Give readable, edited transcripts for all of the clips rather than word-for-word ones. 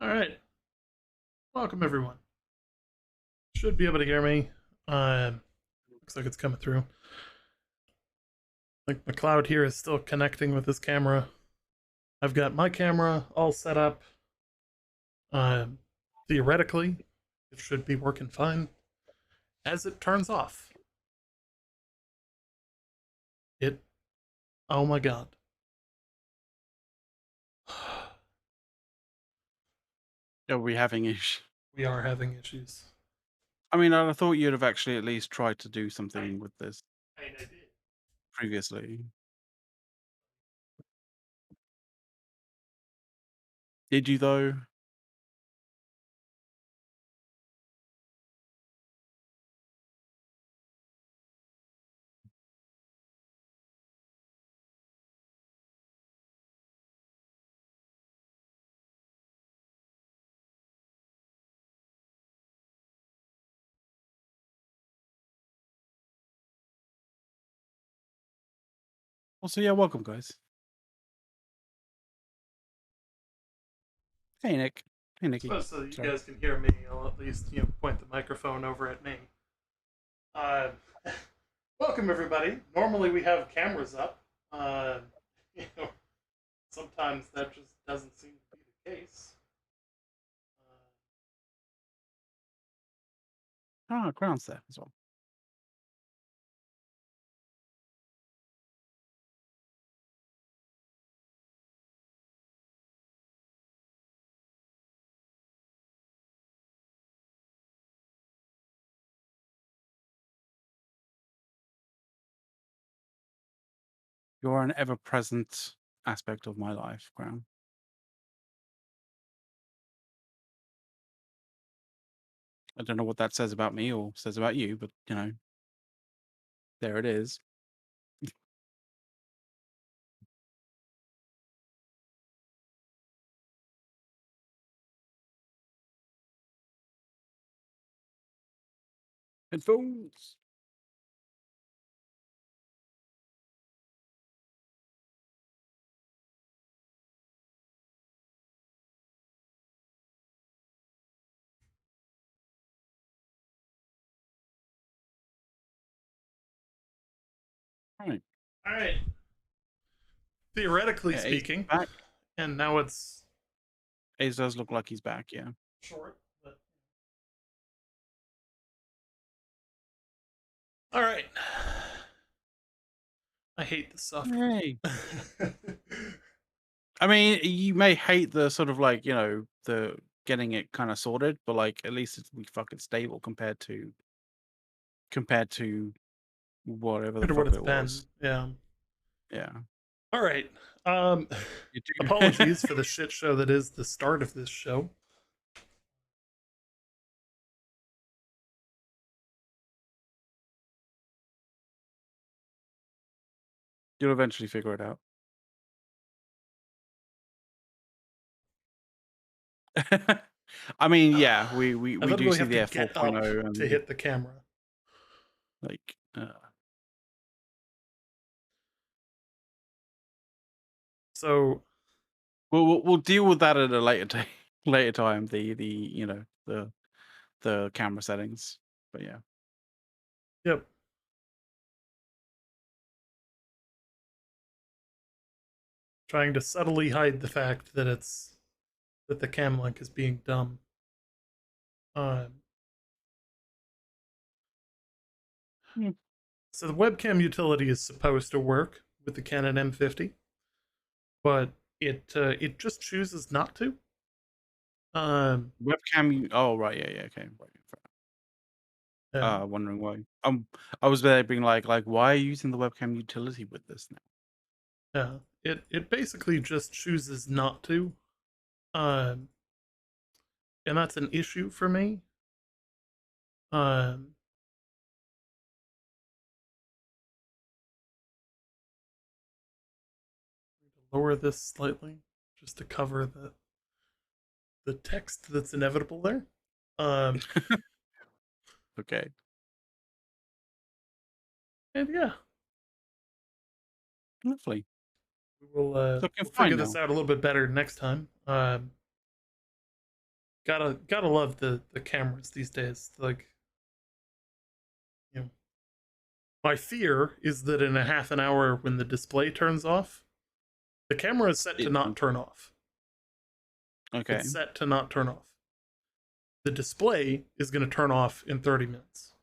All right. Welcome, everyone. Should be able to hear me. Looks like it's coming through. Like the cloud here is still connecting with this camera. I've got my camera all set up. Theoretically, it should be working fine. As it turns off, oh my god. Are we having issues? We are having issues. I mean, I thought you'd have actually at least tried to do something with this I did. previously. Did you, though? Also, yeah, welcome, guys. Hey, Nick. Hey, Nikki. So you Sorry. guys can hear me. I'll at least point the microphone over at me. Welcome, everybody. Normally we have cameras up. You know, sometimes that just doesn't seem to be the case. Crown's there as well. You're an ever-present aspect of my life, Crown. I don't know what that says about me or says about you, but, there it is. Headphones. Right. All right. Theoretically Yeah, speaking, back. and now it's Ace does look like he's back, yeah. short. But... All right. I hate this software. Hey. I mean, you may hate the sort of like, the getting it kind of sorted, but like at least it's be fucking stable compared to whatever the what fuck it's it been. was. Yeah. Yeah. All right. You do. Apologies for the shit show that is the start of this show. You'll eventually figure it out. I mean, yeah, we do literally see have the to get up F4.0 and to hit the camera. like So we'll deal with that at a later time. The camera settings, but yeah. Yep. Trying to subtly hide the fact that the cam link is being dumb. So the webcam utility is supposed to work with the Canon M50, but it just chooses not to. Webcam. Oh right, yeah, okay. Right, Yeah, wondering why. I was there being like, why are you using the webcam utility with this now? yeah. It basically just chooses not to. Um, and that's an issue for me. Um, Lower this slightly just to cover the text that's inevitable there. Um, Okay, and yeah, lovely. Looking we'll figure fine this now. out a little bit better next time. Gotta love the cameras these days. Like, you know, my fear is that in a half an hour when the display turns off, the camera is set to not turn off. Okay. It's set to not turn off. The display is going to turn off in 30 minutes.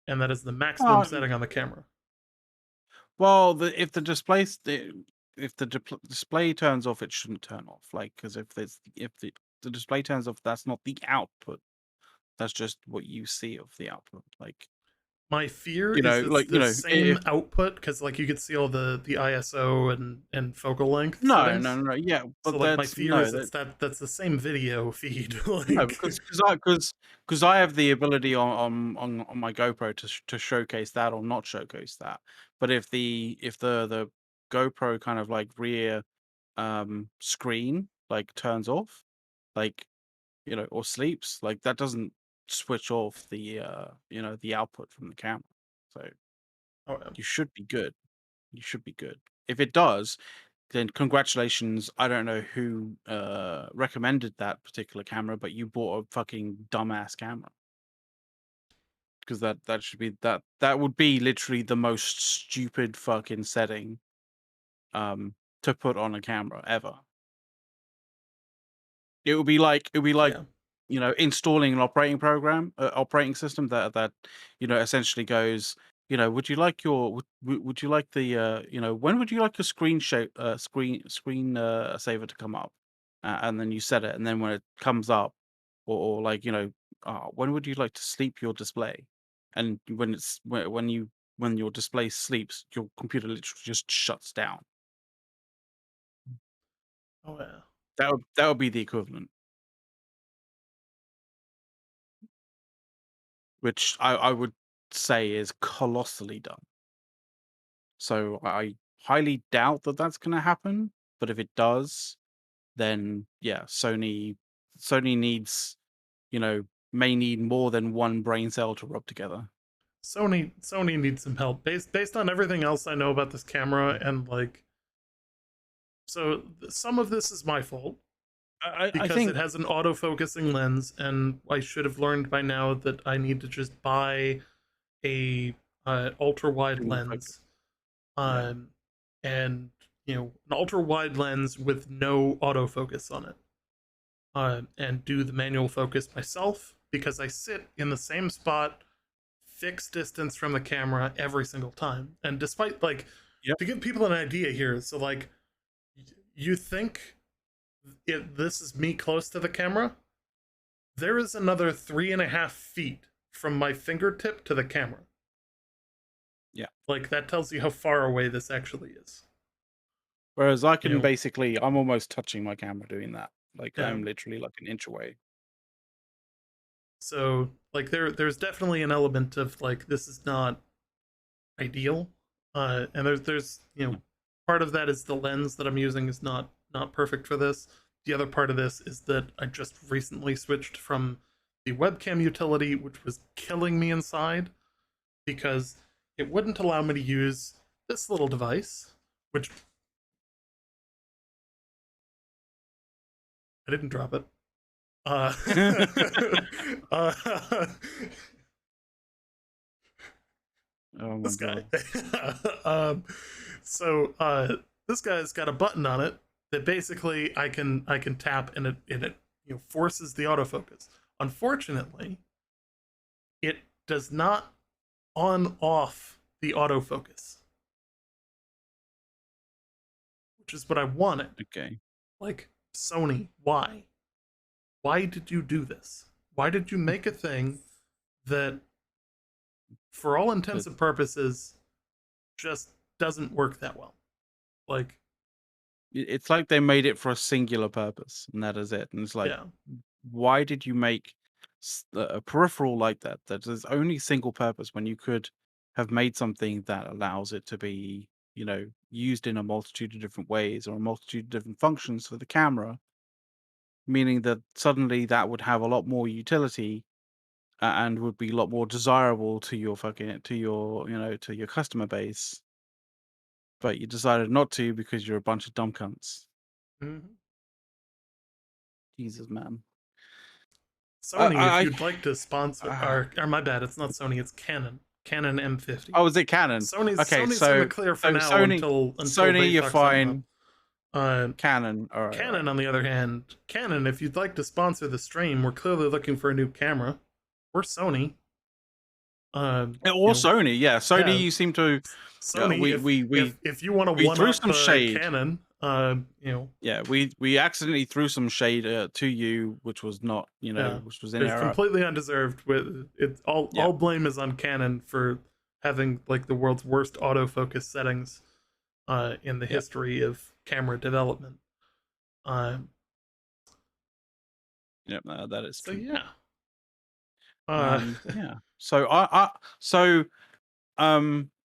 And that is the maximum Well, setting on the camera. well, if the display turns off, it shouldn't turn off. Like, because if the display turns off, that's not the output. That's just what you see of the output. Like, My fear is it's like the if same output because like you could see all the ISO and focal length no, no, settings. no, no, yeah, So but like my that's fear no, is it's that's the same video feed. no, Like, because I have the ability on my GoPro to showcase that or not showcase that. But if the GoPro kind of like rear screen like turns off, like or sleeps, like that doesn't switch off the the output from the camera. So oh, yeah. you should be good. You should be good. If it does, then congratulations. I don't know who recommended that particular camera, but you bought a fucking dumbass camera. Because that should be that would be literally the most stupid fucking setting to put on a camera ever. It would be like Yeah. installing an operating system that essentially goes, would you like would you like the when would you like your screen saver to come up, and then you set it, and then when it comes up, or like when would you like to sleep your display, and when your display sleeps, your computer literally just shuts down. Oh, yeah. That would be the equivalent. Which I would say is colossally dumb. So I highly doubt that that's going to happen. But if it does, then yeah, Sony needs, may need more than one brain cell to rub together. Sony needs some help based on everything else I know about this camera and like so some of this is my fault I because it think has an autofocusing lens and I should have learned by now that I need to just buy a ultra wide single focus. lens Yeah, um and an ultra wide lens with no autofocus on it and do the manual focus myself because I sit in the same spot fixed distance from the camera every single time. And despite like yep. to give people an idea here, so like you think this is me close to the camera, there is another 3.5 feet from my fingertip to the camera. Yeah. Like that tells you how far away this actually is. Whereas I You can know, basically, I'm almost touching my camera doing that. Like yeah. I'm literally like an inch away. So like there's definitely an element of like this is not ideal. And there's Yeah. part of that is the lens that I'm using is not perfect for this. The other part of this is that I just recently switched from the webcam utility, which was killing me inside because it wouldn't allow me to use this little device, which I didn't drop it. Uh, uh, Oh my this guy. god. um, so this guy's got a button on it that basically I can tap and it forces the autofocus. Unfortunately, it does not on off the autofocus, which is what I wanted. Okay. Like, Sony, why? Why did you do this? Why did you make a thing that, for all intents That and purposes, just doesn't work that well? Like, it's like they made it for a singular purpose, and that is it. And it's like, yeah. why did you make a peripheral like that that is only single purpose when you could have made something that allows it to be, used in a multitude of different ways or a multitude of different functions for the camera, meaning that suddenly that would have a lot more utility and would be a lot more desirable to your to your customer base, but you decided not to because you're a bunch of dumb cunts. Mhm. Jesus, man. Sony, if I you'd like to sponsor, uh, or my bad, it's not Sony, it's Canon. Canon M50. oh, is it Canon? Okay, Sony's in the clear for now until Sony, they you're fuck something up. fine. Canon, all right, all Canon, right. on the other hand, Canon, if you'd like to sponsor the stream, we're clearly looking for a new camera. We're Sony. Yeah, You or know, Sony, yeah. Sony, yeah, you seem to. Sony. We If you want to we one threw up some shade. Canon, Yeah, we accidentally threw some shade to you, which was not, yeah, which was in it's error. completely undeserved. With it, Yeah, all blame is on Canon for having like the world's worst autofocus settings in the yeah. history of camera development. Um, Yep, that is so true. yeah, uh, Yeah. So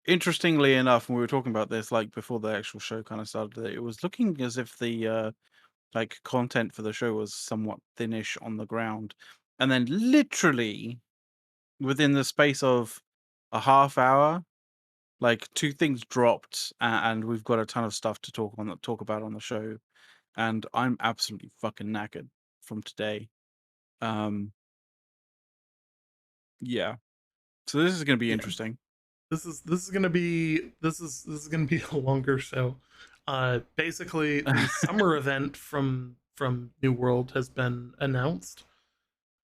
interestingly enough, when we were talking about this, like before the actual show kind of started, it was looking as if the like content for the show was somewhat thinnish on the ground, and then literally within the space of a half hour, like two things dropped, and we've got a ton of stuff to talk about on the show, and I'm absolutely fucking knackered from today. Um, yeah. So this is going to be yeah. interesting. This is gonna be a longer show. Basically, the summer event from New World has been announced,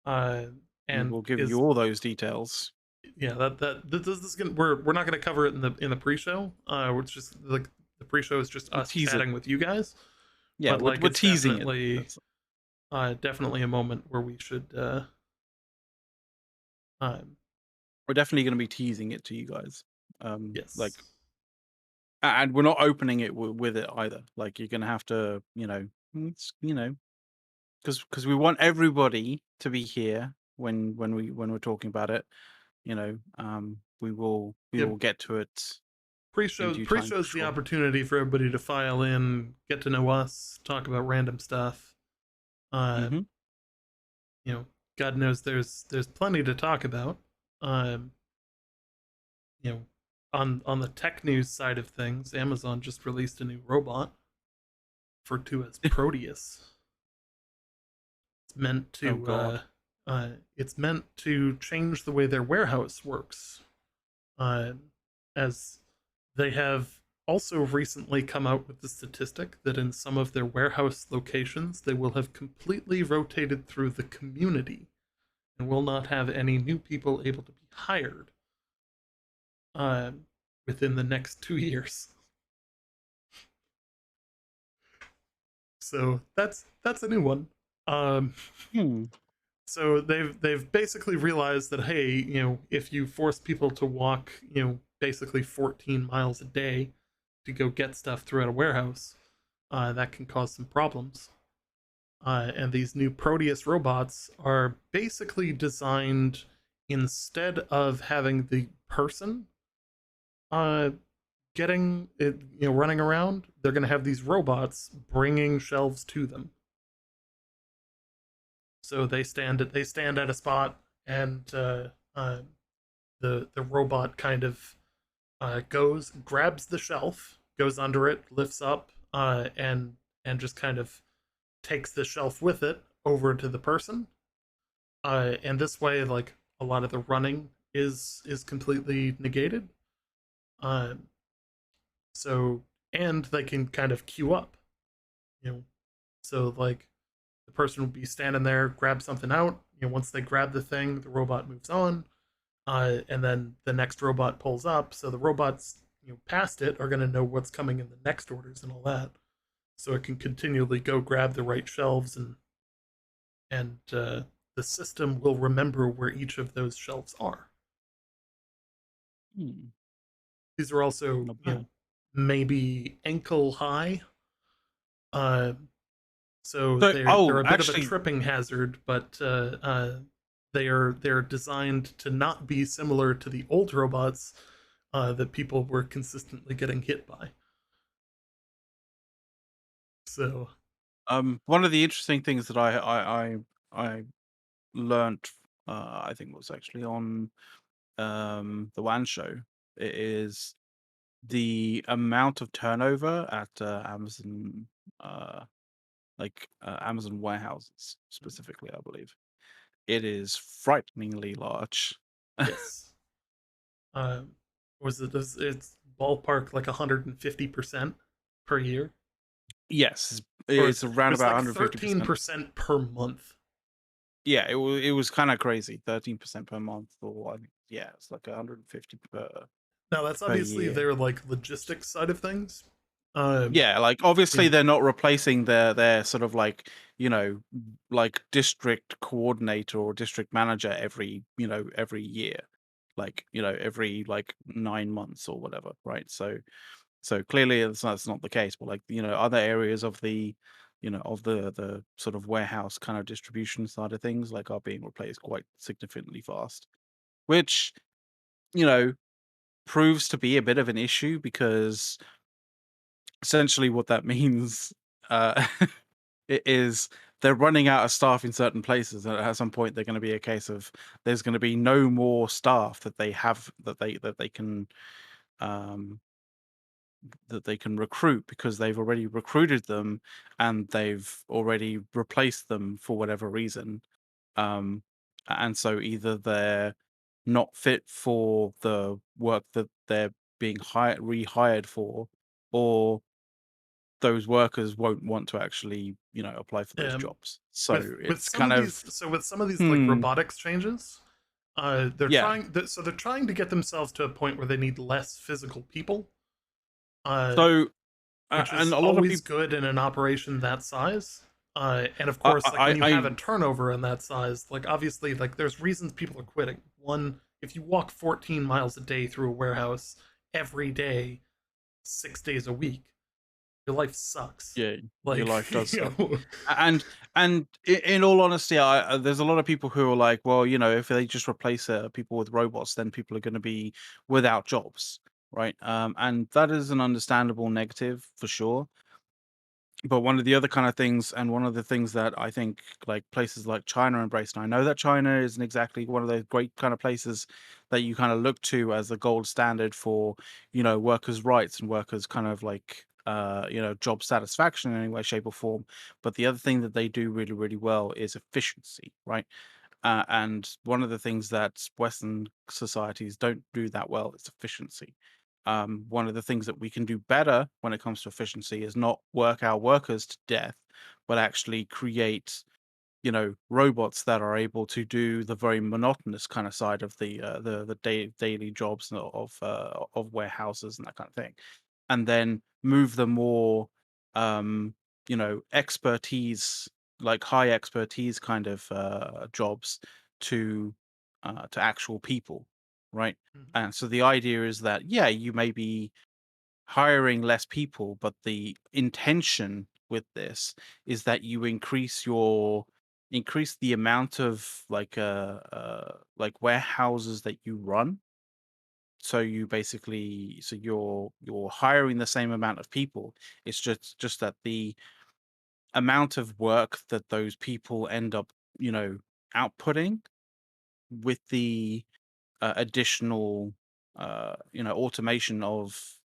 uh, and We'll give you is all those details. yeah that this is gonna we're not gonna cover it in the pre-show. It's just like the pre-show is just We'll us tease it. chatting with you guys, Yeah, but like we're it's teasing it. definitely a moment where we should um, We're definitely going to be teasing it to you guys. Like, yes. and we're not opening it with it either. Like, you're going to have to, because we want everybody to be here when we're talking about it. We Yeah, will get to it in pre-show due time for pre-show is the sure. opportunity for everybody to file in, get to know us, talk about random stuff. Uh, Mm-hmm. you know, God knows there's plenty to talk about. Um, you know, on the tech news side of things, Amazon just released a new robot referred to as Proteus. It's meant Oh to God. it's meant to change the way their warehouse works. Uh, as they have also recently come out with the statistic that in some of their warehouse locations, they will have completely rotated through the community and will not have any new people able to be hired uh, within the next 2 years. So that's a new one. Um, Hmm. so they've basically realized that, hey, if you force people to walk, basically 14 miles a day to go get stuff throughout a warehouse, that can cause some problems. And these new Proteus robots are basically designed, instead of having the person uh, getting it, running around, they're going to have these robots bringing shelves to them. So they stand at a spot, and the robot kind of grabs the shelf, goes under it, lifts up, and just kind of takes the shelf with it over to the person. And this way, like, a lot of the running is completely negated. Um, so and they can kind of queue up, you know. So like the person will be standing there, grab something out. Once they grab the thing, the robot moves on, and then the next robot pulls up. So the robots, past it are going to know what's coming in the next orders and all that. so it can continually go grab the right shelves, and the system will remember where each of those shelves are. Hmm, These are also, not bad. maybe ankle high, uh, so So, they're oh, a bit of a actually, tripping hazard, but they're designed to not be similar to the old robots that people were consistently getting hit by. So one of the interesting things that I learnt, I think was actually on the WAN show, is the amount of turnover at Amazon, Amazon warehouses specifically, I believe. It is frighteningly large. yes, uh, it's ballpark like 150% per year, Yes, or it's around it's about like 150%. 13% per month. Yeah, it was kind of crazy. 13% per month, or I think, yeah, it's like 150 Now that's per obviously year. their like logistics side of things. Uh, Yeah, like obviously yeah, they're not replacing their sort of like, you know, like district coordinator or district manager every, every year. Like, every like 9 months or whatever, right? So clearly that's not the case, but like, other areas of the sort of warehouse kind of distribution side of things like are being replaced quite significantly fast, which, you know, proves to be a bit of an issue because essentially what that means uh it is they're running out of staff in certain places, and at some point they're going to be a case of there's going to be no more staff that they have um that they can recruit because they've already recruited them and they've already replaced them for whatever reason. Um, and so either they're not fit for the work that they're being rehired for, or those workers won't want to actually, apply for those um, jobs. So with it's some kind of of, these, so with some of these like hmm, robotics changes, yeah. they're trying to get themselves to a point where they need less physical people, uh, So which and is a lot of always people, good in an operation that size. And of course, like when you have a I turnover in that size, like obviously, like there's reasons people are quitting. One, if you walk 14 miles a day through a warehouse every day, 6 days a week, your life sucks. yeah, your Like, life does you suck. know, And in all honesty, there's a lot of people who are like, well, if they just replace people with robots, then people are going to be without jobs, right? And that is an understandable negative for sure. But one of the other kind of things, and one of the things that I think like places like China embrace, and I know that China isn't exactly one of those great kind of places that you kind of look to as the gold standard for, workers' rights and workers' kind of like, job satisfaction in any way, shape, or form. But the other thing that they do really, really well is efficiency, right? And one of the things that Western societies don't do that well is efficiency. One of the things that we can do better when it comes to efficiency is not work our workers to death, but actually create, robots that are able to do the very monotonous kind of side of the daily jobs of warehouses and that kind of thing, and then move the more expertise, like high expertise kind of jobs to actual people, right? And so the idea is that, yeah, you may be hiring less people, but the intention with this is that you increase the amount of like warehouses that you run. So you're hiring the same amount of people. It's just that the amount of work that those people end up, you know, outputting with the additional automation of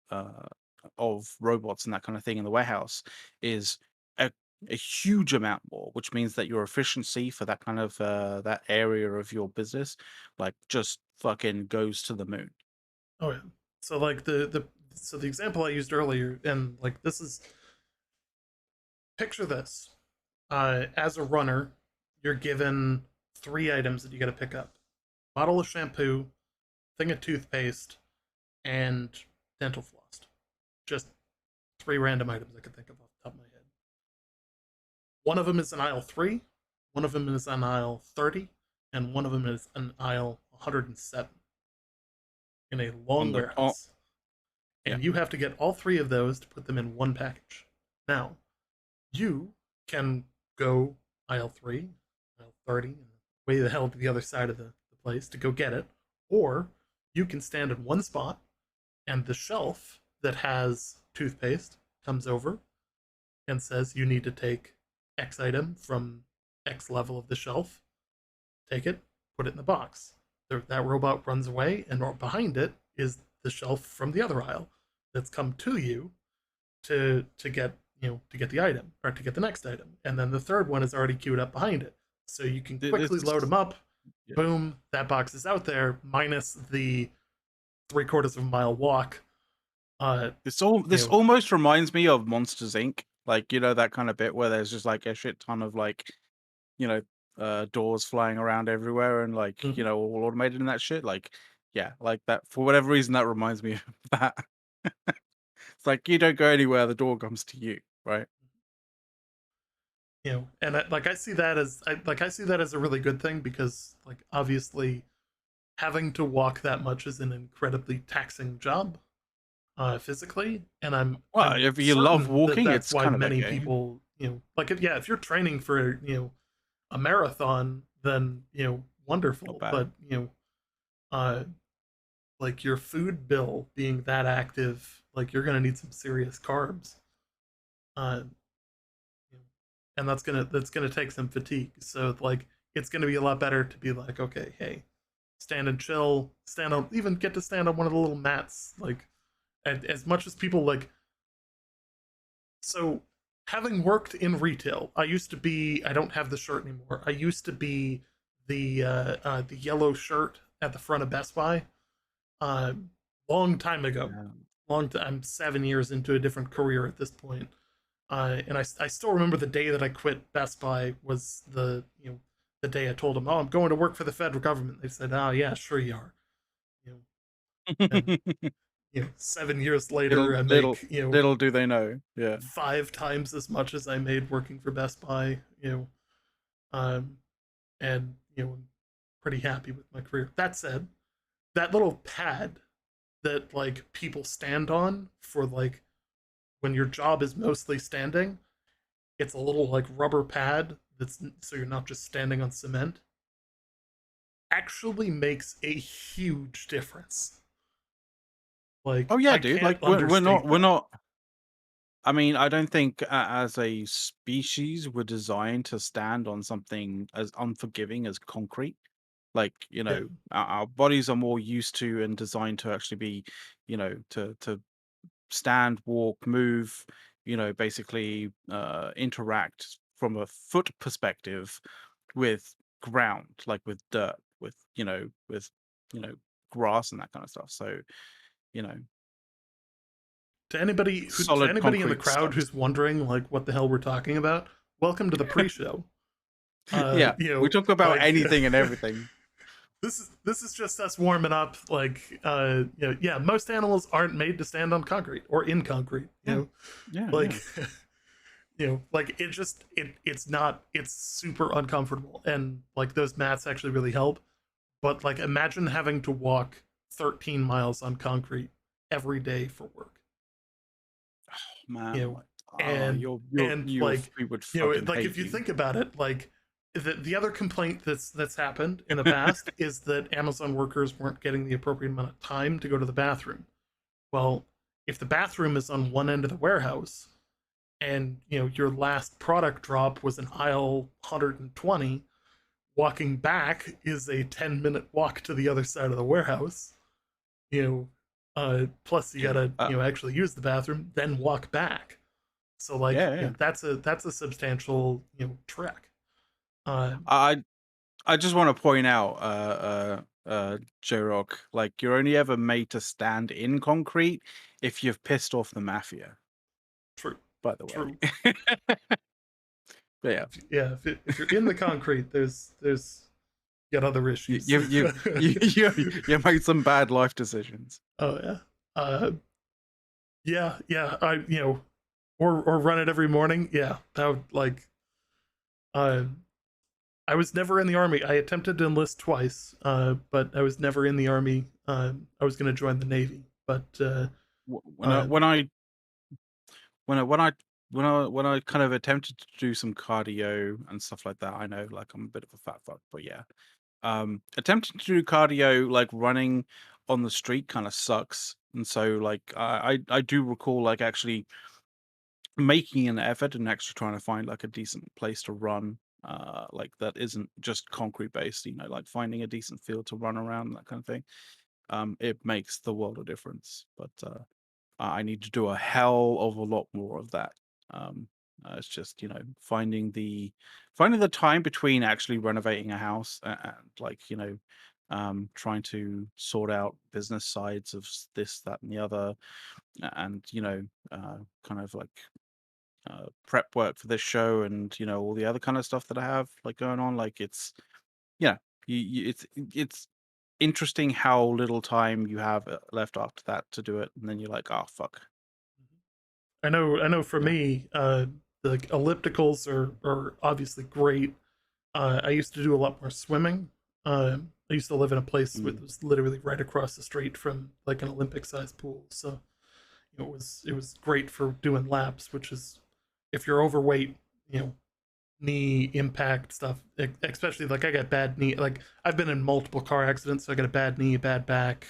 robots and that kind of thing in the warehouse is a, a huge amount more, which means that your efficiency for that kind of that area of your business like just fucking goes to the moon. oh yeah. So like the example I used earlier, and like this is, picture this. As a runner, you're given three items that you got to pick up: bottle of shampoo, thing of toothpaste, and dental floss. Just three random items I could think of off the top of my head. One of them is an aisle 3, one of them is an aisle 30, and one of them is an aisle 107 in a On long the oh warehouse. yeah. And you have to get all 3 of those to put them in one package. Now, you can go aisle 3, aisle 30, and way the hell to the other side of the place to go get it, or you can stand in one spot and the shelf that has toothpaste comes over and says you need to take X item from X level of the shelf, take it, put it in the box. That robot runs away, and behind it is the shelf from the other aisle that's come to you to get to get the item or to get the next item, and then the third one is already queued up behind it, so you can This quickly load them up. yeah. Boom, that box is out there, minus the 3/4 of a mile walk. This You know, almost reminds me of Monsters Inc. Like, you know, that kind of bit where there's just like a shit ton of like, you know, doors flying around everywhere and like, you mhm. know, all automated and that shit. Like, yeah, like that. For whatever reason, that reminds me of that. It's like you don't go anywhere, the door comes to you, right? And I see that as I see that as a really good thing, because like obviously having to walk that much is an incredibly taxing job physically, and Well, I'm if you love certain that walking, that's it's why kind of many okay. people like if, yeah, if you're training for a marathon, then Not wonderful, bad. but uh like your food bill being that active, like you're gonna need some serious carbs, uh and that's gonna take some fatigue. So like it's gonna be a lot better to be like, okay, hey, stand and chill, stand on, even get to stand on one of the little mats, like, and as much as people like. So having worked in retail, I don't have the shirt anymore, I used to be the yellow shirt at the front of Best Buy, uh long time ago. Yeah. I'm 7 years into a different career at this point. And I still remember the day that I quit Best Buy was the day I told them, oh, I'm going to work for the federal government. They said, oh yeah, sure you are. You know, and 7 years little later, I little make little do they know. Yeah. 5 times as much as I made working for Best Buy. Um, and I'm pretty happy with my career. That said, that little pad that like people stand on for like when your job is mostly standing, it's a little like rubber pad that's so you're not just standing on cement, actually makes a huge difference. Oh Like yeah, I dude. can't Like understate we're that. not. I mean, I don't think as a species we're designed to stand on something as unforgiving as concrete. Like, you Yeah. know, our bodies are more used to and designed to actually be, to stand, walk, move, basically interact from a foot perspective with ground, like with dirt, with you know, grass and that kind of stuff. So, you know, To solid anybody in the concrete crowd sucks. who's wondering like what the hell we're talking about, welcome to the pre-show. Yeah, we talk about Like anything and everything. this is just us warming up. Like yeah, most animals aren't made to stand on concrete or in concrete. Yeah, yeah, Like yeah. like it's super uncomfortable, and like those mats actually really help. But like imagine having to walk 13 miles on concrete every day for work. you Man, know like, and your like feet would fucking like hate if you you. think about it, like the other complaint that's happened in the past is that Amazon workers weren't getting the appropriate amount of time to go to the bathroom. Well, if the bathroom is on one end of the warehouse, and your last product drop was in aisle 120, walking back is a 10-minute walk to the other side of the warehouse. Plus you Yeah. gotta actually use the bathroom, then walk back. So like Yeah, yeah. that's a substantial trek. uh I I just want to point out, J-Rock, like you're only ever made to stand in concrete if you've pissed off the mafia, True. by the True. way. But yeah, Yeah, if you're in the concrete, there's got other you issues. you you you made some bad life decisions. Oh yeah. Yeah, I or run it every morning. Yeah, that would like Uh, I was never in the army. I attempted to enlist twice, but I was never in the army. I was going to join the navy, but When I uh, when I when I when I when I kind of attempted to do some cardio and stuff like that, I know like I'm a bit of a fat fuck, but yeah. Attempting to do cardio like running on the street kind of sucks. And so like I do recall like actually making an effort and actually trying to find like a decent place to run like that isn't just concrete based, you know, like finding a decent field to run around, that kind of thing. It makes the world of difference. But I need to do a hell of a lot more of that. Um, it's just, you know, finding the time between actually renovating a house and like, you know, trying to sort out business sides of this, that, and the other, and you know, kind of like prep work for this show, and you know, all the other kind of stuff that I have like going on. Like it's, yeah, it's interesting how little time you have left after that to do it, and then you're like, oh fuck. I know for Yeah. me, the ellipticals are obviously great. I used to do a lot more swimming. I used to live in a place that Mm. was literally right across the street from like an Olympic-sized pool, so you know, it was great for doing laps, which is if you're overweight, you know, knee impact stuff, especially like I got bad knee. Like I've been in multiple car accidents, so I got a bad knee, bad back,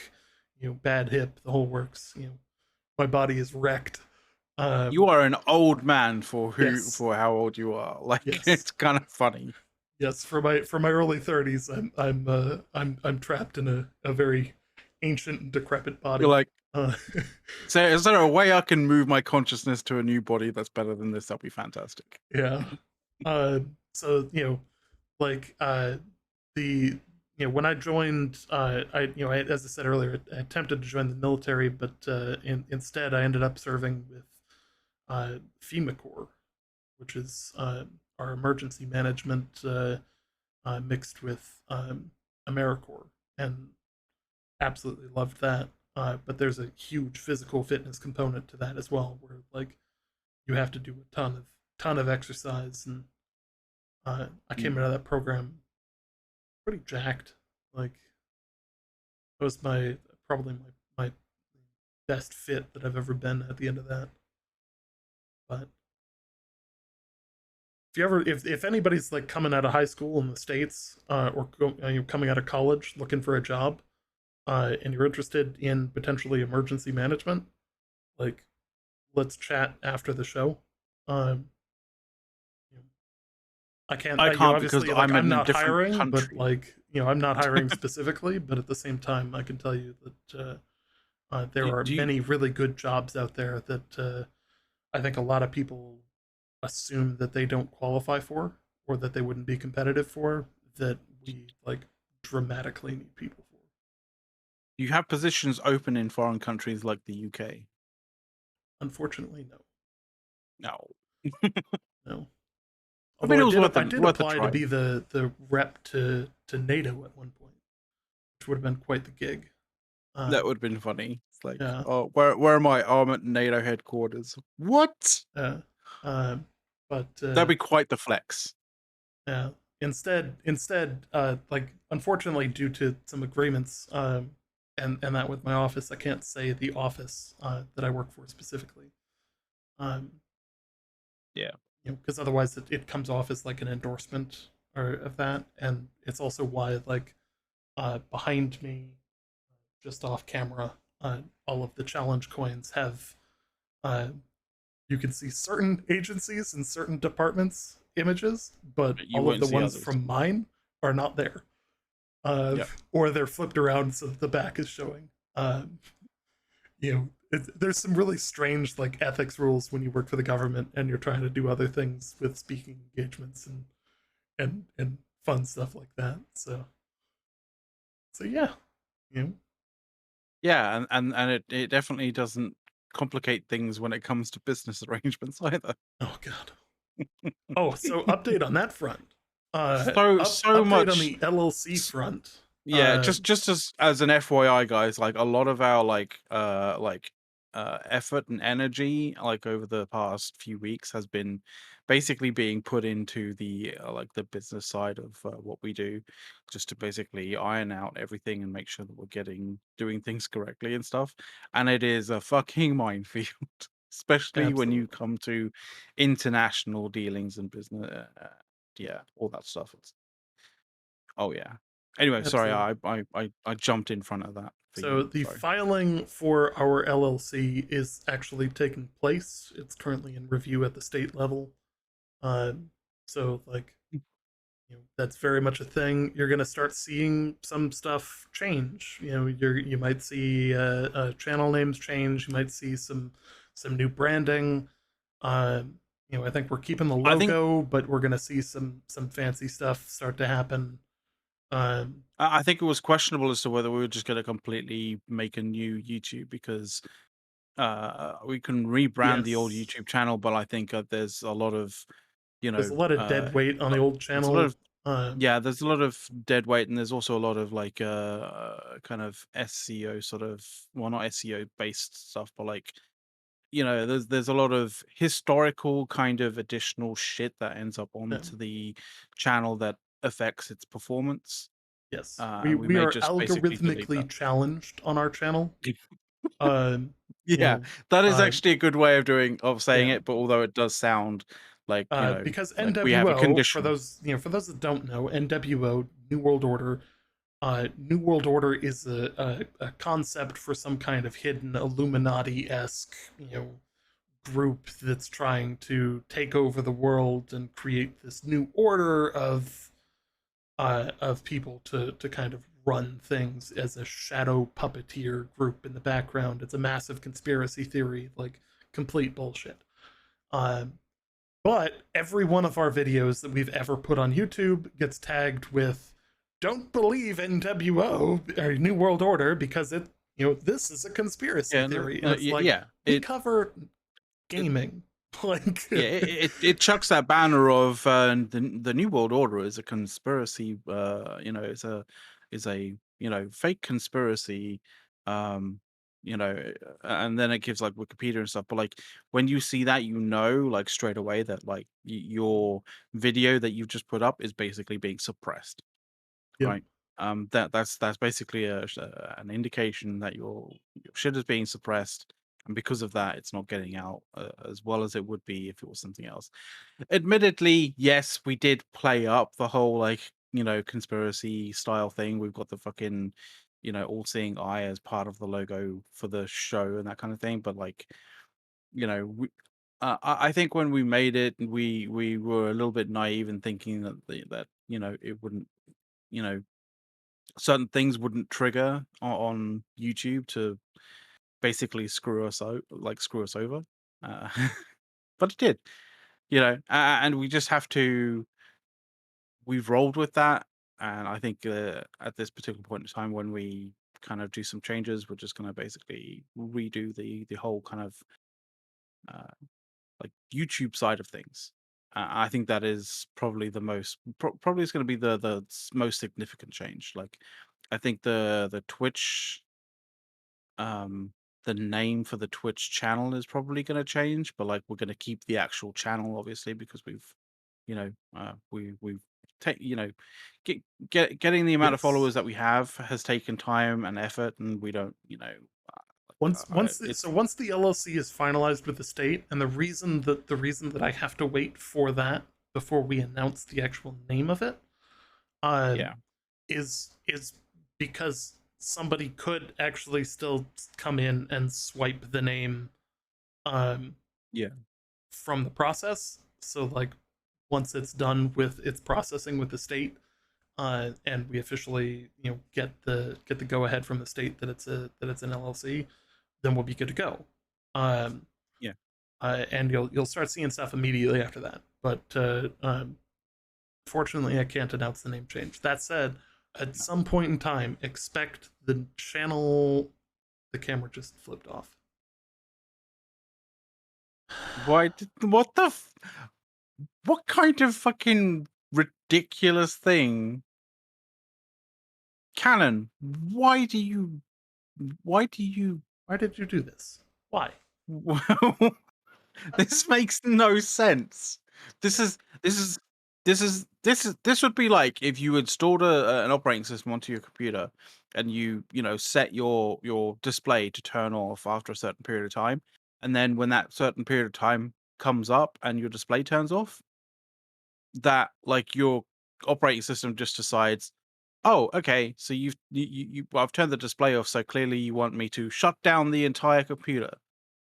you know, bad hip, the whole works. You know, my body is wrecked. You Um, are an old man yes, for how old you are. Like yes, it's kind of funny. yes. For my early 30s, I'm trapped in a very ancient and decrepit You're body. like, Uh, so is there a way I can move my consciousness to a new body that's better than this? That'll be fantastic. yeah. Uh, so you know, like the you know when I joined, as I said earlier, I attempted to join the military, but instead I ended up serving with FEMA Corps, which is our emergency management mixed with AmeriCorps, and absolutely loved that. But there's a huge physical fitness component to that as well, where like you have to do a ton of exercise, and I came Mm. out of that program pretty jacked. Like it was my probably my best fit that I've ever been at the end of that. But if anybody's like coming out of high school in the states you're coming out of college looking for a job, and you're interested in potentially emergency management, like let's chat after the show. Um, I can't, I you know, can't because obviously, like I'm I'm in a not different hiring, but country. like, you know, I'm not hiring specifically, but at the same time, I can tell you that there are Do you many really good jobs out there that I think a lot of people assume that they don't qualify for or that they wouldn't be competitive for that we like dramatically need people for. you have positions open in foreign countries like the UK? Unfortunately, no, No. no. I Although mean, it was I did worth a apply to try. be the rep to NATO at one point, which would have been quite the gig. That Um, would have been funny. It's like, yeah, oh, where am I? Oh, I'm at NATO headquarters. What? uh, um, but That'd be quite the flex. yeah. Instead, like unfortunately, due to some agreements, and that with my office, I can't say the office that I work for specifically. Um, Yeah. you know, because otherwise it comes off as like an endorsement or of that, and it's also why like behind me, just off camera, all of the challenge coins have uh, you can see certain agencies and certain departments images, but But you all of won't the see ones others. from mine are not there. Uh, Yep. or they're flipped around so that the back is showing. You know, there's some really strange like ethics rules when you work for the government and you're trying to do other things with speaking engagements and fun stuff like that. So yeah, you know. Yeah, and it definitely doesn't complicate things when it comes to business arrangements either. Oh god. Oh, so update on that front. So Update on much. the LLC front. Yeah, just as an FYI, guys, like a lot of our like effort and energy, like over the past few weeks, has been basically being put into the like the business side of what we do, just to basically iron out everything and make sure that we're doing things correctly and stuff. And it is a fucking minefield, especially when you Absolutely. come to international dealings and business. Yeah, all that stuff. Oh yeah. Anyway, sorry, Absolutely. I jumped in front of that for So you. the Sorry. filing for our LLC is actually taking place. It's currently in review at the state level. Uh, so like that's very much a thing. You're gonna start seeing some stuff change. You might see channel names change. You might see some new branding. Uh, I think we're keeping the I think logo, but we're gonna see some fancy stuff start to happen. Um, I think it was questionable as to whether we were just going to completely make a new YouTube because we can rebrand the old yes, YouTube channel, but I think there's a lot of you there's know a lot of dead weight on the old there's a lot channel. of there's a lot of dead weight, and there's also a lot of like kind of SEO sort of, well, not SEO based stuff, but like there's a lot of historical kind of additional shit that ends up onto Um, the channel that affects its performance. yes, we And we we may are just basically delete that. algorithmically challenged on our channel. Um, you Yeah, know, that is uh, actually a good way of saying yeah. it, but although it does sound like, Because like we have a NWO, condition. for those that don't know, NWO New World Order, New World Order is a concept for some kind of hidden Illuminati esque group that's trying to take over the world and create this new order of people to kind of run things as a shadow puppeteer group in the background. It's a massive conspiracy theory, like complete bullshit. Um, but every one of our videos that we've ever put on YouTube gets tagged with "Don't believe NWO or New World Order because this is a conspiracy Yeah, no, theory," and no, it's like yeah, we cover it gaming, like yeah, it chucks that banner of the New World Order is a conspiracy. Is a fake conspiracy. Um, and then it gives like Wikipedia and stuff. But like when you see that, like straight away that like your video that you've just put up is basically being suppressed, yep. right? That's basically an indication that your shit is being suppressed, and because of that, it's not getting out as well as it would be if it was something else. Admittedly, yes, we did play up the whole like conspiracy style thing. We've got the fucking all-seeing eye as part of the logo for the show and that kind of thing. But like we. I think when we made it, we were a little bit naive in thinking that it wouldn't you know certain things wouldn't trigger on YouTube to basically screw us over. Uh, but it did, and we just have to. We've rolled with that, and I think at this particular point in time, when we kind of do some changes, we're just going to basically redo the whole kind of uh, like YouTube side of things. I think that is probably the probably is going to be the most significant change. Like, I think the Twitch um the name for the Twitch channel is probably going to change, but like we're going to keep the actual channel obviously because we've take getting the amount of Yes. followers that we have has taken time and effort, and we don't it's Once the LLC is finalized with the state, and the reason that I have to wait for that before we announce the actual name of it, yeah, um, is because somebody could actually still come in and swipe the name um, yeah, from the process. So like once it's done with its processing with the state, and we officially get the go ahead from the state that it's an LLC, then we'll be good to go. Um, yeah. and you'll start seeing stuff immediately after that. But fortunately, I can't announce the name change. That said, at No. some point in time, expect the channel. The camera just flipped off. What kind of fucking ridiculous thing? Canon, why do you Why did you do this? Why? Well, this makes no sense. This is this is this would be like if you installed an operating system onto your computer and you know set your display to turn off after a certain period of time, and then when that certain period of time comes up and your display turns off, that like your operating system just decides, oh, okay, so well, I've turned the display off, so clearly you want me to shut down the entire computer.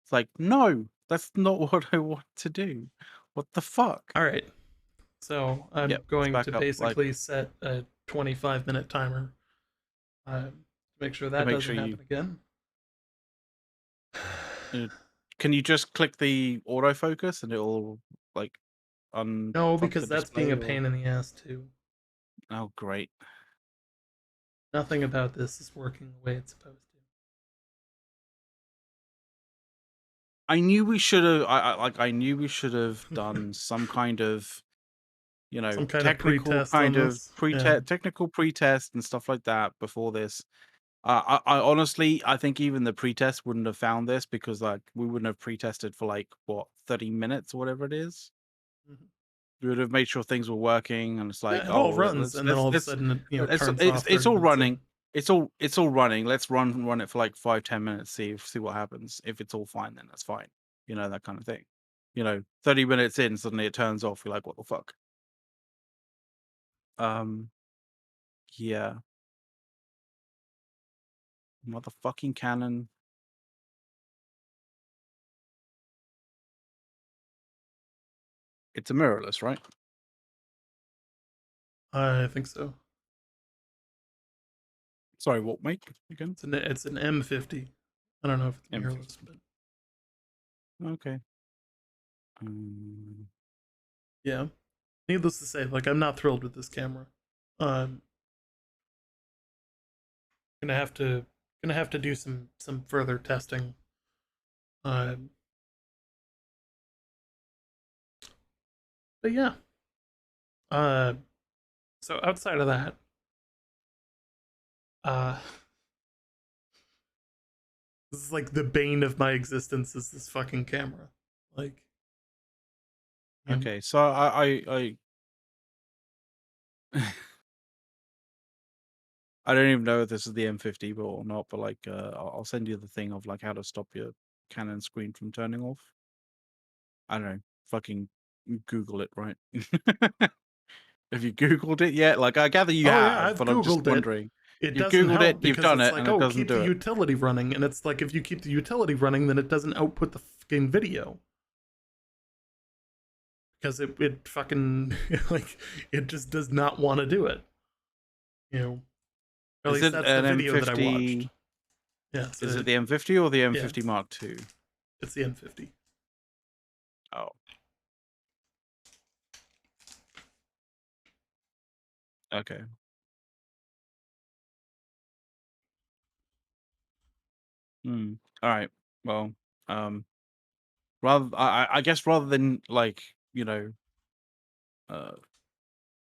It's like, no, that's not what I want to do. What the fuck? All right. So I'm Yep, it's going back to up. Like basically set a 25-minute timer to make sure to that make doesn't sure you happen again. uh, can you just click the autofocus and it'll like No, unfuck the because that's being display a or pain in the ass too. oh great. Nothing about this is working the way it's supposed to. I knew we should have I knew we should have done some kind of you know, Some kind of technical pre-test kind on of this. Yeah. pre-test, technical pre-test and stuff like that before this. I honestly, I think even the pre-test wouldn't have found this because like we wouldn't have pre-tested for like what 30 minutes or whatever it is. Mhm. We would have made sure things were working, and it's like, Yeah, it oh, all runs, and then all of a let's sudden it turns it's off 30 all minutes running. in. It's all running. Let's run it for like 5-10 minutes. See what happens. If it's all fine, then that's fine. You know that kind of thing. You know, 30 minutes in, suddenly it turns off. You're like, what the fuck? Um, yeah. Motherfucking Canon. It's a mirrorless, right? I think so. Sorry, what make again? It's an M50. I don't know if it's mirrorless, M50. but Okay. yeah. Needless to say, like I'm not thrilled with this camera. Um, gonna have to do some further testing. Um, but yeah. Uh, so outside of that, uh, this is like the bane of my existence is this fucking camera. Like, and okay, so I don't even know if this is the M50 or not, but like I'll send you the thing of like how to stop your Canon screen from turning off. I don't know. Fucking Google it, right? Have you Googled it yet? Like I gather you oh yeah, have, I've but I'm just Googled it. wondering. It You've doesn't Googled it, help you've because done it's it, like, and it oh, doesn't keep the do it. utility running, and it's like if you keep the utility running, then it doesn't output the fucking video because it fucking like it just does not want to do it. You know, or at Is least it that's the an video that I watched. M50? Yeah, Is it the M50 or the yeah, M50 Mark II? it's the N50. Oh, okay. All right. Well, um, I guess rather than like you know uh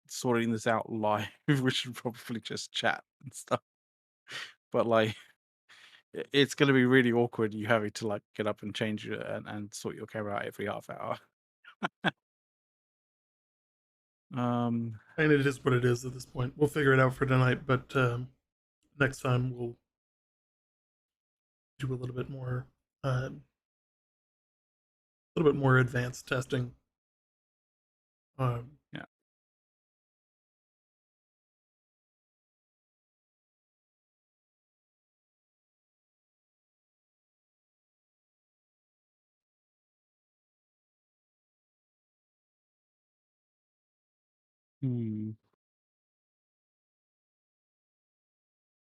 sorting this out live, we should probably just chat and stuff. But like, it's gonna be really awkward you having to like get up and change your and sort your camera out every half hour. Um, And it is what it is at this point. We'll figure it out for tonight, but next time we'll do a little bit more advanced testing. Um, yeah. Hmm.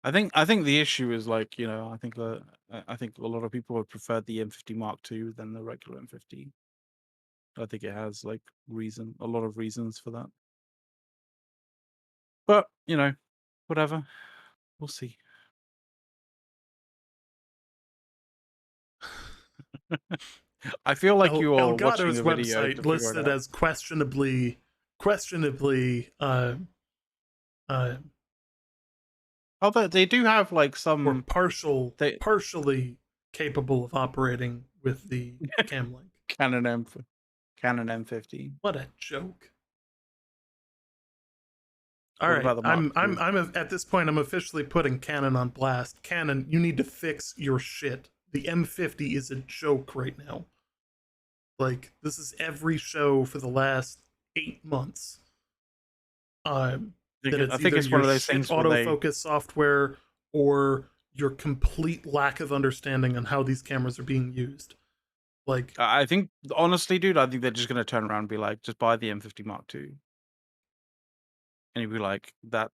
I think the issue is like you know I think a lot of people would prefer the M50 Mark II than the regular M50. I think it has like a lot of reasons for that. But you know, whatever. We'll see. I feel like you're watching Elgato's a video to website figure lists it it out. as questionably uh, Although they do have like or some they partially capable of operating with the cam link. Canon M50. What a joke. All What right, about the Mark II? at this point I'm officially putting Canon on blast. Canon, you need to fix your shit. The M50 is a joke right now. Like, this is every show for the last 8 months. That I it's think either it's one your of those shit things where they. autofocus software or your complete lack of understanding on how these cameras are being used. Like, I think honestly, dude, I think they're just gonna turn around and be like, just buy the M50 Mark II. And you'd be like, that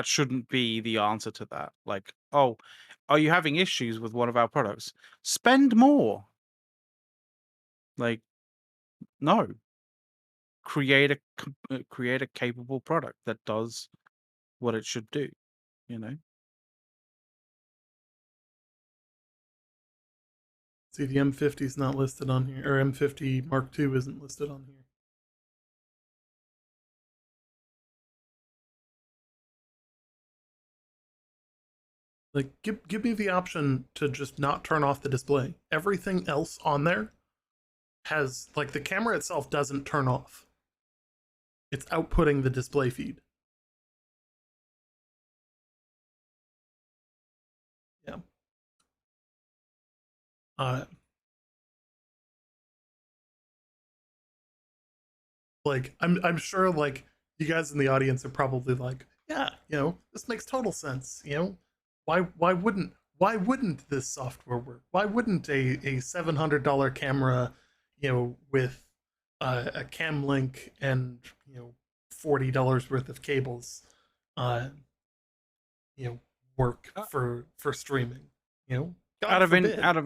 shouldn't be the answer to that. Like, oh, are you having issues with one of our products? Spend more. Like, no. Create a capable product that does what it should do, you know? see, the M50 is not listed on here, or M50 Mark II isn't listed on here. Like, give me the option to just not turn off the display. Everything else on there has, like, the camera itself doesn't turn off. It's outputting the display feed. Yeah. Like, I'm sure, like, you guys in the audience are probably like, yeah, this makes total sense. Why wouldn't this software work? Why wouldn't a $700 camera, with a cam link and $40 worth of cables, uh, work Uh, for streaming? God forbid. out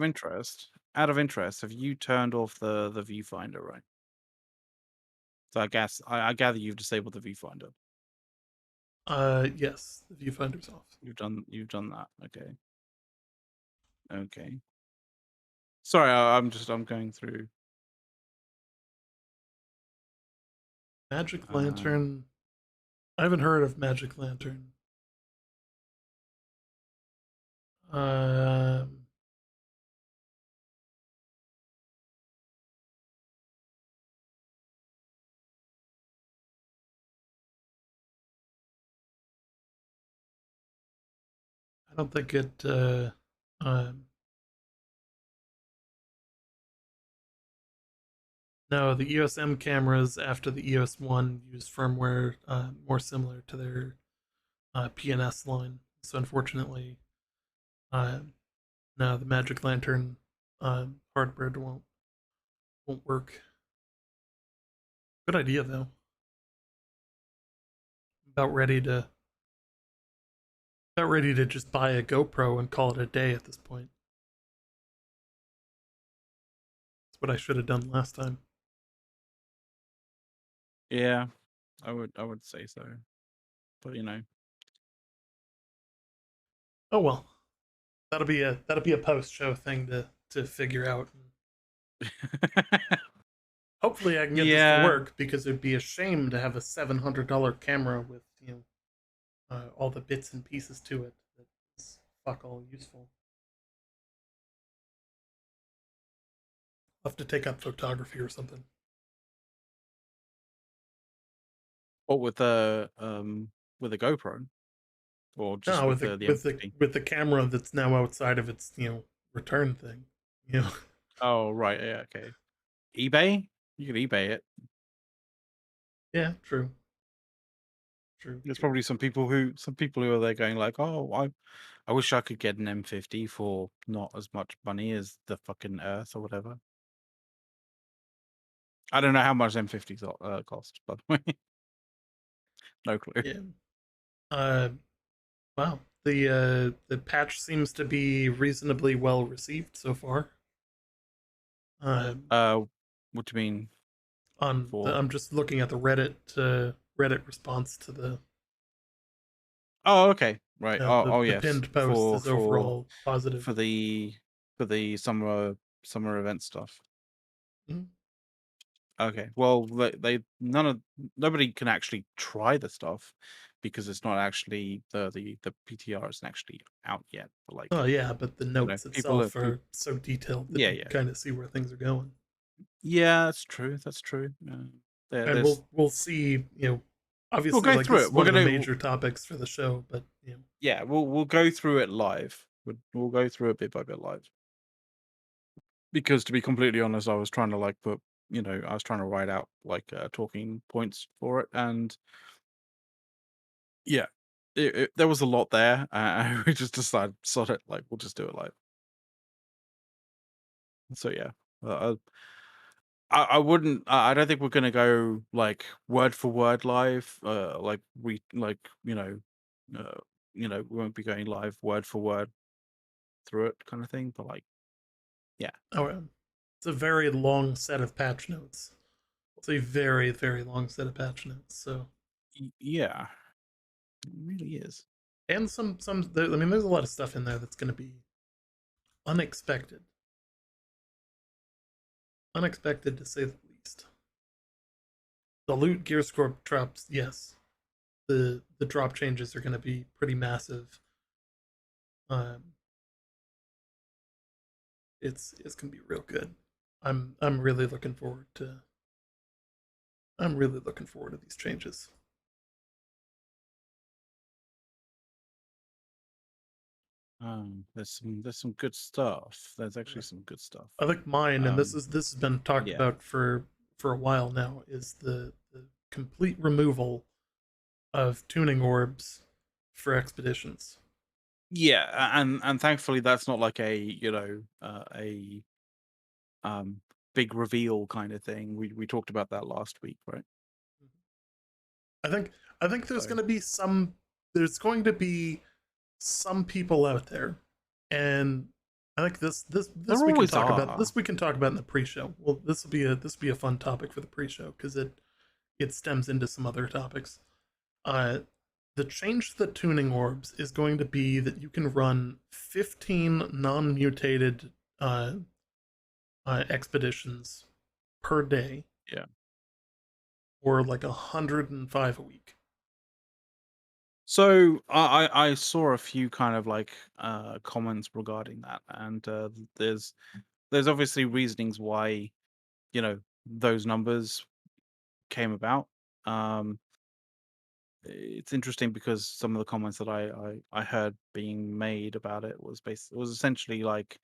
of interest, have you turned off the viewfinder, right? So I guess I gather you've disabled the viewfinder. Yes, the viewfinder's off. You've done that. Okay. Okay. Sorry, I'm going through. Magic Um, Lantern. I haven't heard of Magic Lantern. Um, I don't think it. Um, no, the EOS M cameras after the EOS One use firmware more similar to their PNS line. So unfortunately, uh, no, the Magic Lantern hardware won't work. Good idea though. About ready to just buy a GoPro and call it a day at this point. That's what I should have done last time. yeah, I would say so, but Oh well, that'll be a post show thing to figure out. Hopefully, I can get this to yeah. work because it'd be a shame to have a $700 camera with all the bits and pieces to it that's fuck all useful. I'll have to take up photography or something. What with a GoPro or just No, with with the the with the M50? with the camera that's now outside of its return thing. You know, Oh right, yeah, okay. eBay? You could eBay it. yeah, true, true, There's true. probably some people who are there going like, "Oh, I wish I could get an M50 for not as much money as the fucking Earth or whatever." I don't know how much M50s cost, by the way. No clue. Yeah. Uh, wow. The patch seems to be reasonably well received so far. Uh, Uh, what do you mean for? I'm just looking at the Reddit response to the Oh, okay, right. Oh, the yes, pinned post is overall positive. for the for the summer event stuff. Mhm. Okay. Well, they nobody can actually try the stuff because it's not actually the PTR isn't actually out yet. But like, Oh yeah, but the notes people are itself are so detailed that yeah, you can yeah. kind of see where things are going. Yeah, that's true. That's true. And There's we'll see, we'll obviously go like through this is it. We're one of the gonna major topics for the show, but yeah, we'll go through it live. We'll go through it bit by bit live. Because to be completely honest, I was trying to like put, I was trying to write out like talking points for it, and yeah, there was a lot there. We just decided, sort it, like we'll just do it live. So yeah, uh, I wouldn't. I don't think we're gonna go like word for word live. Like we like uh, we won't be going live word for word through it kind of thing. But like, yeah, oh, it's a very long set of patch notes. It's a very, very long set of patch notes. So, yeah, it really is. and I mean, there's a lot of stuff in there that's going to be unexpected, unexpected to say the least. The loot gear score drops, yes. The drop changes are going to be pretty massive. Um, it's going to be real good. I'm really looking forward to. I'm really looking forward to these changes. There's some good stuff. There's actually Yeah. some good stuff. I think mine, and Um, this has been talked yeah, about for a while now, is the complete removal of tuning orbs for expeditions. yeah, and thankfully that's not like a a big reveal kind of thing. We talked about that last week, right? I think I think So there's going to be some people out there, and I think this there we can always talk about. are. This we can talk about in the pre-show. Well, this will be a fun topic for the pre-show because it stems into some other topics. Uh, the change to the tuning orbs is going to be that you can run 15 non-mutated uh, expeditions per day, Yeah. or like 105 a week. So I saw a few kind of like comments regarding that, and there's obviously reasonings why those numbers came about. Um, it's interesting because some of the comments that I heard being made about it was essentially like,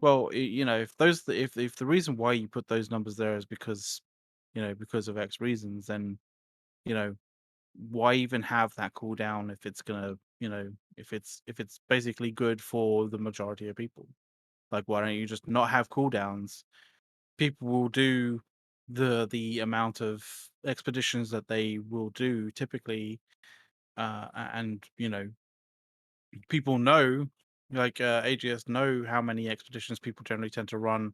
well, if the reason why you put those numbers there is because because of X reasons, then you know why even have that cooldown if it's gonna if it's basically good for the majority of people? Like, why don't you just not have cooldowns? People will do the amount of expeditions that they will do typically, and people know, like AGS know how many expeditions people generally tend to run.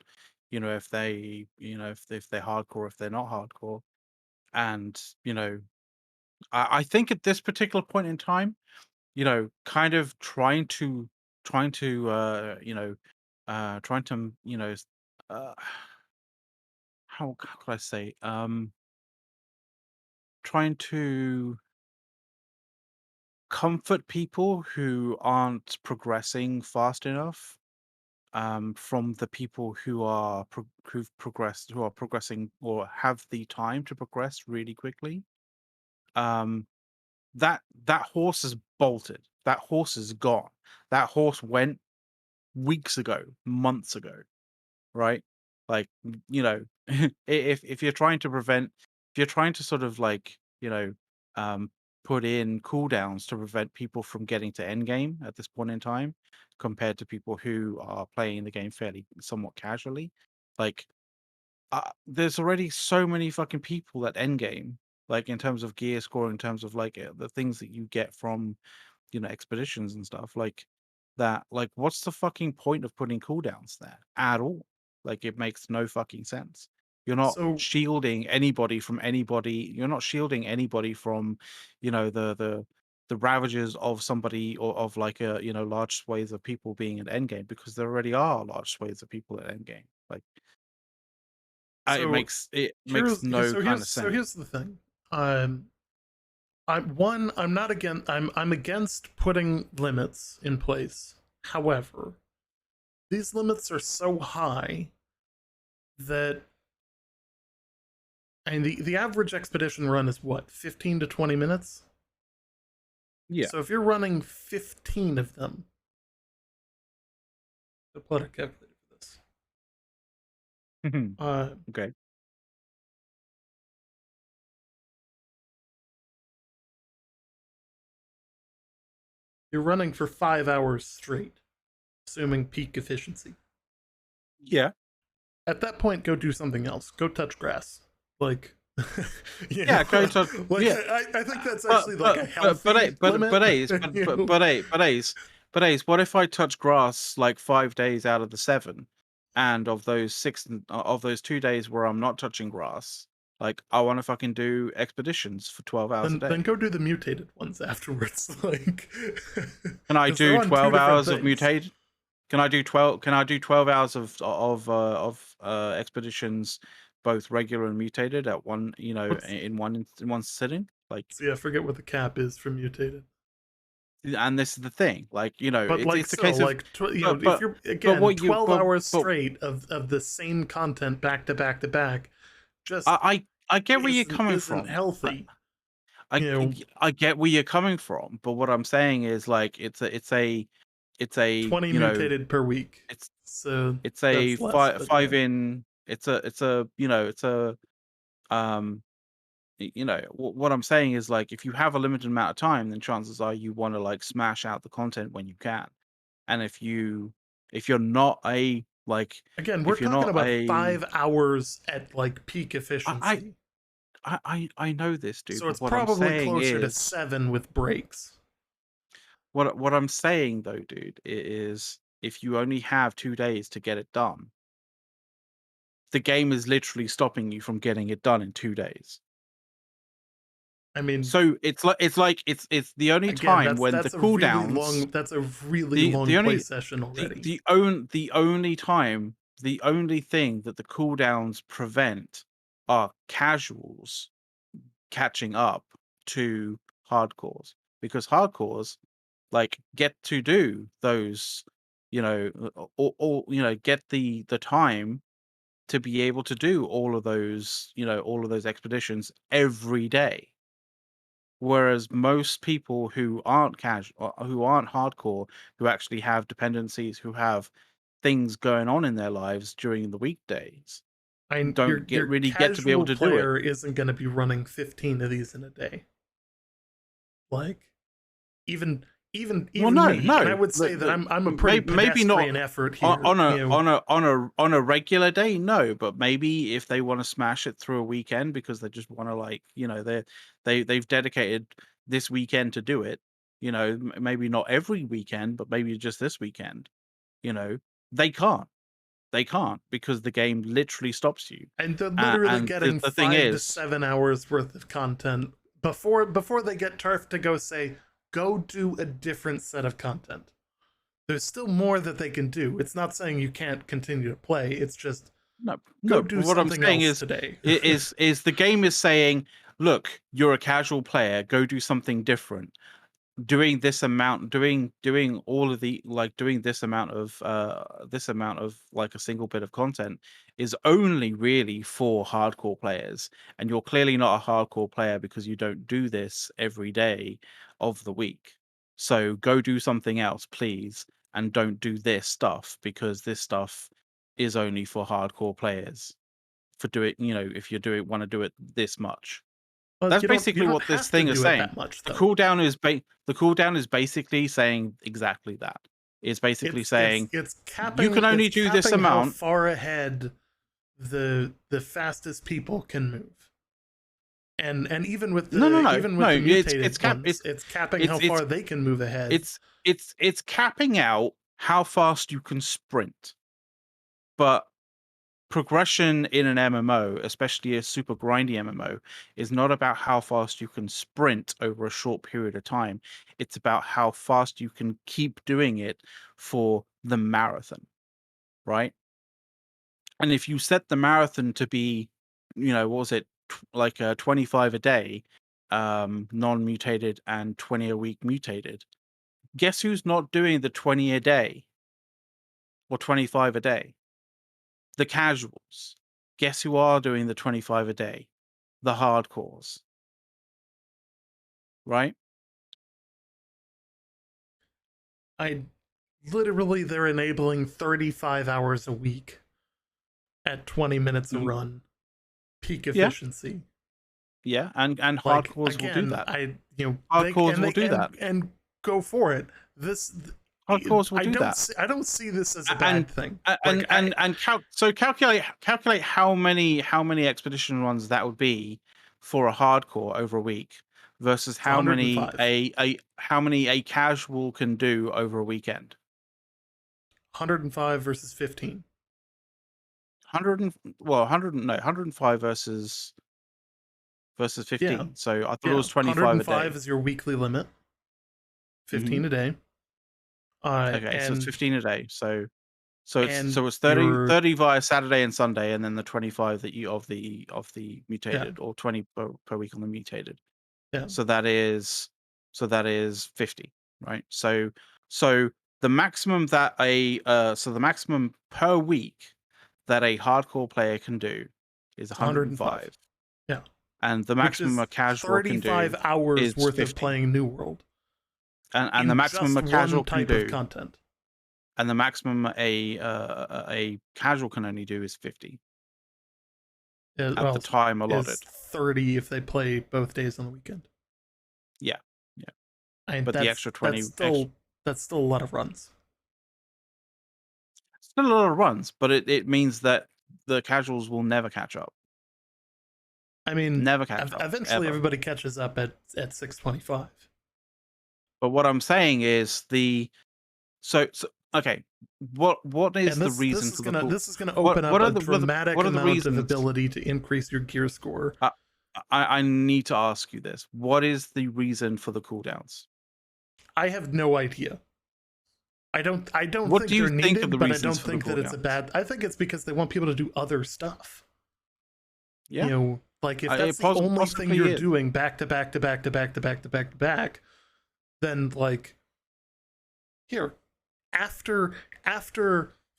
If they if they're hardcore, if they're not hardcore, and I think at this particular point in time, kind of trying to trying to uh, how could I say trying to comfort people who aren't progressing fast enough from the people who've progressed, who are progressing or have the time to progress really quickly. Um, that horse is bolted. That horse is gone. That horse went weeks ago, months ago, right? Like, if you're trying to prevent, if you're trying to sort of like, um, put in cooldowns to prevent people from getting to end game at this point in time, compared to people who are playing the game fairly somewhat casually, like, there's already so many fucking people at end game, like in terms of gear score, in terms of like the things that you get from expeditions and stuff like that. Like, what's the fucking point of putting cooldowns there at all? Like, it makes no fucking sense. You're not So shielding anybody from anybody. You're not shielding anybody from, the ravages of somebody or of like a large swathes of people being at endgame, because there already are large swathes of people at endgame. Like, it So makes no kind of so sense. here's the thing. Um, I'm not against I'm against putting limits in place. However, these limits are so high that, and the average expedition run is what, 15 to 20 minutes? Yeah. So if you're running 15 of them, the plot a calculator for this. Okay. You're running for 5 hours straight, assuming peak efficiency. Yeah. At that point, go do something else. Go touch grass. Like, you Yeah, know, go to like yeah. I think that's But actually like a but healthy limit. Ace, You know? Ace, what if I touch grass like 5 days out of the 7, and of those 2 days where I'm not touching grass, like I want to fucking do expeditions for 12 hours a Then day. go do the mutated ones afterwards. Like, Can I because they're do on two 12 different hours of things. mutated? Can I do 12 hours of expeditions, both regular and mutated at one, What's in one sitting? Like, See, I forget what the cap is for mutated. and this is the thing, like, But like it's a still, case of, like but if but you're but again what you 12 hours but straight of the same content back to back to back, just I get where you're coming isn't from. healthy. I You know, I get where you're coming from, but what I'm saying is like it's a 20 mutated per week. it's So it's a that's less, five but yeah. five in it's a um what I'm saying is, like, if you have a limited amount of time, then chances are you want to like smash out the content when you can. And if you're not a like Again, we're if you're talking not about a 5 hours at like peak I efficiency. I know this, dude, So but it's probably closer to is 7 with breaks. what I'm saying though, dude, is if you only have 2 days to get it done, the game is literally stopping you from getting it done in 2 days. I mean, So it's the only again, time when the cooldowns that's a really the long play only session already. the only time the only thing that the cooldowns prevent are casuals catching up to hardcores, because hardcores like get to do those, get the time to be able to do all of those expeditions every day. Whereas most people who aren't casual, who aren't hardcore, who actually have dependencies, who have things going on in their lives during the weekdays, don't Your get to be able casual to do it. player isn't going to be running 15 of these in a day. Like, even Well, even no, me, and I no, would say that I'm a pretty maybe not pedestrian effort on here. You know, a regular day, no, but maybe if they want to smash it through a weekend because they just want to, like, they've dedicated this weekend to do it. Maybe not every weekend, but maybe just this weekend. You know, they can't. They can't because the game literally stops you. and they're literally And getting the thing 5 to 7 hours worth of content before they get turf to go say, go do a different set of content. There's still more that they can do. It's not saying you can't continue to play. It's just, no, go no. do But what I'm something saying else is, today. the game is saying, look, you're a casual player. Go do something different. Doing all of the, like, doing this amount of like a single bit of content is only really for hardcore players, and you're clearly not a hardcore player because you don't do this every day of the week. So go do something else, please, and don't do this stuff, because this stuff is only for hardcore players. For do it, if you want to do it this much. Well, That's you basically don't what this have to thing is do it saying. that much The though. cooldown is basically saying exactly that. It's basically saying It's you can it's only do this capping how amount. far ahead the fastest people can move. And No, no, no, even no. with the It's mutated cap. ones, it's capping how It's it's far they can move ahead. it's capping out how fast you can sprint. But progression in an MMO, especially a super grindy MMO, is not about how fast you can sprint over a short period of time. It's about how fast you can keep doing it for the marathon, right? And if you set the marathon to be, what was it, like 25 a day, non-mutated, and 20 a week mutated, guess who's not doing the 20 a day or 25 a day? The casuals. Guess who are doing the 25 a day? The hardcores. Right? They're enabling 35 hours a week at 20 minutes a Mhm. run, peak Yeah. efficiency. Yeah. And Like hardcores will do again, that. they Hardcores will do that. and go for it. Hardcores will I do that. I don't see this as a And bad thing. and calculate how many expedition runs that would be for a hardcore over a week versus It's how many 105. a casual can do over a weekend. 105 versus 15. 105 versus Yeah, 15. So I thought it yeah. was 25 a 105 day. is your weekly limit. Hmm. 15 a day. Okay, so it's 15 a day. And So it's 30 your 30 via Saturday and Sunday, and then the 25 that you of the yeah, mutated, or 20 per week on the mutated. yeah, So that is 50, right? So the maximum that the maximum per week that a hardcore player can do is it's 105. 105, Yeah, and the which maximum is a casual can 35 do hours is worth of 50, playing New World and the in maximum just a one casual can type of do, content. and the maximum a casual can only do is 50 at the Well, time is allotted. 30 if they play both days on the weekend. Yeah, yeah. And But the extra 20 extra, that's still a lot of runs. still a lot of runs, but it means that the casuals will never catch up. I mean, Never catch up, eventually ever. everybody catches up at 625. But what I'm saying is so okay. What is And the reason for the cool? this is gonna open up a dramatic what are the amount of reasons? ability to increase your gear score. I, I need to ask you this. What is the reason for the cooldowns? I have no idea. I don't What do think you they're think are needed, the but I reasons don't for the think that it's a cooldowns? bad. I think it's because they want people to do other stuff. Yeah, Like if that's it the only thing possibly you're is. doing back to back to back to back to back to back to back, then like here, after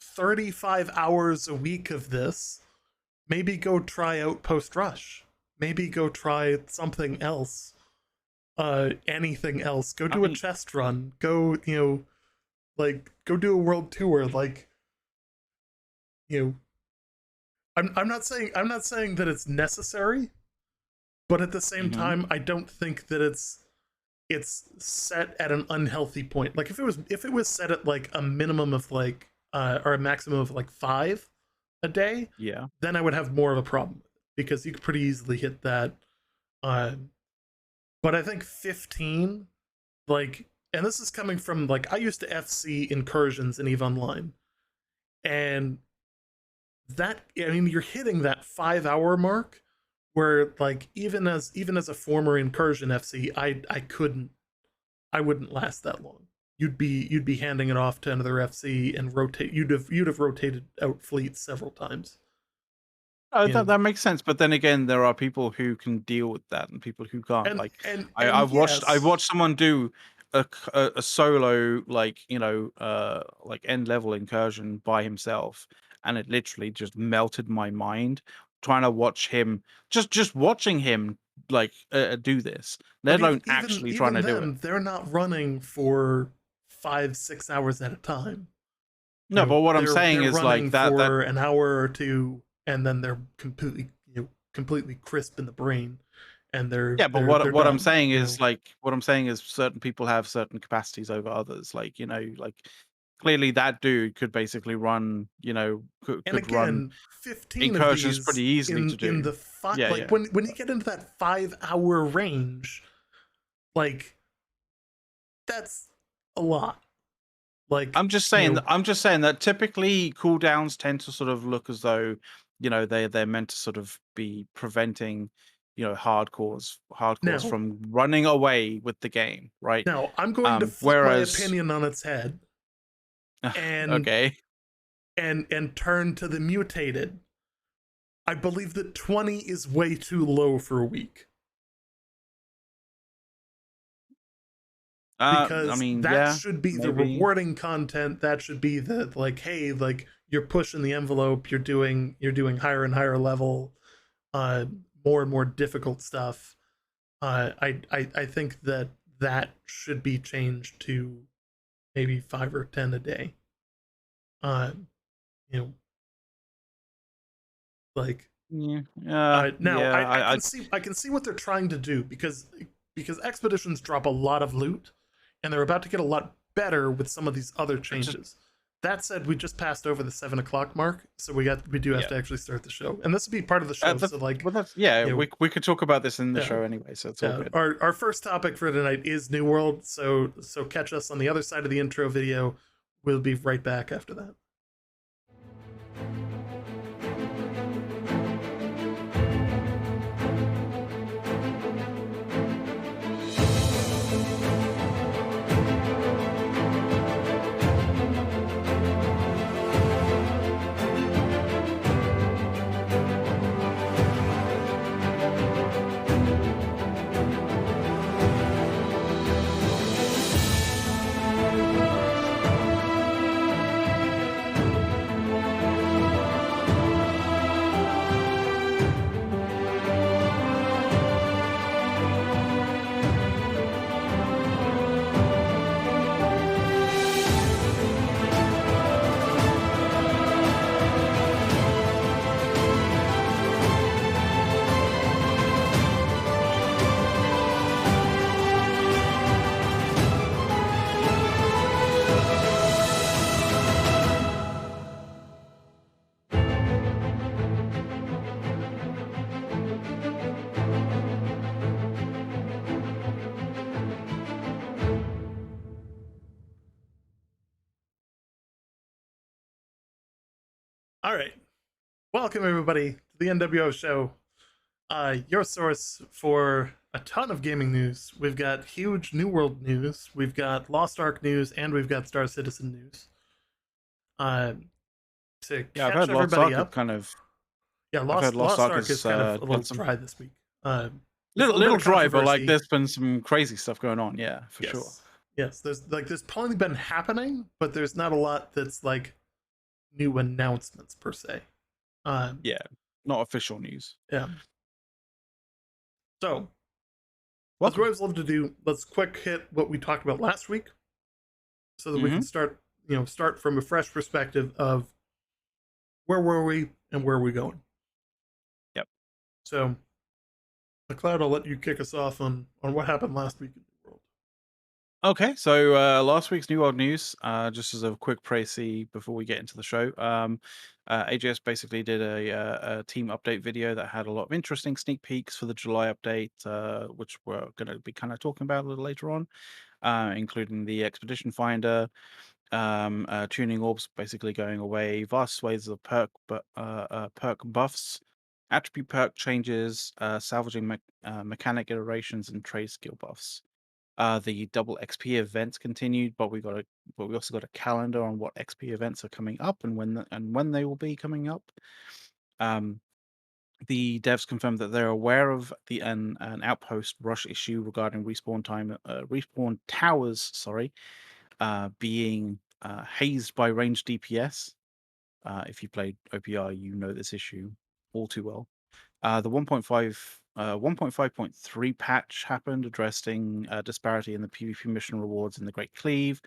35 hours a week of this, maybe go try out post rush. Maybe go try something else. Anything else. Go I do a mean, chest run. Go, like go do a world tour. Like, you know, I'm not saying that it's necessary, but at the same mhm, time, I don't think that it's set at an unhealthy point. Like if it was set at like a minimum of like or a maximum of like 5 a day, yeah. then I would have more of a problem with it because you could pretty easily hit that. Uh, but I think 15, like, and this is coming from like I used to FC incursions in EVE Online, and that I mean you're hitting that 5 hour mark where like even as a former incursion FC, I wouldn't last that long. You'd be handing it off to another FC and rotate. You'd have rotated out fleets several times. Oh, You know, that makes sense. But then again, there are people who can deal with that and people who can't. Like and I've yes, watched someone do a solo, like, like end level incursion by himself, and it literally just melted my mind trying to watch him, just watching him, like, do this, let but alone actually trying even to do it. them, they're not running for 5 6 hours at a time. No, but what I'm saying They're is like running that for an hour or two, and then they're completely crisp in the brain, and Yeah, but they're what I'm done. saying is, like, what I'm saying is certain people have certain capacities over others. Like, like, clearly that dude could basically run, And could run again, 15 of incursions pretty these easily to in do. the five, Yeah, like yeah. when you get into that 5 hour range, like that's a lot. Like I'm just saying that typically cooldowns tend to sort of look as though, they're meant to sort of be preventing, hardcores now from running away with the game, right? I'm going to flip my Whereas opinion on its head, and okay. and turn to the mutated. I believe that 20 is way too low for a week. I Because mean, that yeah, should be the maybe. rewarding content. That should be the, like, hey, like, you're pushing the envelope, you're doing higher and higher level, uh more and more difficult stuff. I think that that should be changed to maybe 5 or 10 a day. uh you know, like, Yeah, now yeah. I can see what they're trying to do, because expeditions drop a lot of loot, and they're about to get a lot better with some of these other I just changes. That said, we just passed over the 7 o'clock mark, so we do have yeah. to actually start the show, and this will be part of the show. So, like, Well, that's yeah. you know, We could talk about this in the yeah, show anyway, so it's all yeah. good. Our first topic for tonight is New World, so catch us on the other side of the intro video. We'll be right back after that. All right, welcome everybody to the NWO show, your source for a ton of gaming news. We've got huge New World news, we've got Lost Ark news, and we've got Star Citizen news. Uh, to Yeah, I've catch heard Lost everybody Ark have up, kind of. yeah, I've heard Lost Lost Ark Ark is has kind of a little had some dry this week. There's a little bit little of dry, but like controversy. there's been some crazy stuff going on. Yeah, for sure. Yes, yes. There's plenty been happening, but there's not a lot that's like new announcements per se. Um, Yeah, not official news. yeah. So, as we Welcome. always love to do, let's quick hit what we talked about last week, so that we can Mm-hmm. start from a fresh perspective of where were we and where are we going. Yep. So, McLeod, I'll let you kick us off on what happened last week in the world. Okay, so last week's New World News, just as a quick précis before we get into the show, AJS basically did a team update video that had a lot of interesting sneak peeks for the July update, which we're going to be kind of talking about a little later on, including the Expedition Finder, tuning orbs basically going away, vast swathes of perk buffs, attribute perk changes, salvaging mechanic iterations, and trade skill buffs. The double XP events continued, but we also got a calendar on what XP events are coming up and when they will be coming up. Um, the devs confirmed that they're aware of an outpost rush issue regarding respawn towers, being hazed by ranged DPS. If you played OPR, you know this issue all too well. The 1.5.3 patch happened, addressing disparity in the PvP mission rewards in the Great Cleave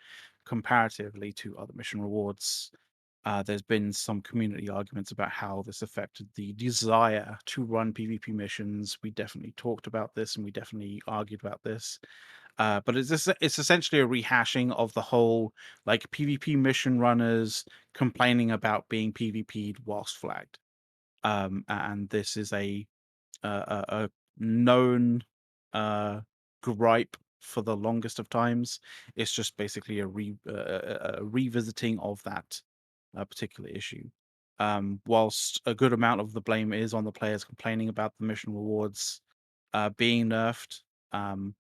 comparatively to other mission rewards. There's been some community arguments about how this affected the desire to run PvP missions. We definitely talked about this and we definitely argued about this. But it's essentially a rehashing of the whole like PvP mission runners complaining about being PvP'd whilst flagged. And this is a known gripe for the longest of times. It's just basically a revisiting of that particular issue. Whilst a good amount of the blame is on the players complaining about the mission rewards being nerfed, um,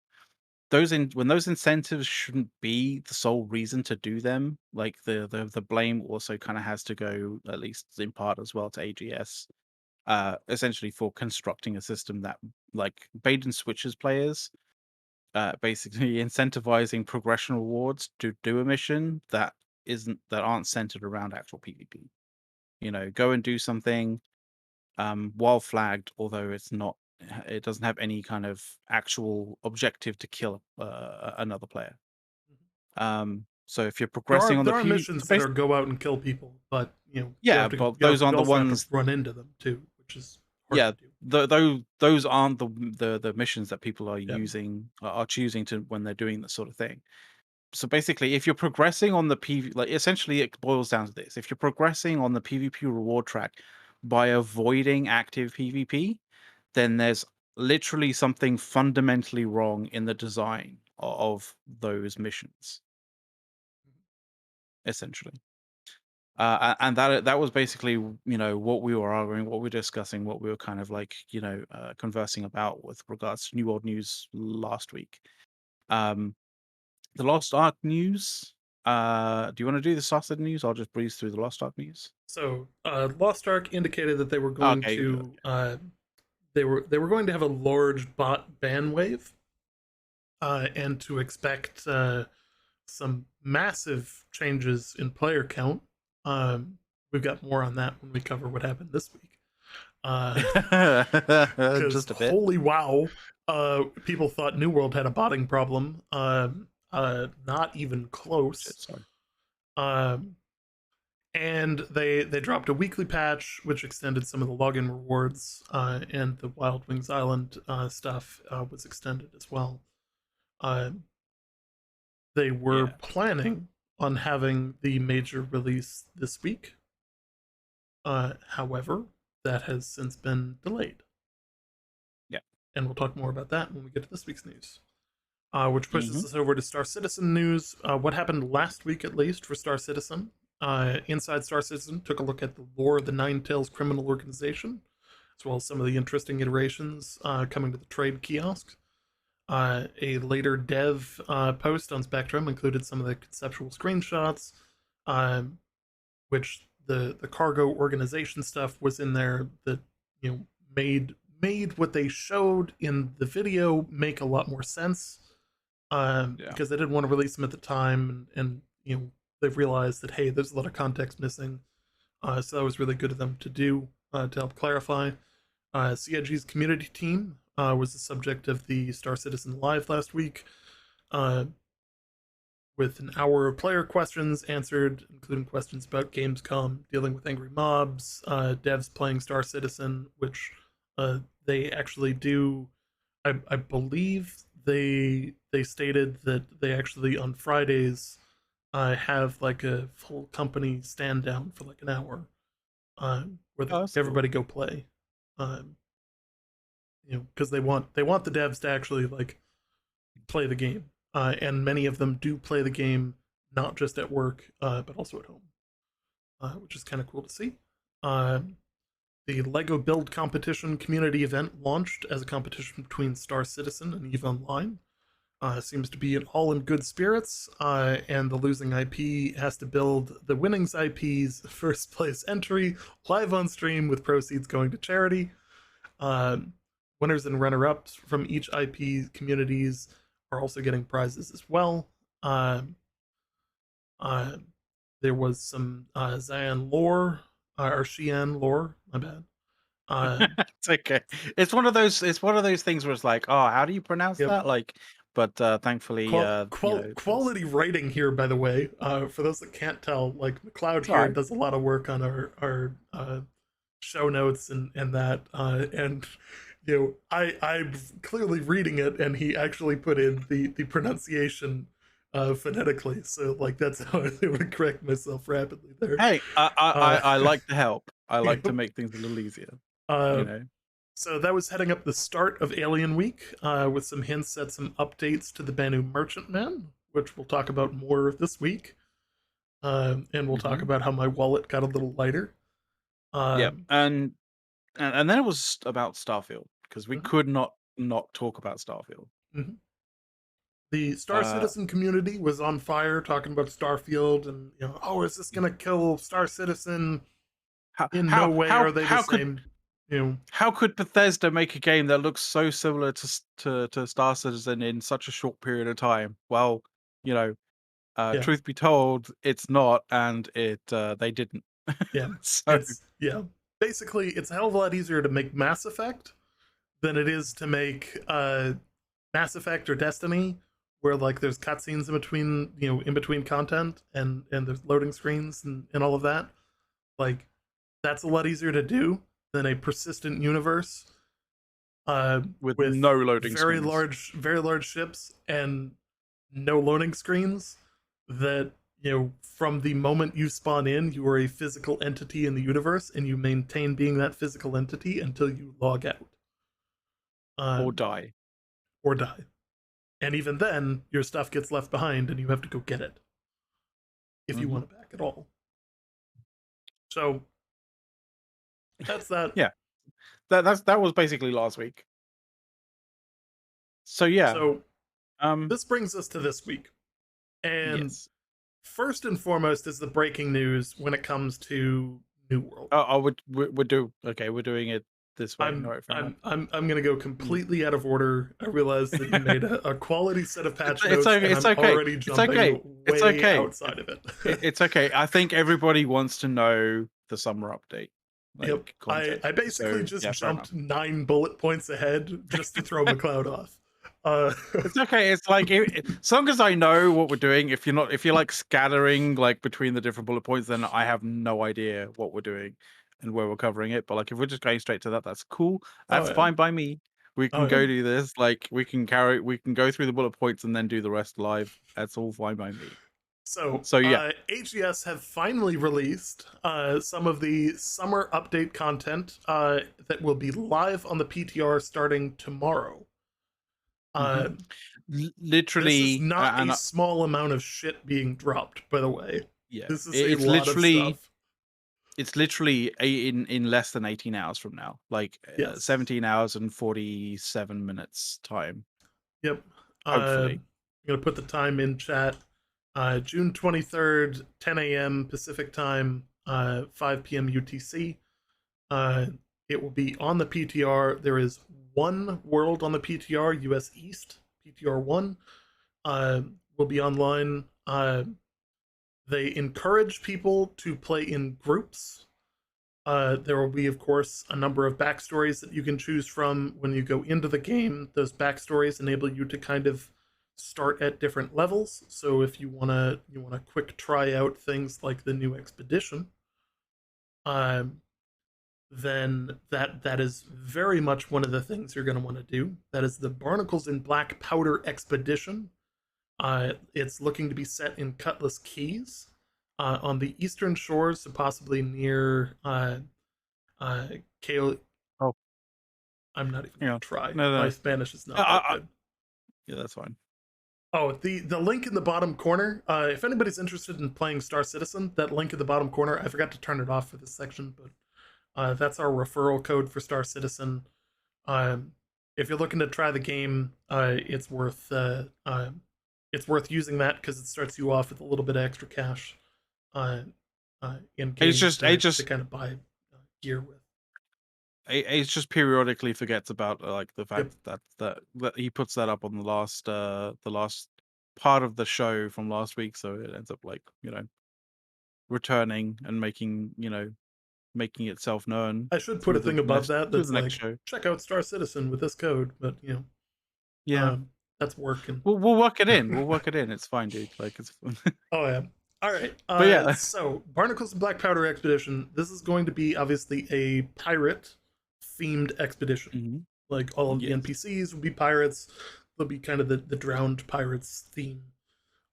when those incentives shouldn't be the sole reason to do them, like the blame also kind of has to go, at least in part as well, to AGS, essentially for constructing a system that like bait and switches players, basically incentivizing progression rewards to do a mission that aren't centered around actual PvP. Go and do something while flagged, although it doesn't have any kind of actual objective to kill another player. So if you're There progressing are on the there are PvP, missions that are go out and kill people, but yeah, but you those aren't the also have to ones. run into them too, which is hard Yeah, to do. those aren't the missions that people are Yeah. choosing to when they're doing this sort of thing. So basically, if you're progressing on the PV, like essentially it boils down to this: if you're progressing on the PvP reward track by avoiding active PvP, then there's literally something fundamentally wrong in the design of those missions, essentially. And that was basically, what we were arguing, what we were discussing, what we were kind of like, conversing about with regards to New World News last week. Um, the Lost Ark news. Do you want to do the Sausage news? I'll just breeze through the Lost Ark news. So Lost Ark indicated that they were going Okay, you do it. to they were going to have a large bot ban wave, and to expect some massive changes in player count. We've got more on that when we cover what happened this week. Because Just a bit. holy wow, people thought New World had a botting problem. Not even Shit, close. sorry. And they dropped a weekly patch which extended some of the login rewards, and the Wild Wings Island stuff was extended as well. Uh, they were Yeah. planning on having the major release this week. However, that has since been delayed. Yeah. And we'll talk more about that when we get to this week's news. Which pushes Hmm. us over to Star Citizen news. What happened last week, at least, for Star Citizen? Inside Star Citizen took a look at the lore of the Nine Tails criminal organization, as well as some of the interesting iterations coming to the trade kiosk. A later dev post on Spectrum included some of the conceptual screenshots, which the cargo organization stuff was in there that you know made what they showed in the video make a lot more sense, Yeah. because they didn't want to release them at the time, and they've realized that hey, there's a lot of context missing, so that was really good of them to do, to help clarify. CIG's community team was the subject of the Star Citizen Live last week, uh, with an hour of player questions answered, including questions about Gamescom, dealing with angry mobs, devs playing Star Citizen, which they actually do. I believe they stated that they actually on Fridays have like a full company stand down for like an hour, where Oh, that's cool. everybody go play, um, because they want the devs to actually like play the game, and many of them do play the game not just at work, but also at home, which is kind of cool to see. Uh, the Lego Build Competition community event launched as a competition between Star Citizen and EVE Online. Seems to be all in good spirits, and the losing IP has to build the winning's IP's first place entry live on stream with proceeds going to charity. Um, Winners and runner-ups from each IP communities are also getting prizes as well. Um, uh, there was some Xian lore, or Xian lore. My bad. It's okay. It's one of those things where it's like, oh, how do you pronounce Yep. that? Like, but thankfully, Quality writing here, by the way. For those that can't tell, like McLeod it's all here right. does a lot of work on our show notes and that, and I'm clearly reading it, and he actually put in the pronunciation phonetically, so like that's how I would correct myself rapidly there. Hey, Uh, I like to help. I like to yep. make things a little easier. You Uh, know. so that was heading up the start of Alien Week, with some hints at some updates to the Banu Merchantman, which we'll talk about more this week. And we'll talk Hmm. about how my wallet got a little lighter. Yeah, Um, and then it was about Starfield because we mhm, could not talk about Starfield. mhm. The Star Uh, Citizen community was on fire talking about Starfield and, oh, is this gonna kill Star Citizen? how In no how way how are they the how could same. You know, how could Bethesda make a game that looks so similar to Star Citizen in such a short period of time? Well, you know, yeah, truth be told, it's not, and they didn't. yeah. So It's yeah. Basically, it's a hell of a lot easier to make Mass Effect than it is to make Mass Effect or Destiny, where like there's cutscenes in between, in between content, and there's loading screens and all of that. Like that's a lot easier to do than a persistent universe with with no loading screens. very large ships and no loading screens. That from the moment you spawn in, you are a physical entity in the universe, and you maintain being that physical entity until you log out Or um, die. or die. And even then, your stuff gets left behind, and you have to go get it if you Hmm. want it back at all. So that's that. Yeah, that was basically last week. So yeah, So um, this brings us to this week, and yes. first and foremost is the breaking news when it comes to New World. We're doing it this way. All I'm right, fair enough. I'm I'm I'm gonna go Yeah. completely out of order. I realize that you made a quality set of patch It's notes, and it's I'm okay. already It's okay. jumping It's way okay. outside of it. It's okay. I think everybody wants to know the summer update, Yep. like I context. basically So just yeah, fair enough. jumped 9 bullet points ahead just to throw McLeod off. Uh, It's okay. It's like as long as I know what we're doing. If you're like scattering like between the different bullet points, then I have no idea what we're doing and where we're covering it. But like if we're just going straight to that, that's cool. oh That's yeah. fine by me. We Oh can yeah. go do this. Like we can go through the bullet points and then do the rest live. That's all fine by me. So, So yeah. AGS have finally released some of the summer update content that will be live on the PTR starting tomorrow. Hmm. Uh, this is Literally, not a and small amount of shit being dropped, by the way. yeah, This is a it's lot of literally stuff. in less than 18 hours from now, like Yes. 17 hours and 47 minutes time, Yep. hopefully. I'm going to put the time in chat. June 23rd, 10 a.m. Pacific time, 5 p.m. UTC. Uh, it will be on the PTR. There is one world on the PTR, US East, PTR 1. Uh, will be online. They encourage people to play in groups. There will be, of course, a number of backstories that you can choose from when you go into the game. Those backstories enable you to kind of start at different levels. So if you wanna quick try out things like the new expedition, um, then that is very much one of the things you're going to want to do. That is the Barnacles in Black Powder Expedition. It's looking to be set in Cutlass Keys on the eastern shores, so possibly near Kale. Oh, I'm not even going yeah. to try. No, My no. Spanish is I, not that I, good. yeah, that's fine. Oh, the link in the bottom corner. If anybody's interested in playing Star Citizen, that link in the bottom corner. I forgot to turn it off for this section, but that's our referral code for Star Citizen. Um, if you're looking to try the game, it's worth using that because it starts you off with a little bit of extra cash uh, in It's game just, it to just, kind of buy gear with. it just periodically forgets about like the Yep. fact that he puts that up on the last part of the show from last week, so it ends up like returning and making itself known I should put through a the thing above next that through that's the next like show. check out Star Citizen with this code, but Yeah, that's working. we'll work it in. We'll work it in. It's fine, dude. Like it's fun. Oh yeah. All right. But yeah. So Barnacles and Black Powder Expedition. This is going to be obviously a pirate themed expedition. Mhm. Like all of the Yes. NPCs will be pirates. They'll be kind of the drowned pirates theme,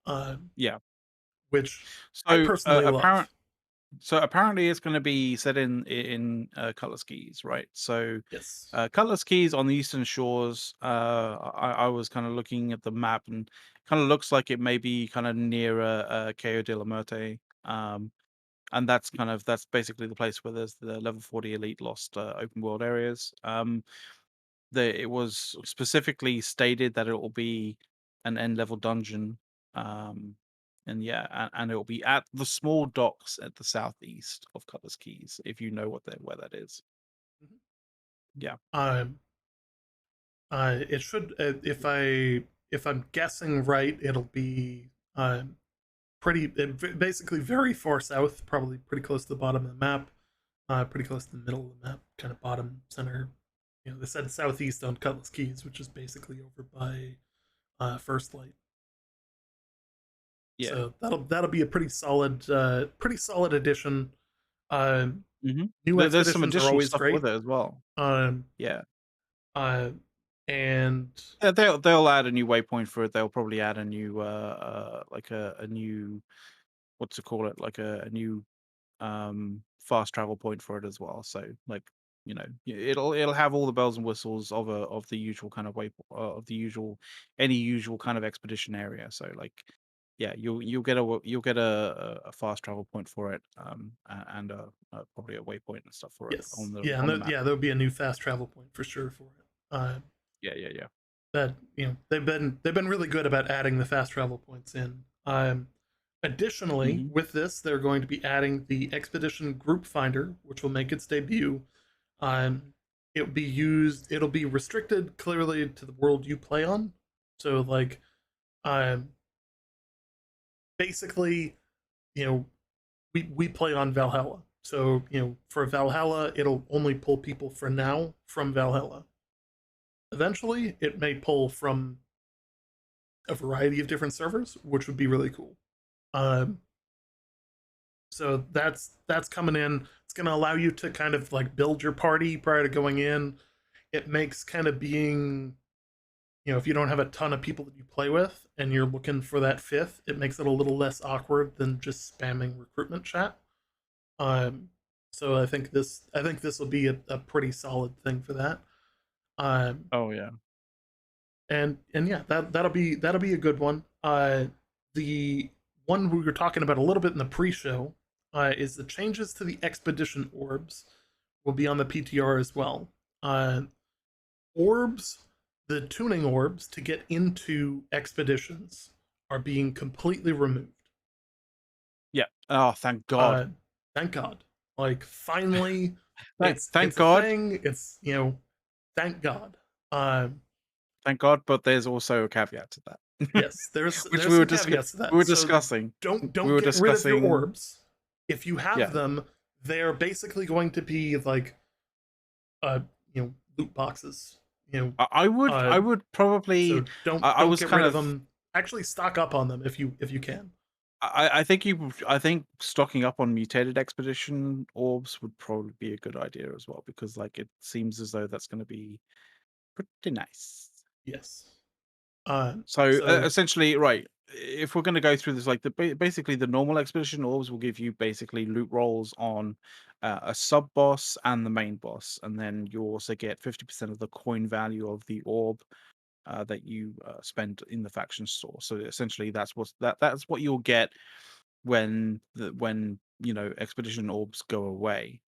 uh, Yeah. which I So personally love. apparently it's going to be set in Cutlass Keys, right? So Yes. Cutlass Keys on the eastern shores. I was kind of looking at the map and kind of looks like it may be kind of near Cayo de la Muerte. And that's basically the place where there's the level 40 elite lost open world areas. It was specifically stated that it will be an end level dungeon. Um, and yeah, and it'll be at the small docks at the southeast of Cutler's Keys, if you know where that is. Mhm. Yeah. Um, it should, if I'm guessing right, it'll be basically very far south, probably pretty close to the bottom of the map, pretty close to the middle of the map, kind of bottom center. You know, they said southeast on Cutlass Keys, which is basically over by First Light. Yeah. So that'll be a pretty solid addition. Um, Mhm. New There's some expeditions are additional always stuff great. with it as well. Um, Yeah. uh, and Yeah, they'll add a new waypoint for it. They'll probably add a new, like a new, what to call it? Like a new, fast travel point for it as well. So, like, it'll have all the bells and whistles of the usual kind of of the usual any usual kind of expedition area. So, like, yeah, you'll get a fast travel point for it, and probably a waypoint and stuff for it yes, on the map. yeah, there'll be a new fast travel point for sure for it. Yeah, yeah, yeah. That they've been really good about adding the fast travel points in. Additionally, Hmm. with this, they're going to be adding the expedition group finder, which will make its debut. Um, it'll be restricted clearly to the world you play on. So like, um, basically, you know, we play on Valhalla. So for Valhalla, it'll only pull people for now from Valhalla. Eventually, it may pull from a variety of different servers, which would be really cool. Um, so that's coming in. It's going to allow you to kind of like build your party prior to going in. It makes kind of being, if you don't have a ton of people that you play with and you're looking for that fifth, it makes it a little less awkward than just spamming recruitment chat. Um, so I think this will be a pretty solid thing for that. Um, Oh yeah. and yeah, that'll be a good one. The one we were talking about a little bit in the pre-show is the changes to the expedition orbs will be on the PTR as well. Uh, Orbs, the tuning orbs to get into expeditions are being completely removed. Yeah. Oh, thank God. Uh, thank God. Like finally, Thank it's a God. thing. It's thank God. Um, Thank God, but there's also a caveat to that, Yes, which there's some caveats to we that. were So discussing. We don't were get rid of your discussing. orbs. If you have Yeah, them, they're basically going to be like uh loot boxes. You know, I would probably. so I don't was get kind rid of of. them. Actually stock up on them if you can. I think stocking up on mutated expedition orbs would probably be a good idea as well, because like it seems as though that's going to be pretty nice. Yes. So So essentially, right? If we're going to go through this, like basically the normal expedition orbs will give you basically loot rolls on a sub boss and the main boss, and then you also get 50% of the coin value of the orb that you spend in the faction store. So essentially, that's what you'll get when expedition orbs go away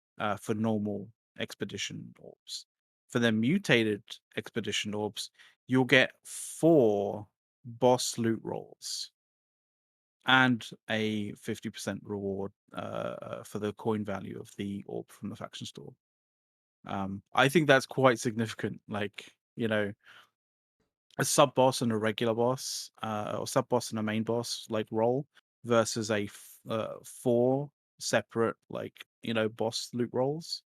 for normal expedition orbs. For the mutated expedition orbs, you'll get 4 boss loot rolls and a 50% reward for the coin value of the orb from the faction store. I think that's quite significant. Like, a sub boss and a regular boss, or sub boss and a main boss like role versus 4 separate boss loot rolls.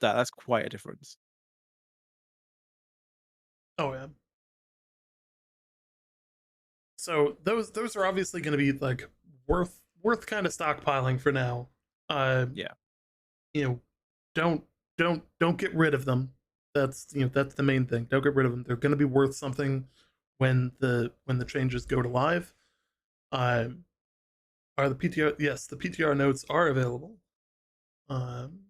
That's quite a difference. oh yeah. So those are obviously going to be like worth kind of stockpiling for now. Uh, Yeah. you know, don't don't get rid of them. That's the main thing. Don't get rid of them. They're going to be worth something when the changes go to live. Um, are the PTR? Yes, the PTR notes are available. Um,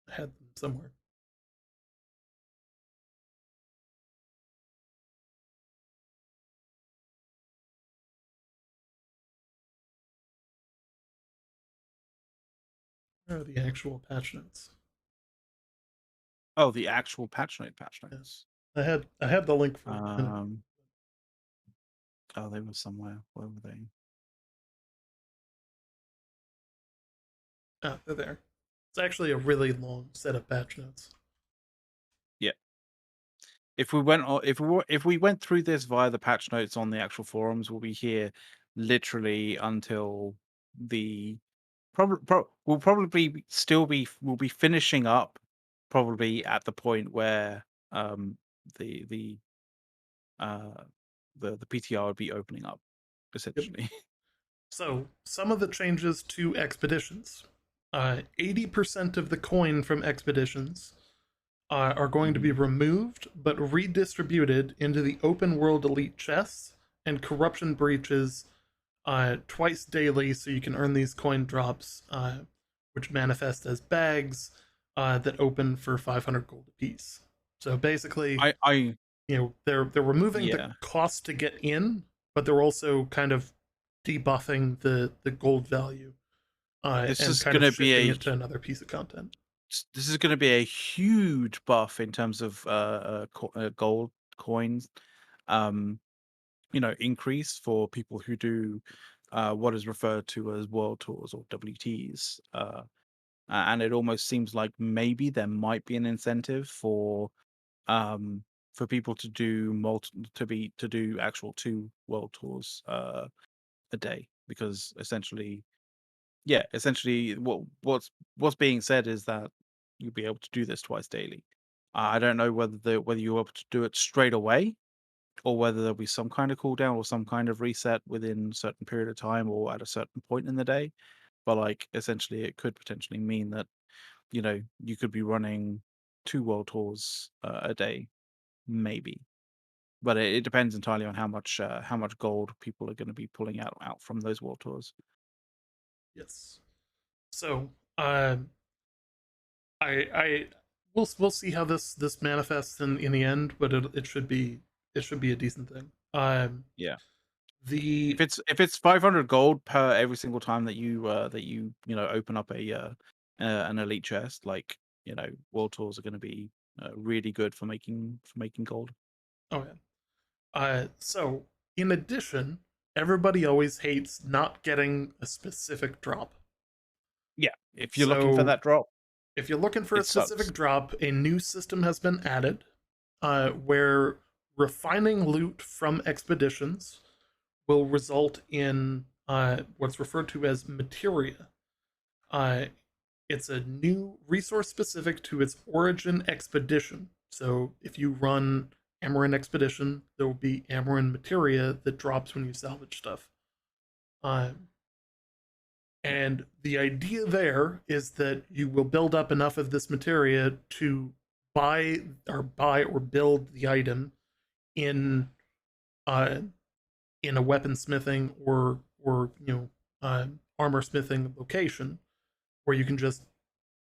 I had them somewhere. Where are the actual patch notes? Oh, the actual patch Yeah. notes. I had the link for it a minute ago. Um, oh, they were somewhere. Where were they? Ah, they're there. It's actually a really long set of patch notes. Yeah. If we went if we went through this via the patch notes on the actual forums, we'll be here literally until the we'll probably still be we'll be finishing up probably at the point where the the uh the PTR would be opening up Yep. essentially. So some of the changes to expeditions. 80% of the coin from expeditions are going to be Mhm. removed but redistributed into the open world elite chests and corruption breaches twice daily, so you can earn these coin drops, which manifest as bags that open for 500 gold apiece. So basically, I they're removing the yeah. cost to get in, but they're also kind of debuffing the gold value This and is kind of gonna be shifting a it to another piece of content. this is going to be a huge buff in terms of gold coins, um, increase for people who do what is referred to as world tours or WTs. And it almost seems like maybe there might be an incentive um, for people to do to do actual 2 world tours a day, because essentially, yeah, essentially what's being said is that you'll be able to do this twice daily. I don't know whether you're able to do it straight away, or whether there'll be some kind of cooldown or some kind of reset within a certain period of time or at a certain point in the day. But like essentially, it could potentially mean that you could be running 2 world tours a day, maybe. But it depends entirely on how much gold people are going to be pulling out from those world tours. Yes. So I we'll see how this manifests in the end, but it should be a decent thing. Yeah. The If it's 500 gold per every single time that you open up an elite chest, like, world tours are going to be really good for making gold. oh yeah. So in addition, everybody always hates not getting a specific drop. Yeah, if you're looking for So that drop, if you're looking for a it sucks. specific drop, a new system has been added where refining loot from expeditions will result in what's referred to as materia. Uh, it's a new resource specific to its origin expedition. So if you run Amaran Expedition, there will be Amaran materia that drops when you salvage stuff. Um, Yeah. and the idea there is that you will build up enough of this materia to buy or build the item in uh, in a weaponsmithing or armor smithing location where you can just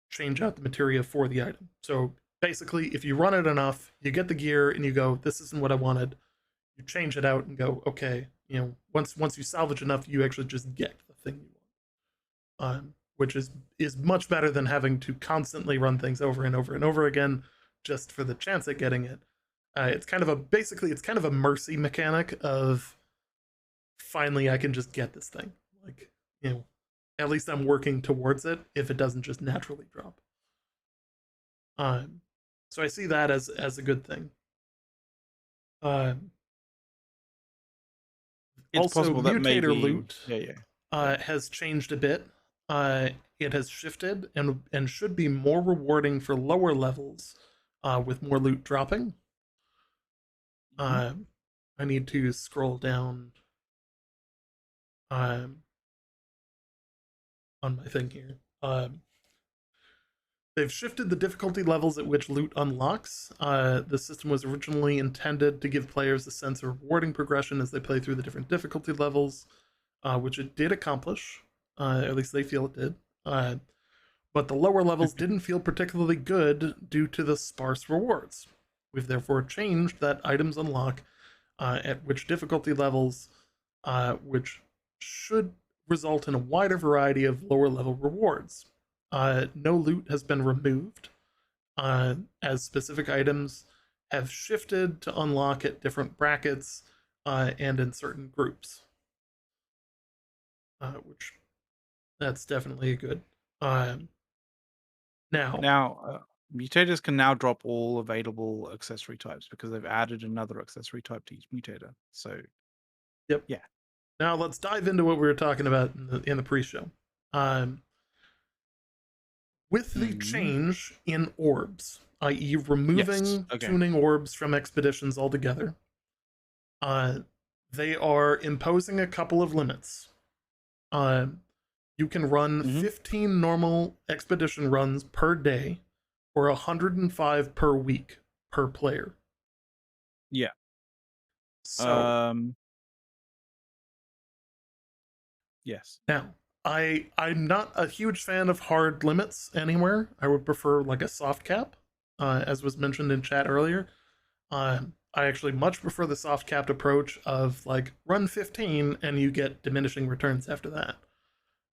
change out the materia for the item. So basically, if you run it enough, you get the gear and you go, this isn't what I wanted. You change it out and go, okay, once you salvage enough, you actually just get the thing you want, which is much better than having to constantly run things over and over and over again just for the chance at getting it. It's kind of a basically it's kind of a mercy mechanic of finally I can just get this thing. Like, at least I'm working towards it if it doesn't just naturally drop. Um, so I see that as a good thing. Um, It's Also, possible that mutator maybe, loot yeah, yeah, yeah. has changed a bit. It has shifted and should be more rewarding for lower levels with more loot dropping. Mhm. Um, I need to scroll down um, on my thing here. They've shifted the difficulty levels at which loot unlocks. The system was originally intended to give players a sense of rewarding progression as they play through the different difficulty levels, which it did accomplish. At least they feel it did. But the lower levels didn't feel particularly good due to the sparse rewards. We've therefore changed that items unlock at which difficulty levels, which should result in a wider variety of lower level rewards. No loot has been removed, as specific items have shifted to unlock at different brackets and in certain groups, which that's definitely a good. Um, Now, Now, mutators can now drop all available accessory types because they've added another accessory type to each mutator. So, yep. yeah. Now let's dive into what we were talking about in the pre-show. Um, with the Mm. change in orbs, i.e., Yes. removing Okay. tuning orbs from expeditions altogether, uh, they are imposing a couple of limits. Uh, you can run Hmm. 15 normal expedition runs per day, or 105 per week per player. Yeah. So Um. Yes. now, I'm not a huge fan of hard limits anywhere. I would prefer like a soft cap, as was mentioned in chat earlier. I actually much prefer the soft capped approach of like run 15 and you get diminishing returns after that.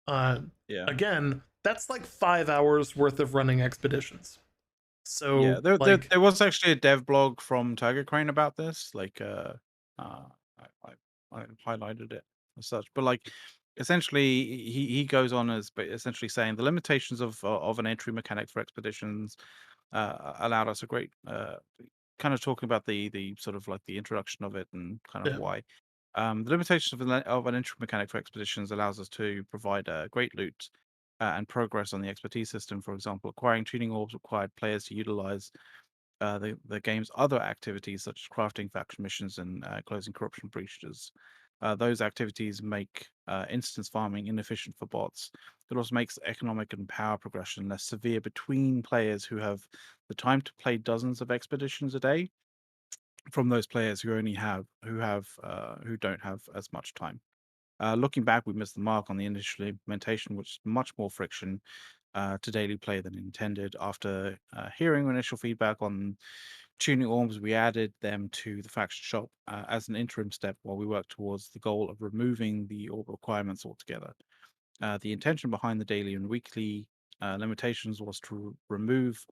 Uh, Yeah. Again, that's like 5 hours worth of running expeditions. Yeah. So There, there, like, there was actually a dev blog from Tiger Crane about this. Like, uh, I highlighted it as such, but like, essentially, he goes on as essentially saying the limitations of an entry mechanic for expeditions allowed us a great kind of talking about the sort of like the introduction of it and kind of yeah, why. The limitations of an entry mechanic for expeditions allows us to provide great loot and progress on the expertise system. For example, acquiring tuning orbs required players to utilize the game's other activities such as crafting faction missions and closing corruption breaches. Those activities make instance farming inefficient for bots. It also makes economic and power progression less severe between players who have the time to play dozens of expeditions a day from those players who don't have as much time. Looking back, we missed the mark on the initial implementation, which is much more friction to daily play than intended. After hearing initial feedback on tuning orbs, we added them to the faction shop as an interim step while we work towards the goal of removing the orb requirements altogether. The intention behind the daily and weekly limitations was to remove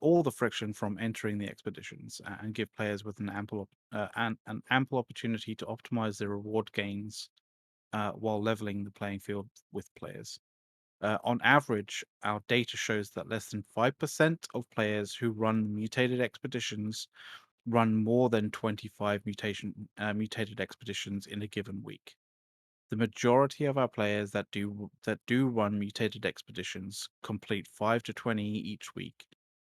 all the friction from entering the expeditions and give players with an ample opportunity to optimize their reward gains while leveling the playing field with players. On average, our data shows that less than 5% of players who run mutated expeditions run more than 25 mutated expeditions in a given week. The majority of our players that do run mutated expeditions complete 5 to 20 each week.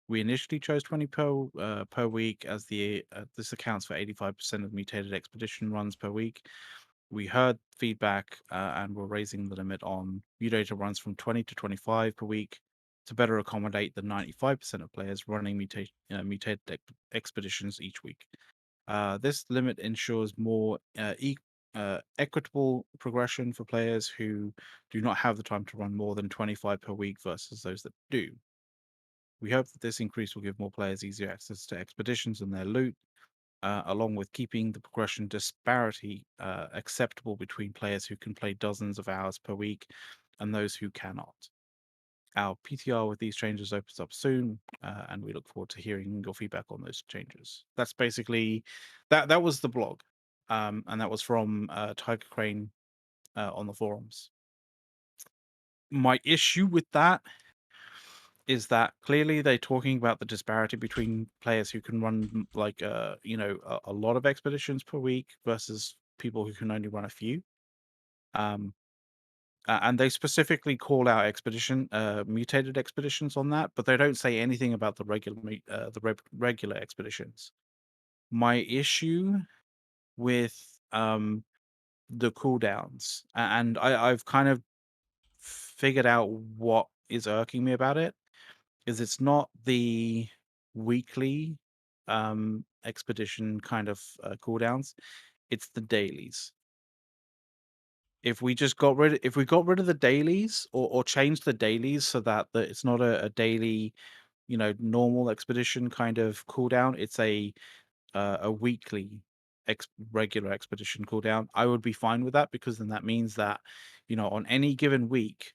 We initially chose 20 per week as this accounts for 85% of mutated expedition runs per week. We heard feedback and we're raising the limit on mutator runs from 20 to 25 per week to better accommodate the 95% of players running mutated expeditions each week. This limit ensures more equitable progression for players who do not have the time to run more than 25 per week versus those that do. We hope that this increase will give more players easier access to expeditions and their loot, along with keeping the progression disparity acceptable between players who can play dozens of hours per week and those who cannot. Our PTR with these changes opens up soon, and we look forward to hearing your feedback on those changes. That's basically that was the blog, and that was from Tiger Crane on the forums. My issue with that is that clearly they're talking about the disparity between players who can run like a lot of expeditions per week versus people who can only run a few. And they specifically call out mutated expeditions on that, but they don't say anything about the regular expeditions. My issue with the cooldowns, and I've kind of figured out what is irking me about it, is it's not the weekly expedition kind of cooldowns, it's the dailies. If we got rid of the dailies or changed the dailies so that it's not a daily, normal expedition kind of cooldown, it's a weekly regular expedition cooldown, I would be fine with that because then that means that, on any given week,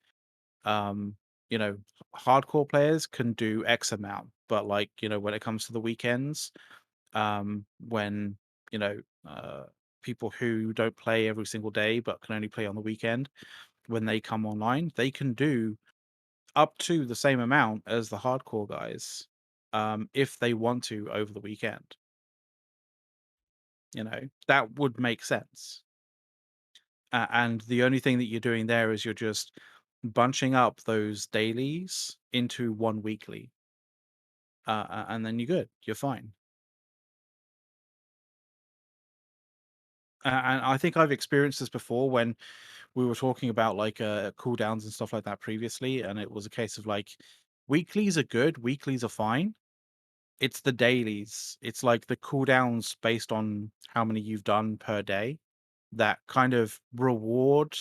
um, you know, hardcore players can do X amount. but like, when it comes to the weekends, when you know people who don't play every single day but can only play on the weekend, when they come online, they can do up to the same amount as the hardcore guys, if they want to over the weekend. That would make sense. And the only thing that you're doing there is you're just bunching up those dailies into one weekly, and then you're good. You're fine. And I think I've experienced this before when we were talking about like cooldowns and stuff like that previously, and it was a case of like weeklies are good, weeklies are fine. It's the dailies. It's like the cooldowns based on how many you've done per day that kind of reward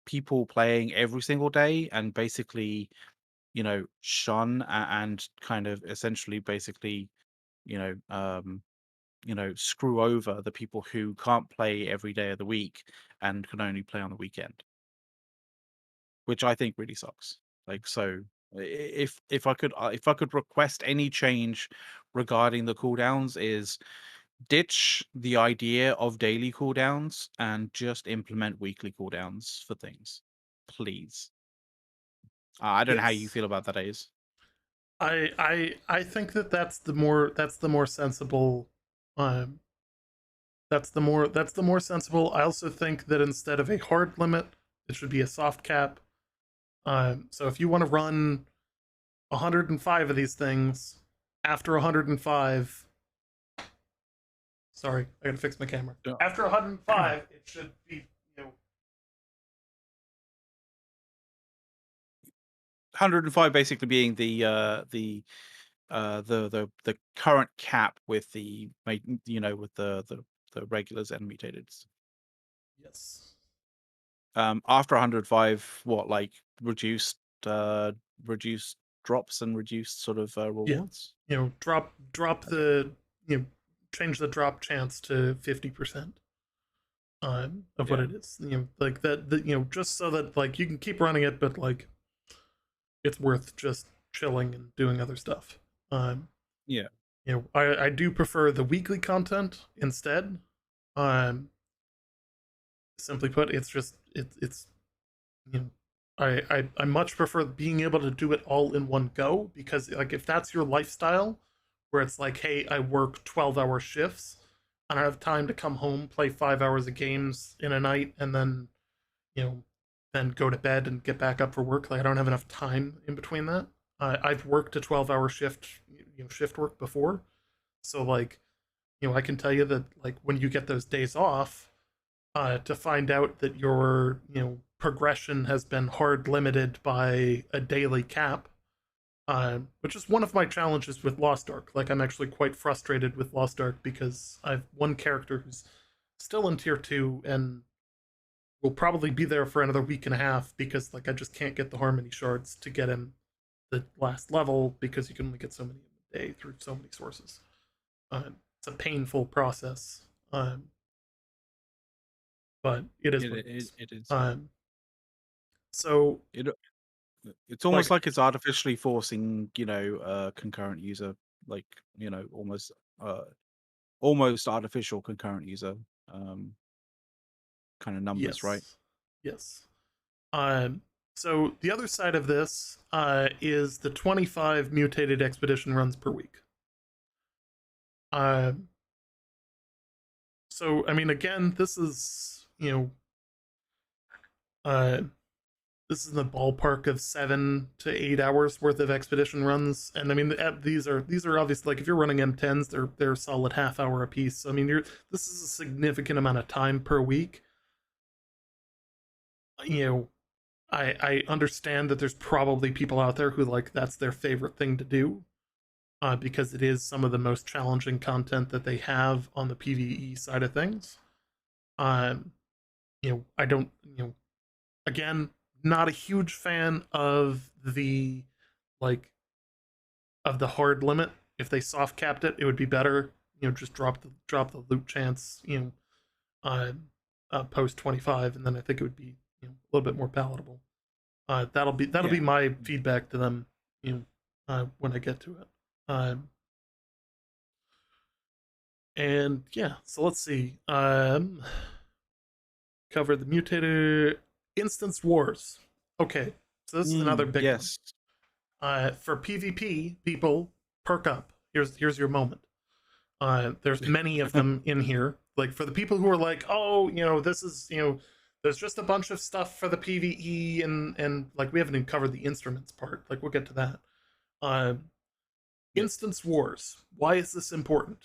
people playing every single day and basically, shun and kind of essentially basically, you know, um, screw over the people who can't play every day of the week and can only play on the weekend, which I think really sucks. Like, so if I could request any change regarding the cooldowns is ditch the idea of daily cooldowns and just implement weekly cooldowns for things, please. I don't know how you Yes. feel about that, Ace. I think that that's the more sensible um that's the more sensible. I also think that instead of a hard limit, it should be a soft cap. So if you want to run 105 of these things, after 105, sorry, I gotta fix my camera. Yeah. After 105, it should be, 105 basically being the current cap with with the regulars and mutateds. yes, After 105, what, like uh reduced drops and reduced sort of yeah, rewards? drop Okay. the you know change the drop chance to 50%. Of what Yeah. it is, like that, just so that like you can keep running it, but like it's worth just chilling and doing other stuff. Um, Yeah. I do prefer the weekly content instead. Um, Simply put, it's you know, I much prefer being able to do it all in one go, because like if that's your lifestyle, where it's like, hey, I work 12-hour shifts and I have time to come home, play 5 hours of games in a night, and then you know, then go to bed and get back up for work. Like I don't have enough time in between that. I've worked a 12-hour shift, shift work before, so like, I can tell you that like when you get those days off, to find out that your progression has been hard limited by a daily cap, which is one of my challenges with Lost Ark. Like I'm actually quite frustrated with Lost Ark because I've one character who's still in tier 2 and will probably be there for another week and a half because like I just can't get the harmony shards to get him the last level because you can only get so many in a day through so many sources. It's a painful process, um, but it is It what it it, is. it is. Um, so It it's almost like like it's artificially forcing, concurrent user, like, almost uh almost artificial concurrent user kind of numbers, right? yes, yes. Um, so the other side of this is the 25 mutated expedition runs per week. Um, so I mean, again, this is uh, this is in the ballpark of 7 to 8 hours worth of expedition runs, and I mean these are obviously, like if you're running M10s, they're a solid half hour a piece. So, I mean, this is a significant amount of time per week. You know, I understand that there's probably people out there who like that's their favorite thing to do, because it is some of the most challenging content that they have on the PVE side of things. Um, I don't, again, not a huge fan of the like of the hard limit. If they soft capped it, it would be better. Just drop the loot chance. Uh, Post 25, and then I think it would be a little bit more palatable. That'll be Yeah. my feedback to them. When I get to it. Um, and yeah, so let's see. Cover the mutator instance wars. Okay, so this is another big one. Yes. For PvP, people perk up. Here's your moment. There's many of them in here. Like for the people who are like, oh, this is, there's just a bunch of stuff for the PvE and like we haven't even covered the instruments part. Like we'll get to that. Uh, Yeah. Instance wars. Why is this important?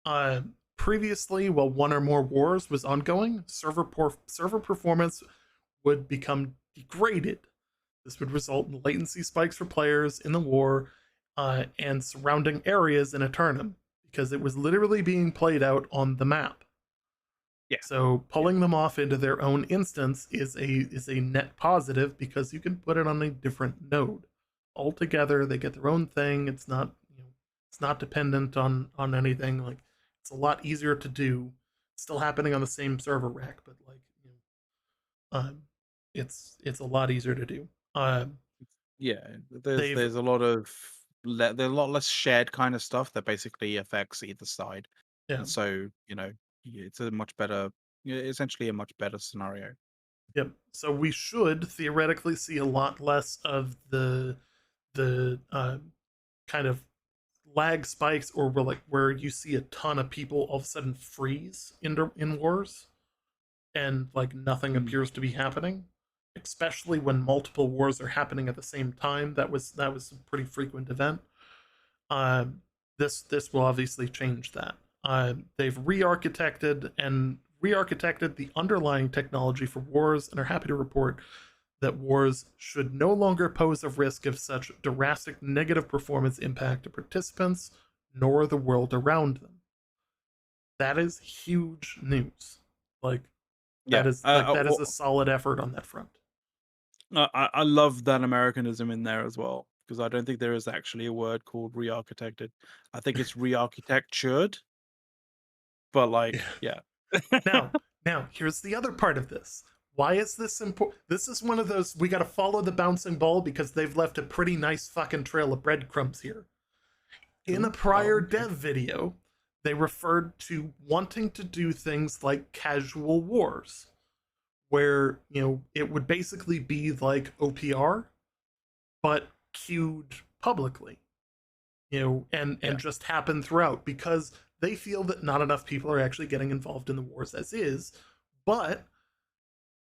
Uh, Previously, while one or more wars was ongoing, server performance would become degraded. This would result in latency spikes for players in the war and surrounding areas in a tournament because it was literally being played out on the map. Yeah. So Yeah. pulling them off into their own instance is a net positive because you can put it on a different node. Altogether, they get their own thing. It's not it's not dependent on anything. Like it's a lot easier to do. It's still happening on the same server rack, but like it's a lot easier to do. Yeah. There's They've there's a lot of there's a lot less shared kind of stuff that basically affects either side. Yeah. And so, it's a much better, essentially a much better scenario. Yep. So we should theoretically see a lot less of the kind of lag spikes or where you see a ton of people all of a sudden freeze in wars and like nothing Mm. appears to be happening, especially when multiple wars are happening at the same time. That was a pretty frequent event. Um, this will obviously change that. They've re-architected the underlying technology for wars and are happy to report that wars should no longer pose a risk of such drastic negative performance impact to participants nor the world around them. That is huge news. Like Yeah. that is a solid effort on that front. I love that Americanism in there as well, because I don't think there is actually a word called re-architected. I think it's re-architectured, but like, Yeah. yeah. Now, here's the other part of this. Why is this important? This is one of those we got to follow the bouncing ball because they've left a pretty nice fucking trail of breadcrumbs here. In a Ooh, oh, prior okay. dev video, they referred to wanting to do things like casual wars, where, it would basically be like OPR, but queued publicly, and Yeah. just happen throughout because they feel that not enough people are actually getting involved in the wars as is. But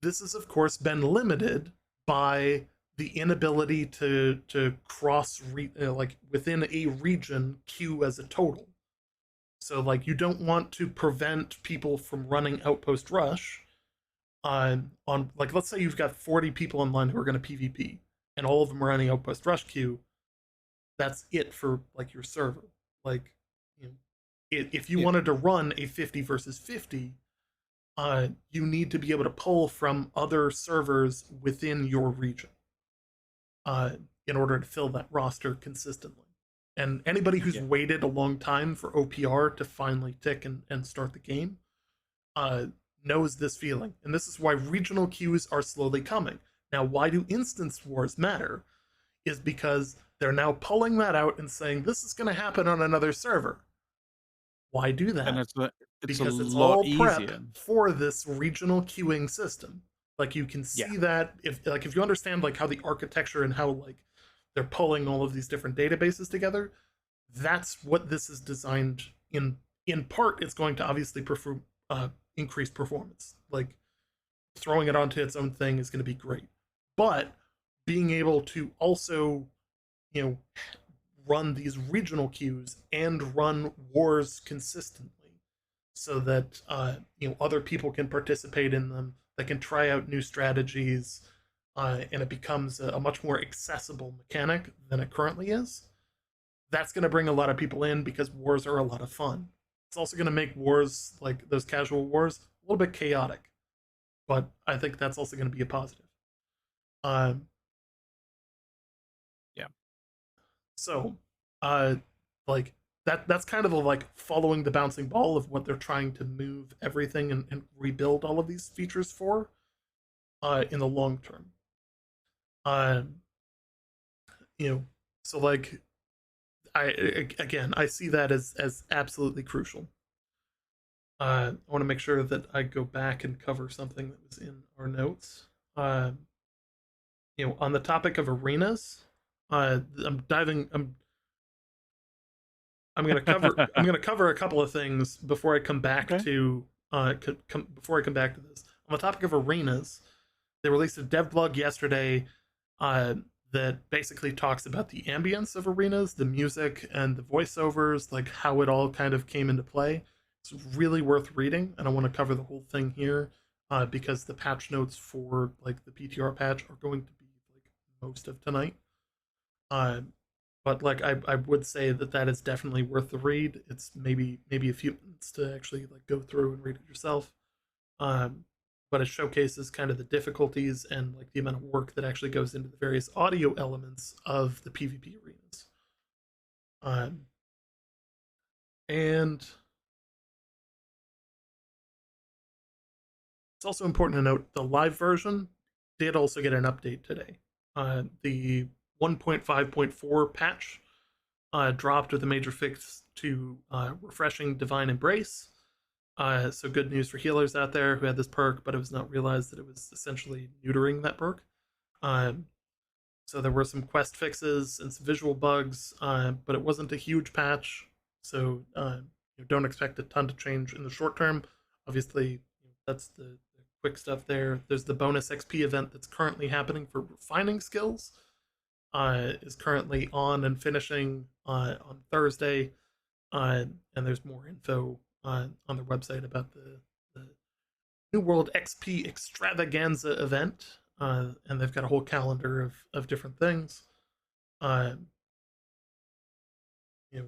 this has of course been limited by the inability to like within a region queue as a total. So like you don't want to prevent people from running Outpost Rush on like let's say you've got 40 people online who are going to PvP and all of them are running Outpost Rush queue. That's it for like your server. Like, you know, if you Yeah. wanted to run a 50 versus 50, you need to be able to pull from other servers within your region uh, in order to fill that roster consistently. And anybody who's Yeah. waited a long time for OPR to finally tick and start the game uh, knows this feeling. And this is why regional queues are slowly coming. Now, why do instance wars matter? Is because they're now pulling that out and saying this is going to happen on another server. Why do And that? it's a Because it's lot all prep easier. for this regional queuing system. Like you can Yeah. see that if you understand like how the architecture and how like they're pulling all of these different databases together, that's what this is designed in part. It's going to obviously increase performance. Like throwing it onto its own thing is going to be great, but being able to also you know run these regional queues and run wars consistently so that other people can participate in them, that can try out new strategies, and it becomes a much more accessible mechanic than it currently is. That's going to bring a lot of people in because wars are a lot of fun. It's also going to make wars like those casual wars a little bit chaotic, but I think that's also going to be a positive. Um, Yeah. so, uh, like that's kind of a, like following the bouncing ball of what they're trying to move everything and rebuild all of these features for in the long term. Um, you know, so like Again, I see that as absolutely crucial. I want to make sure that I go back and cover something that was in our notes. Uh, on the topic of arenas, I'm diving. I'm going to cover. I'm going to cover a couple of things before I come back Okay. to. Before I come back to this, on the topic of arenas, they released a dev blog yesterday uh, that basically talks about the ambience of arenas, the music, and the voiceovers, like how it all kind of came into play. It's really worth reading, and I want to cover the whole thing here because the patch notes for like the PTR patch are going to be like most of tonight. Uh, but like I would say that is definitely worth the read. It's maybe a few minutes to actually like go through and read it yourself. Um, but it showcases kind of the difficulties and like the amount of work that actually goes into the various audio elements of the PvP arenas. Um, and it's also important to note the live version did also get an update today. The 1.5.4 patch dropped with a major fix to refreshing Divine Embrace. So good news for healers out there who had this perk, but it was not realized that it was essentially neutering that perk. Um, so there were some quest fixes and some visual bugs, but it wasn't a huge patch. So don't expect a ton to change in the short term. Obviously, that's the quick stuff there. There's the bonus XP event that's currently happening for refining skills. Is currently on and finishing on Thursday, and there's more info on their website about the New World XP Extravaganza event, and they've got a whole calendar of different things. Uh, you know,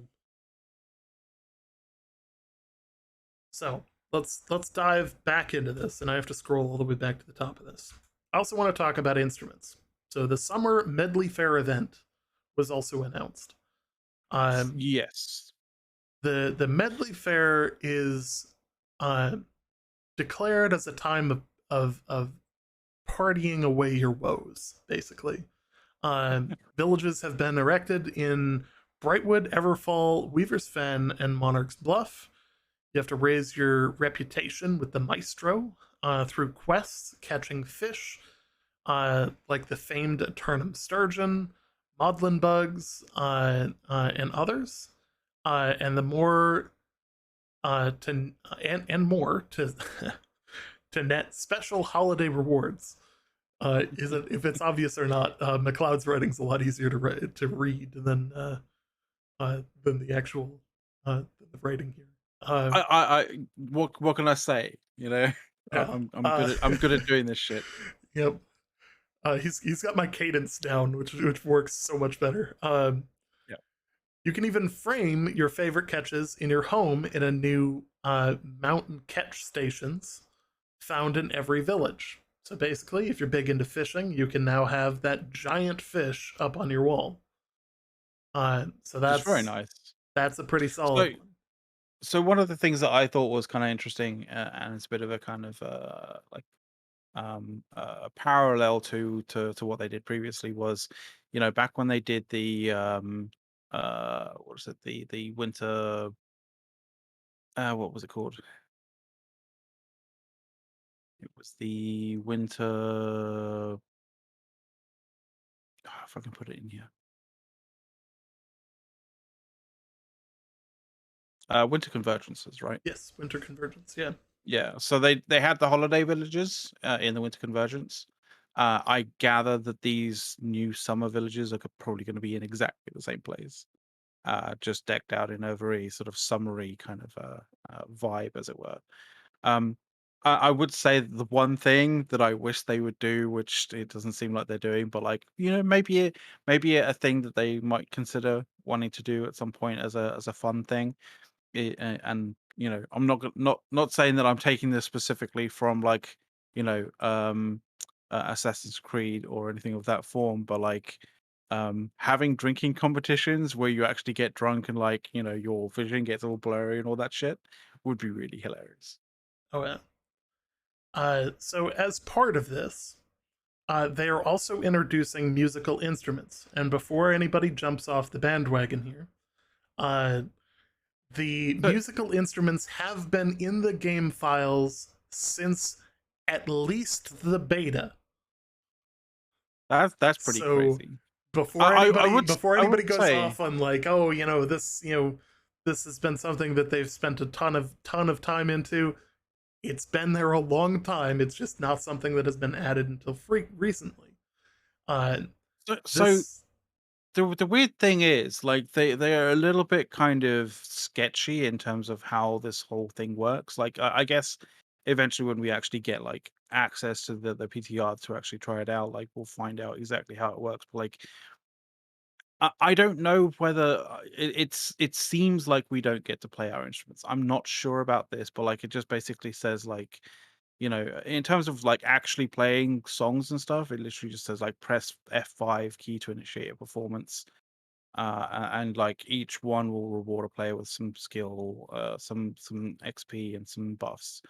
so let's dive back into this, and I have to scroll all the way back to the top of this. I also want to talk about instruments. So the Summer Medley Fair event was also announced. Um, Yes. the Medley Fair is uh, declared as a time of partying away your woes, basically. Villages have been erected in Brightwood, Everfall, Weaver's Fen, and Monarch's Bluff. You have to raise your reputation with the Maestro through quests, catching fish, like the famed Turnham Sturgeon, Maudlin Bugs, and others. And the more to and more to to net special holiday rewards. Is it if it's obvious or not? McLeod's writing's a lot easier to read than the actual the writing here. What can I say? You know, Yeah. I'm good at doing this shit. Yep. He's got my cadence down, which works so much better. Yeah. You can even frame your favorite catches in your home in a new mountain catch stations found in every village. So basically, if you're big into fishing, you can now have that giant fish up on your wall. So It's very nice. that's a pretty solid So one. so one of the things that I thought was kind of interesting, and it's a bit of a kind of like parallel to what they did previously was, back when they did the what is it, the winter, what was it called? It was the winter. If I can put it in here, winter convergences, right? Yes, Winter Convergence. Yeah. Yeah, so they had the holiday villages in the winter convergence. I gather that these new summer villages are probably going to be in exactly the same place, just decked out in a very sort of summery kind of vibe, as it were. Um, I would say the one thing that I wish they would do, which it doesn't seem like they're doing, but like maybe a thing that they might consider wanting to do at some point as a fun thing. And I'm not saying that I'm taking this specifically from like Assassin's Creed or anything of that form, but like having drinking competitions where you actually get drunk and like your vision gets all blurry and all that shit would be really hilarious. Oh yeah. So as part of this, they are also introducing musical instruments. And before anybody jumps off the bandwagon here, Uh, the So musical instruments have been in the game files since at least the beta. that's pretty So crazy. before I would anybody goes say off on like, oh, this, this has been something that they've spent a ton of time into. It's been there a long time. It's just not something that has been added until recently. Uh, so. this The weird thing is, like, they are a little bit kind of sketchy in terms of how this whole thing works. Like, I guess eventually when we actually get like access to the PTR to actually try it out, like we'll find out exactly how it works. But like, I don't know whether it seems like we don't get to play our instruments. I'm not sure about this, but like it just basically says like, in terms of like actually playing songs and stuff, it literally just says like press F5 key to initiate a performance, and like each one will reward a player with some skill, some XP and some buffs.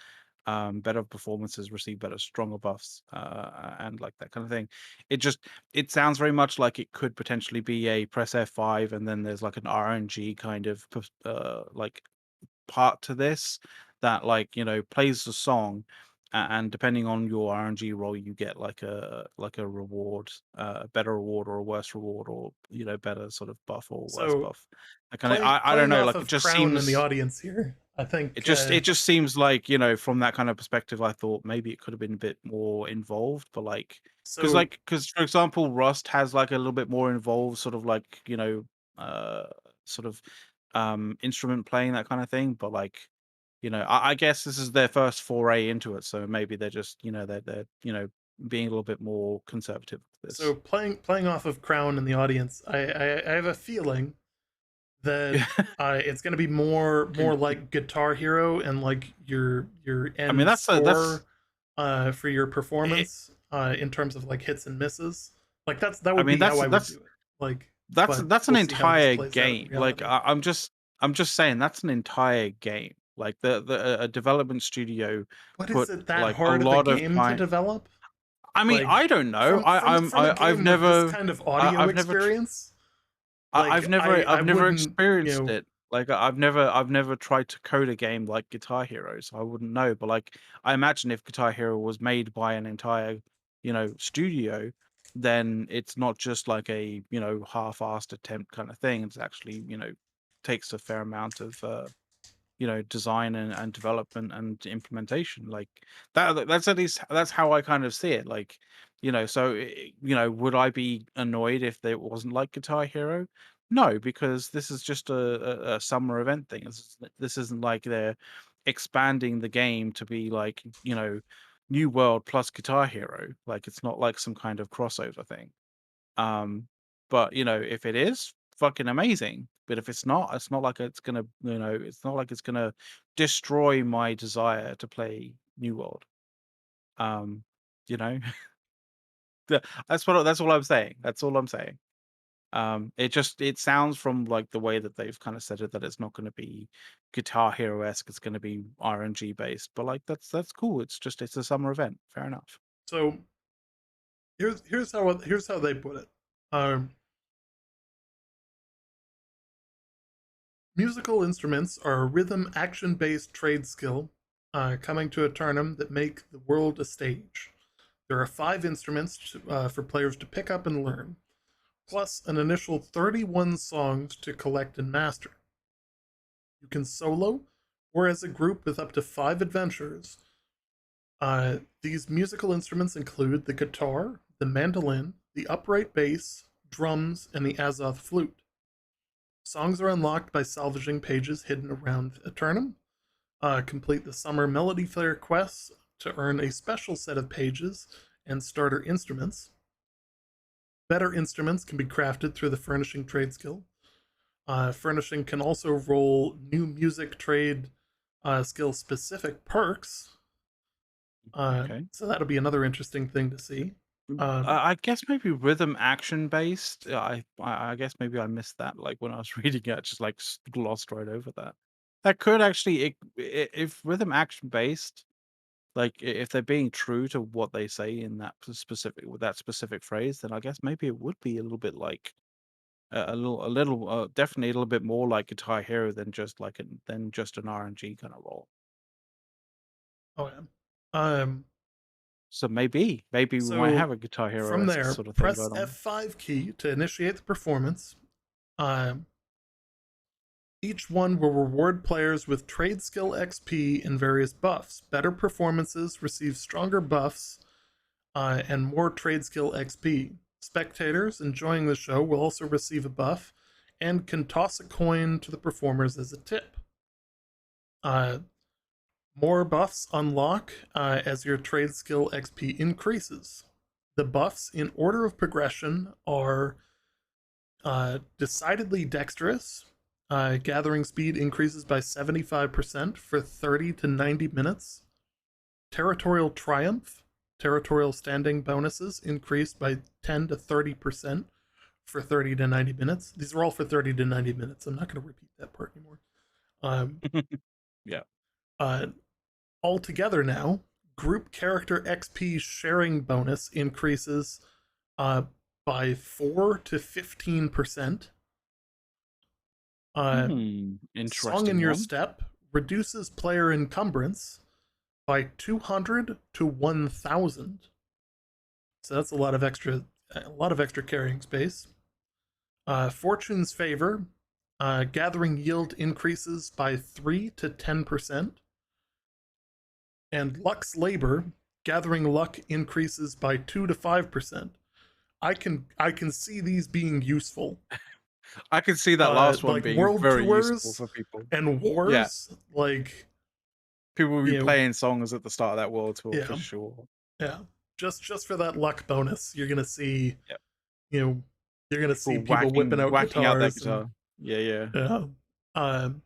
Better performances receive better, stronger buffs, and like that kind of thing. It sounds very much like it could potentially be a press F5 and then there's like an RNG kind of like part to this that like plays the song, and depending on your RNG roll you get like a reward, a better reward or a worse reward, or better sort of buff or worse so buff. I kind of I don't playing know, off like it of just Crown in the seems, audience here. I it think just it just seems like, from that kind of perspective, I thought maybe it could have been a bit more involved, but like, so. because for example, Rust has like a little bit more involved, sort of like, uh, sort of instrument playing, that kind of thing. But like, I guess this is their first foray into it, so maybe they're just, they're being a little bit more conservative with So this. playing off of Crown in the audience, I have a feeling that it's going to be more like Guitar Hero and like your I mean, end that's score for your it, performance in terms of like hits and misses. Like that I would mean, be how I would do it. Like, but that's an we'll see how this entire plays out in game. Like, reality. I'm just saying that's an entire game. Like the a development studio But is put it that like a hard of a lot of game to time. develop? I mean, Like I don't know. from a I've game with this never kind of audio I've never experience, like I I've never wouldn't, experienced it. Like, I've never tried to code a game like Guitar Hero, so I wouldn't know. But like, I imagine if Guitar Hero was made by an entire, studio, then it's not just like a, half-assed attempt kind of thing. It's actually, takes a fair amount of design and development and implementation, like that's at least that's how I kind of see it, like, so would I be annoyed if it wasn't like Guitar Hero? No, because this is just a summer event thing. This isn't like they're expanding the game to be like, New World plus Guitar Hero. Like, it's not like some kind of crossover thing. um, but if it is, fucking amazing. But if it's not like it's gonna, it's not like it's gonna destroy my desire to play New World. Um, you know, that's all I'm saying. That's all I'm saying. It sounds from like the way that they've kind of said it that it's not going to be Guitar Hero esque. It's going to be RNG based. But like that's cool. It's a summer event. Fair enough. so here's how they put it. Um, Musical instruments are a rhythm action based trade skill coming to a tournament that make the world a stage. There are 5 instruments for players to pick up and learn, plus an initial 31 songs to collect and master. You can solo or as a group with up to 5 adventurers. These musical instruments include the guitar, the mandolin, the upright bass, drums, and the Azoth flute. Songs are unlocked by salvaging pages hidden around Eternum. Complete the Summer Melody Fair quests to earn a special set of pages and starter instruments. Better instruments can be crafted through the Furnishing trade skill. Furnishing can also roll new music trade skill specific perks. Okay. So that'll be another interesting thing to see. Um, I guess maybe rhythm action based. I guess maybe I missed that. Like when I was reading it, I just like glossed right over that. That could actually, if rhythm action based, like if they're being true to what they say in that specific with that specific phrase, then I guess maybe it would be a little bit like a little, definitely a little bit more like Guitar Hero than just an RNG kind of role. Oh yeah. Um, So maybe we might have so a Guitar Hero from esque there, sort of thing press going on. F5 key to initiate the performance. Um, each one will reward players with trade skill XP and various buffs. Better performances receive stronger buffs and more trade skill XP. Spectators enjoying the show will also receive a buff and can toss a coin to the performers as a tip. Uh, More buffs unlock as your trade skill XP increases. The buffs in order of progression are decidedly dexterous. Gathering speed increases by 75% for 30 to 90 minutes. Territorial triumph. Territorial standing bonuses increased by 10 to 30% for 30 to 90 minutes. These are all for 30 to 90 minutes. I'm not going to repeat that part anymore. Um, Yeah. uh, Altogether now, group character XP sharing bonus increases uh, by 4 to 15%. Uh, Song in Interesting Your one. Step reduces player encumbrance by 200 to 1,000. So that's a lot of extra carrying space. Fortune's Favor, gathering yield increases by 3 to 10%. And Luck's Labor, gathering luck increases by 2 to 5%. I can see these being useful. I can see that last one Like being world very useful tours for people. and Yeah, wars, like people will be you know, playing songs at the start of that world tour for yeah, sure. yeah. Just for that luck bonus, you're gonna see, Yeah, you know, you're gonna see people people whipping out whacking out that guitars and guitar. Yeah, yeah, yeah. Um,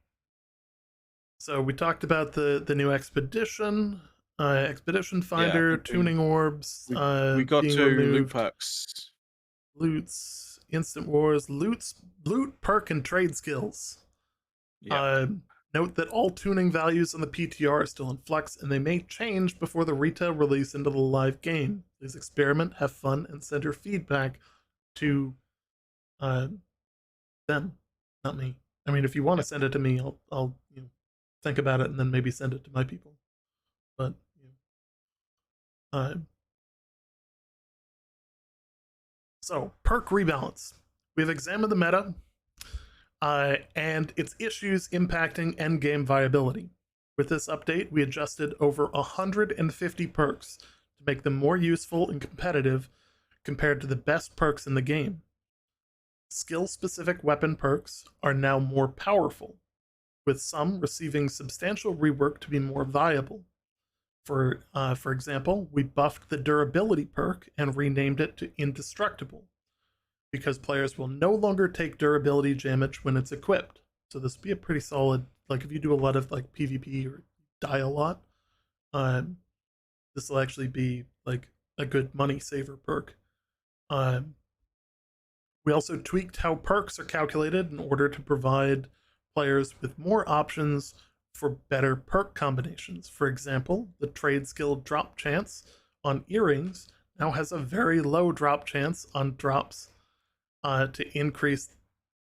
so we talked about the new expedition, expedition yeah. I finder, think tuning orbs, we got being to loot removed, perks. loots, instant wars, loot, perk, and trade skills. Yep. Uh, Note that all tuning values on the PTR are still in flux, and they may change before the retail release into the live game. Please experiment, have fun, and send your feedback to uh, them, not me. I mean, if you want to Yep. send it to me, I'll think about it and then maybe send it to my people. But uh, so perk rebalance. We've examined the meta and its issues impacting endgame viability. With this update, we adjusted over 150 perks to make them more useful and competitive compared to the best perks in the game. Skill specific weapon perks are now more powerful, with some receiving substantial rework to be more viable. For example, we buffed the durability perk and renamed it to indestructible, because players will no longer take durability damage when it's equipped. So this will be a pretty solid, like if you do a lot of like PvP or die a lot, um, this will actually be like a good money saver perk. Um, we also tweaked how perks are calculated in order to provide players with more options for better perk combinations. For example, the trade skill drop chance on earrings now has a very low drop chance on drops to increase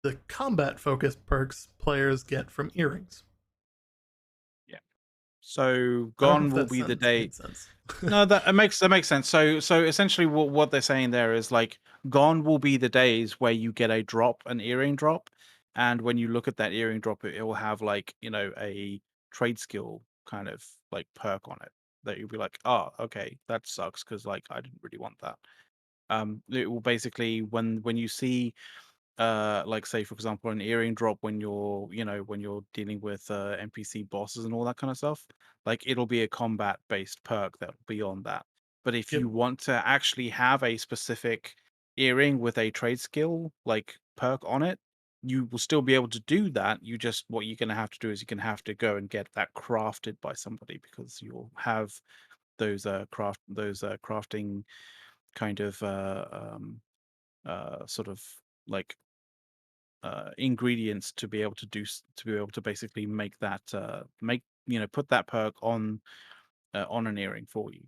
the combat focused perks players get from earrings. Yeah. So I don't know gone if will that be the sentence day. made sense. No, that makes sense. So essentially, what they're saying there is like, gone will be the days where you get a drop, an earring drop, and when you look at that earring drop, it will have like a trade skill kind of like perk on it that you'll be like, oh, okay, that sucks because like I didn't really want that. It will basically when you see like say for example an earring drop when you're dealing with npc bosses and all that kind of stuff, like it'll be a combat based perk that'll be on that. But if Yep. you want to actually have a specific earring with a trade skill like perk on it, you will still be able to do that. You just what you're going to have to do is you're going to have to go and get that crafted by somebody, because you'll have those crafting kind of sort of like ingredients to be able to to be able to basically make that put that perk on an earring for you.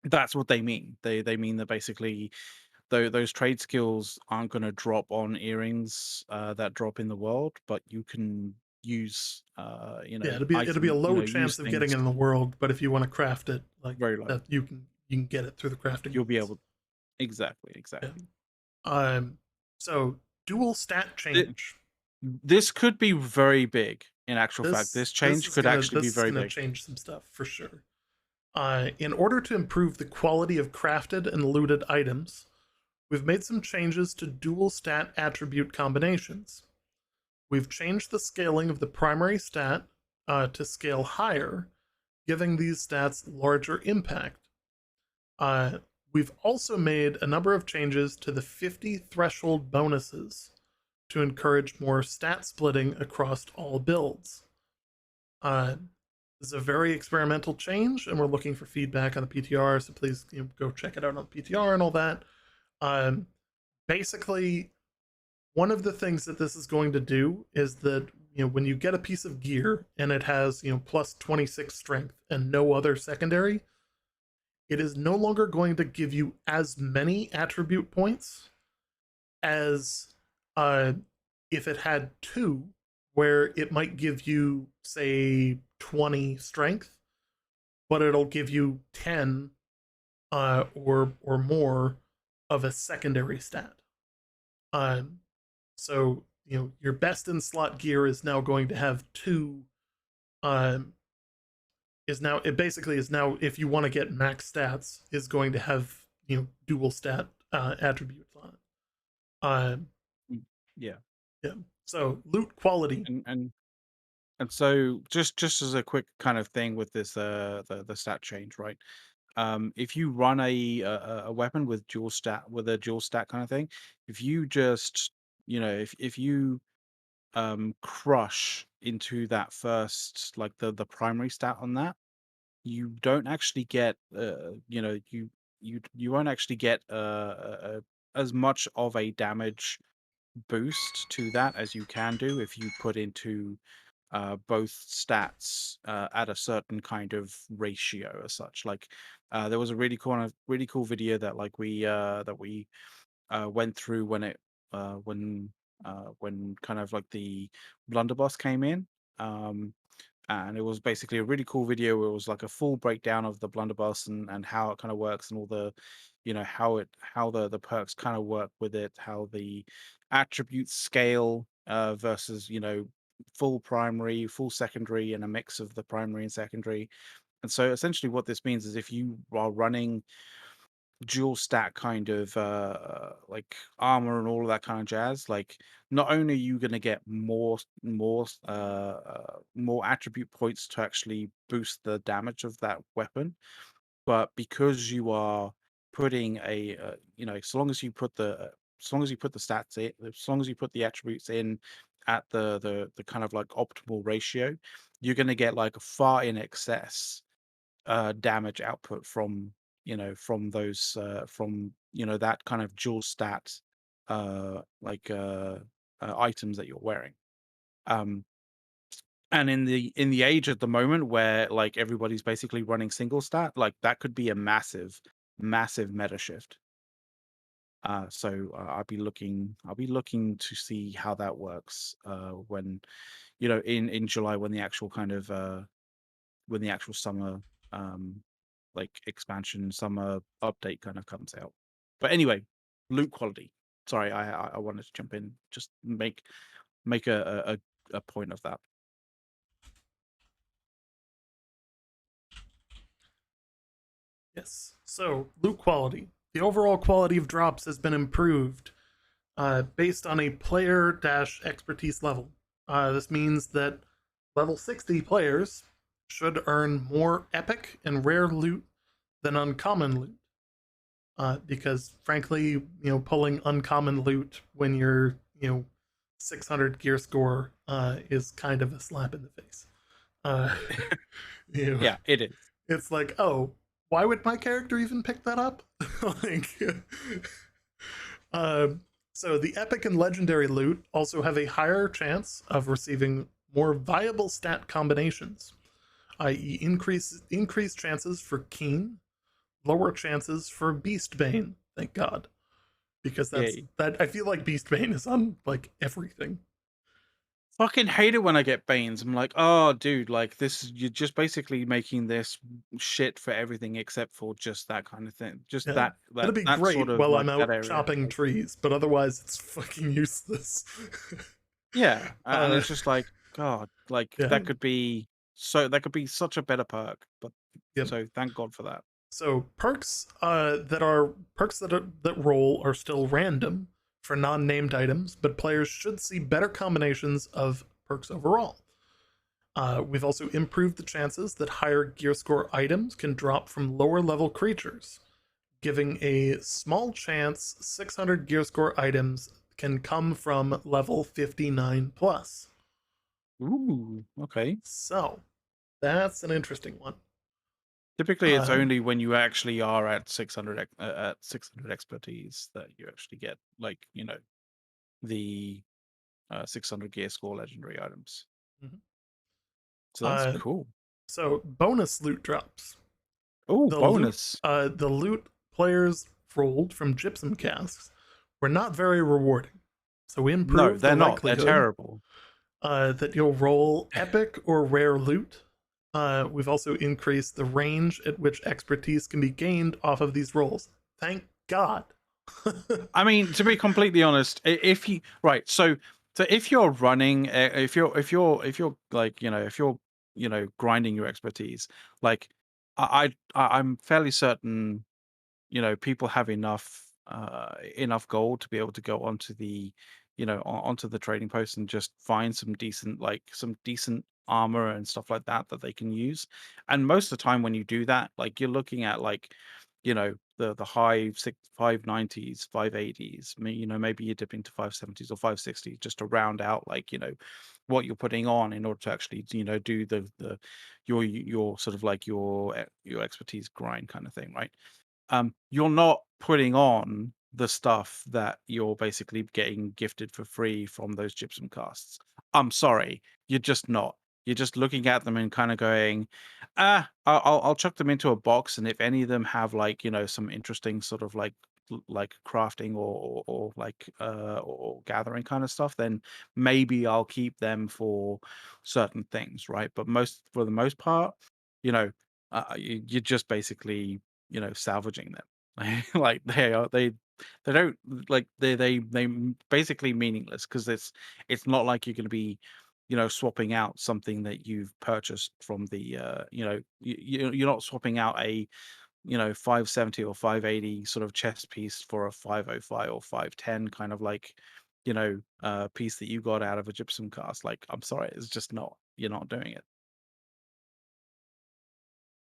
That's what they mean. They mean that basically those trade skills aren't going to drop on earrings that drop in the world, but you can use Yeah, it'll be a low chance use of getting things it in the world, but if you want to craft it, like very low. that, you can get it through the crafting You'll be mods. able exactly, Yeah. exactly. So dual stat It, change. this could be very big. In actual fact, This this this change is could gonna actually this be is very gonna big. change some stuff for sure. In order to improve the quality of crafted and looted items, we've made some changes to dual stat attribute combinations. We've changed the scaling of the primary stat to scale higher, giving these stats larger impact. Uh, we've also made a number of changes to the 50 threshold bonuses to encourage more stat splitting across all builds. Uh, this is a very experimental change, and we're looking for feedback on the PTR, so please go check it out on PTR and all that. Um, Basically, one of the things that this is going to do is that when you get a piece of gear and it has plus 26 strength and no other secondary, it is no longer going to give you as many attribute points as uh, if it had two, where it might give you, say, 20 strength, but it'll give you 10 or more of a secondary stat. Um, so your best in slot gear is now going to have two. Um, is now it basically is now, if you want to get max stats, is going to have dual stat attributes on it. Mm, yeah. Yeah. So loot quality. And so just as a quick kind of thing with this the stat change, right? If you run a weapon with a dual stat kind of thing, if you just if you crush into that first, like the primary stat on that, you don't actually get you won't actually get as much of a damage boost to that as you can do if you put into both stats at a certain kind of ratio as such. Like there was a really cool video that we went through when when kind of like the blunderbuss came in. And it was basically a really cool video where it was like a full breakdown of the blunderbuss and how it kind of works and all the how the perks kind of work with it, how the attributes scale versus full primary, full secondary, and a mix of the primary and secondary. And so essentially what this means is if you are running dual stat kind of like armor and all of that kind of jazz, like not only are you going to get more attribute points to actually boost the damage of that weapon, but because you are putting so long as you put the stats in, as long as you put the attributes in at the kind of like optimal ratio, you're going to get like far in excess damage output from from those from that kind of dual stat like items that you're wearing. um and in the age at the moment where like everybody's basically running single stat, like that could be a massive meta shift. So I'll be looking to see how that works when in July, when the actual kind of when the actual summer um like expansion summer update kind of comes out. But anyway, loot quality. Sorry, I wanted to jump in, just make a point of that. Yes. So loot quality. The overall quality of drops has been improved based on a player dash expertise level. This means that level 60 players should earn more epic and rare loot than uncommon loot. Because frankly, pulling uncommon loot when you're 600 gear score is kind of a slap in the face. Uh, you know, Yeah, it is. it's like, oh, why would my character even pick that up? like, uh, so the epic and legendary loot also have a higher chance of receiving more viable stat combinations, i.e., increased chances for Keen, lower chances for Beastbane. Thank God. because that's Yay. that. I feel like Beastbane is on like everything. Fucking hate it when I get Banes. I'm like, oh, dude, like you're just basically making this shit for everything except for just that kind of thing. Just Yeah, it'll be that sort great of while like I'm that out area. chopping Like, trees, but otherwise it's fucking useless. yeah, and uh, it's just like, God, like yeah, that could be such a better perk. But yep. so thank God for that. So perks that roll are still random for non-named items, but players should see better combinations of perks overall. We've also improved the chances that higher gear score items can drop from lower level creatures, giving a small chance 600 gear score items can come from level 59 plus. Ooh, okay. So that's an interesting one. Typically, it's Uh, only when you actually are at 600 at 600 expertise that you actually get like the 600 gear score legendary items. mhm. So that's uh, cool. so bonus loot drops. Oh, The loot, bonus. the loot players rolled from gypsum casks were not very rewarding. So we No, improved the they're not. They're likelihood terrible. that you'll roll epic or rare loot. We've also increased the range at which expertise can be gained off of these rolls. Thank God. I mean, to be completely honest, if you right, so if you're running, if you're like if you're grinding your expertise, like I'm fairly certain people have enough gold to be able to go onto the onto the trading post and just find some decent armor and stuff like that that they can use. And most of the time when you do that, like you're looking at like the high 590s 580s, maybe you're dipping to 570s or 560s just to round out like what you're putting on in order to actually do the your sort of like your expertise grind kind of thing, right? You're not putting on the stuff that you're basically getting gifted for free from those gypsum casts. I'm sorry, you're just not. You're just looking at them and kind of going, I'll chuck them into a box, and if any of them have like some interesting sort of like crafting or like or gathering kind of stuff, then maybe I'll keep them for certain things, right? But for the most part, you know, you're just basically salvaging them. Like they don't like they basically meaningless because it's not like you're going to be swapping out something that you've purchased from the you're not swapping out a 570 or 580 sort of chest piece for a 505 or 510 kind of like piece that you got out of a gypsum cast. Like, I'm sorry, it's just not, you're not doing it.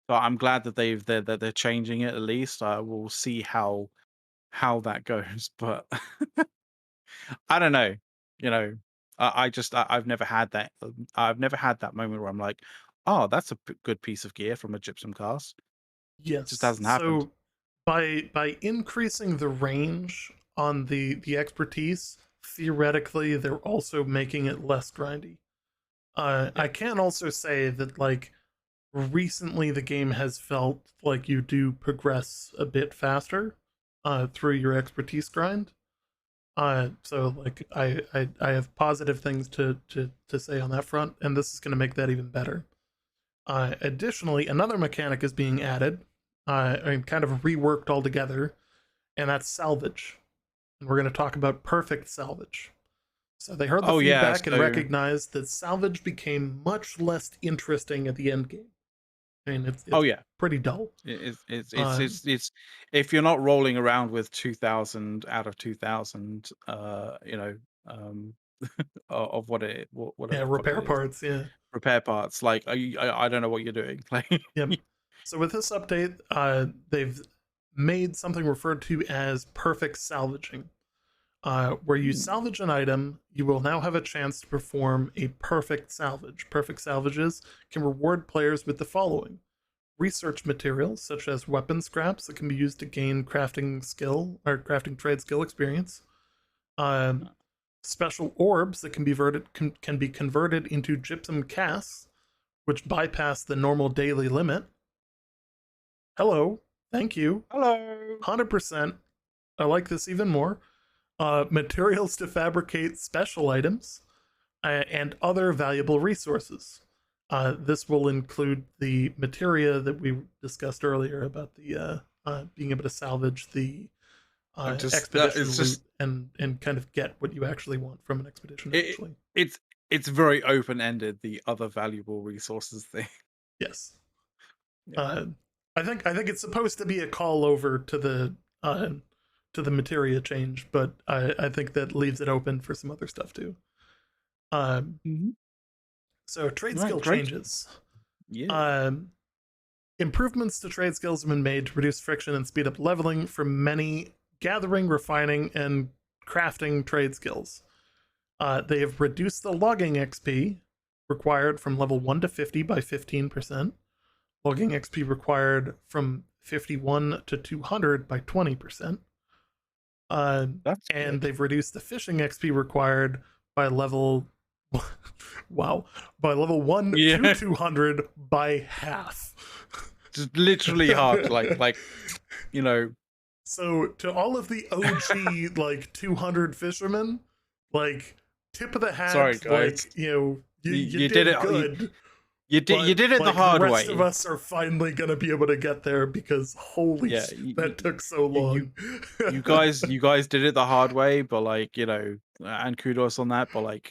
So I'm glad that they're changing it at least. We'll see how that goes, but I don't know. You know, I've never had that. I've never had that moment where I'm like, oh, that's a good piece of gear from a gypsum cast. Just Yes. hasn't happened. So by increasing the range on the expertise, theoretically they're also making it less grindy. Yeah. I can also say that like recently the game has felt like you do progress a bit faster through your expertise grind. So like I have positive things to say on that front, and this is going to make that even better. Additionally, another mechanic is being added, and kind of reworked altogether, and that's salvage. And we're going to talk about perfect salvage. So they heard the Oh yeah. feedback and So recognized that salvage became much less interesting at the end game. I mean, oh it's yeah. pretty dull. Um, It's if you're not rolling around with 2000 out of 2000, um, of yeah, whatever the fuck it repair is, parts. Yeah, repair parts. Like, I don't know what you're doing. Like, yep. So with this update, they've made something referred to as perfect salvaging. Where you hmm, salvage an item, you will now have a chance to perform a perfect salvage. Perfect salvages can reward players with the following: research materials, such as weapon scraps that can be used to gain crafting skill or crafting trade skill experience. Um, Special orbs that can be converted into gypsum casts, which bypass the normal daily limit. Hello, thank you. hello. 100% I like this even more. Materials to fabricate special items and other valuable resources. This will include the materia that we discussed earlier about the being able to salvage the I'm just expedition it's loot just and kind of get what you actually want from an expedition it, eventually. it's it's very open ended. The other valuable resources thing. Yes. Yeah. Uh, I think it's supposed to be a call over uh, to the materia change, but I think that leaves it open for some other stuff too. Um, Hmm. so trade Right. skill Great. changes. Yeah. Um, Improvements to trade skills have been made to reduce friction and speed up leveling for many gathering, refining, and crafting trade skills. They have reduced the logging XP required from level 1 to 50 by 15%, logging XP required from 51 to 200 by 20%, uh, That's and good. they've reduced the fishing XP required by level wow, by level 1 to Yeah. 200 by half. Just literally half. You know. So to all of the OG like 200 fishermen, like tip of the Sorry, hat, guys. like you You did did it. good, You but did it the like the hard rest of way. us are finally gonna be able to get there because holy Yeah. shit, that took so You long. you guys did it the hard way, but and kudos on that. But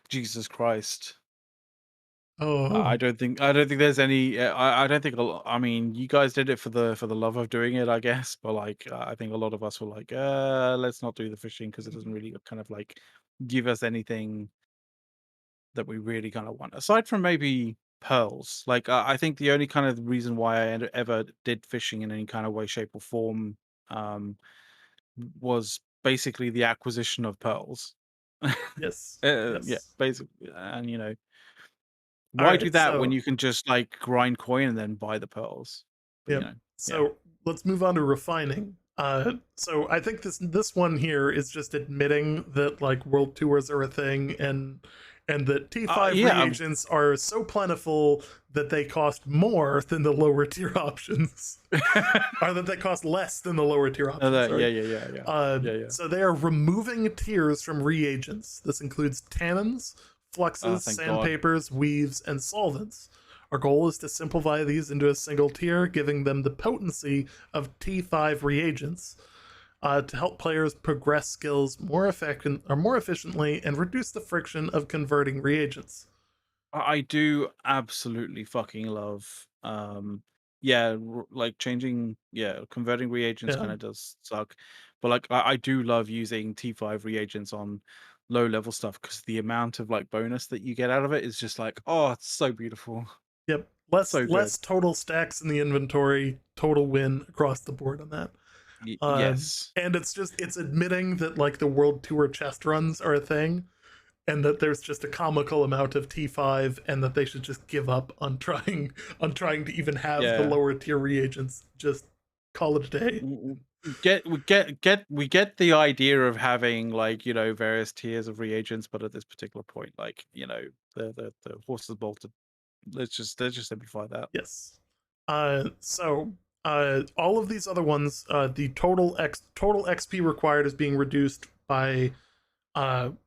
Jesus Christ. Oh I don't think there's any. I don't think. I mean, you guys did it for the love of doing it, I guess. But I think a lot of us were like, let's not do the fishing because it doesn't really kind of give us anything that we really kind of want. Aside from maybe pearls, I think the only kind of reason why ever did fishing in any kind of way, shape, or form, um, was basically the acquisition of pearls. yes, Yeah, yes. basically, and All why do right, that when so you can just grind coin and then buy the pearls? But yep. yeah. So let's move on to refining. So I think this one here is just admitting that like world tours are a thing and that T5 Yeah, reagents are so plentiful that they cost more than the lower tier options, or that they cost less than the lower tier options. yeah, Sorry. yeah, yeah, yeah, yeah, yeah. So they are removing tiers from reagents. This includes tannins, fluxes, Thank God. sandpapers, weaves, and solvents. Our goal is to simplify these into a single tier, giving them the potency of T5 reagents to help players progress skills more efficiently and reduce the friction of converting reagents. I do absolutely fucking love. Yeah, changing. Yeah, converting reagents Yeah. kind of does suck, but I do love using T5 reagents on low level stuff because the amount of bonus that you get out of it is just oh, it's so beautiful, Yep. Less so good. less total stacks in the inventory, total win across the board on that. Yes. And it's admitting that like the world tour chest runs are a thing, and that there's just a comical amount of T5, and that they should just give up on trying to even have the Yeah. lower tier reagents. Just call it a day. We get the idea of having various tiers of reagents, but at this particular point, the horse is bolted. Let's just simplify that. Yes. So all of these other ones, the total XP required is being reduced by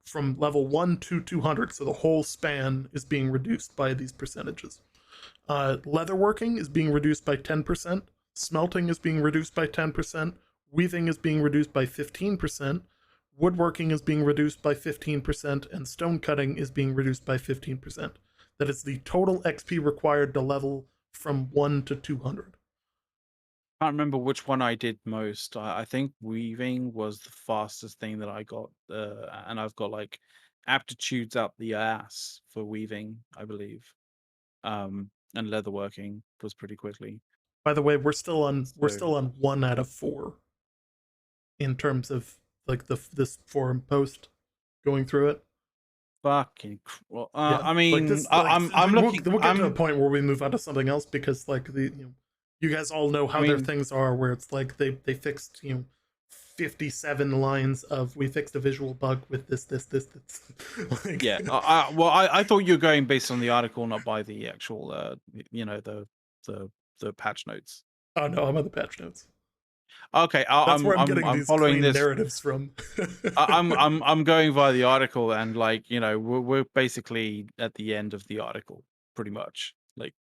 from level 1 to 200. So the whole span is being reduced by these percentages. Leatherworking is being reduced by 10%. Smelting is being reduced by 10%. Weaving is being reduced by 15%. Woodworking is being reduced by 15%. And stone cutting is being reduced by 15%. That is the total XP required to level from 1 to 200. Can't remember which one I did most. I think weaving was the fastest thing that I got, and I've got aptitudes out the ass for weaving, I believe. And leatherworking was pretty quickly. By the way, we're So still on 1 out of 4 in terms of like this forum post going through it. well, Yeah, I like mean, this, like I'm looking. we'll get to a point where we move on to something else because like you guys all know I how their mean, things are, where it's like they fixed 57 lines of we fixed a visual bug with like, yeah. I thought you were going based on the article, not by the actual, the the patch notes. oh no, I'm on the patch notes. Okay, That's where I'm getting I'm these following clean this. narratives from. I'm going via the article, and like we're basically at the end of the article, pretty much. Like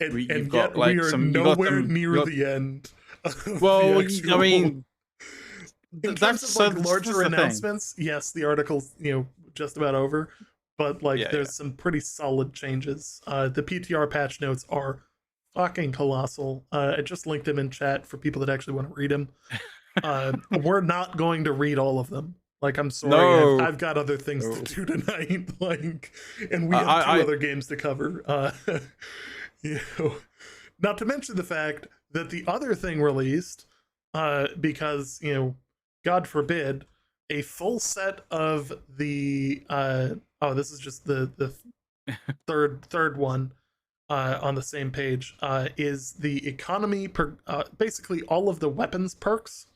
you've and got yet we like are some nowhere you near got the end of the well, I actual. mean In terms that's of like that's larger the thing. announcements, yes, the article's just about over, but like Yeah, yeah. there's some pretty solid changes. The PTR patch notes are fucking colossal. I just linked them in chat for people that actually want to read them. We're not going to read all of them. Like, I'm sorry, No, I've got other things to no. do tonight. Like, and we have two I other games to cover. You know, not to mention the fact that the other thing released, because God forbid, a full set of the oh, this is just the third one on the same page, is the economy basically all of the weapons perks,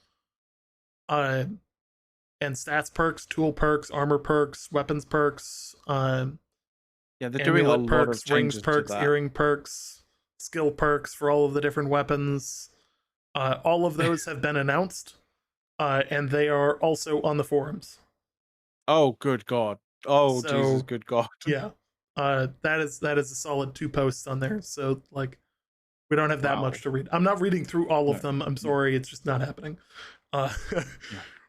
uh, and stats perks, tool perks, armor perks, weapons perks, yeah, they're doing a amulet lot of perks, rings changes to perks, that. earring perks, skill perks for all of the different weapons. All of those have been announced, and they are also on the forums. Oh, good God. Oh, Jesus, So good God. yeah, that is a solid 2 posts on there. So like, we don't have that Wow. much to read. I'm not reading through all No, of them. I'm no, sorry, it's just not happening. Uh, no.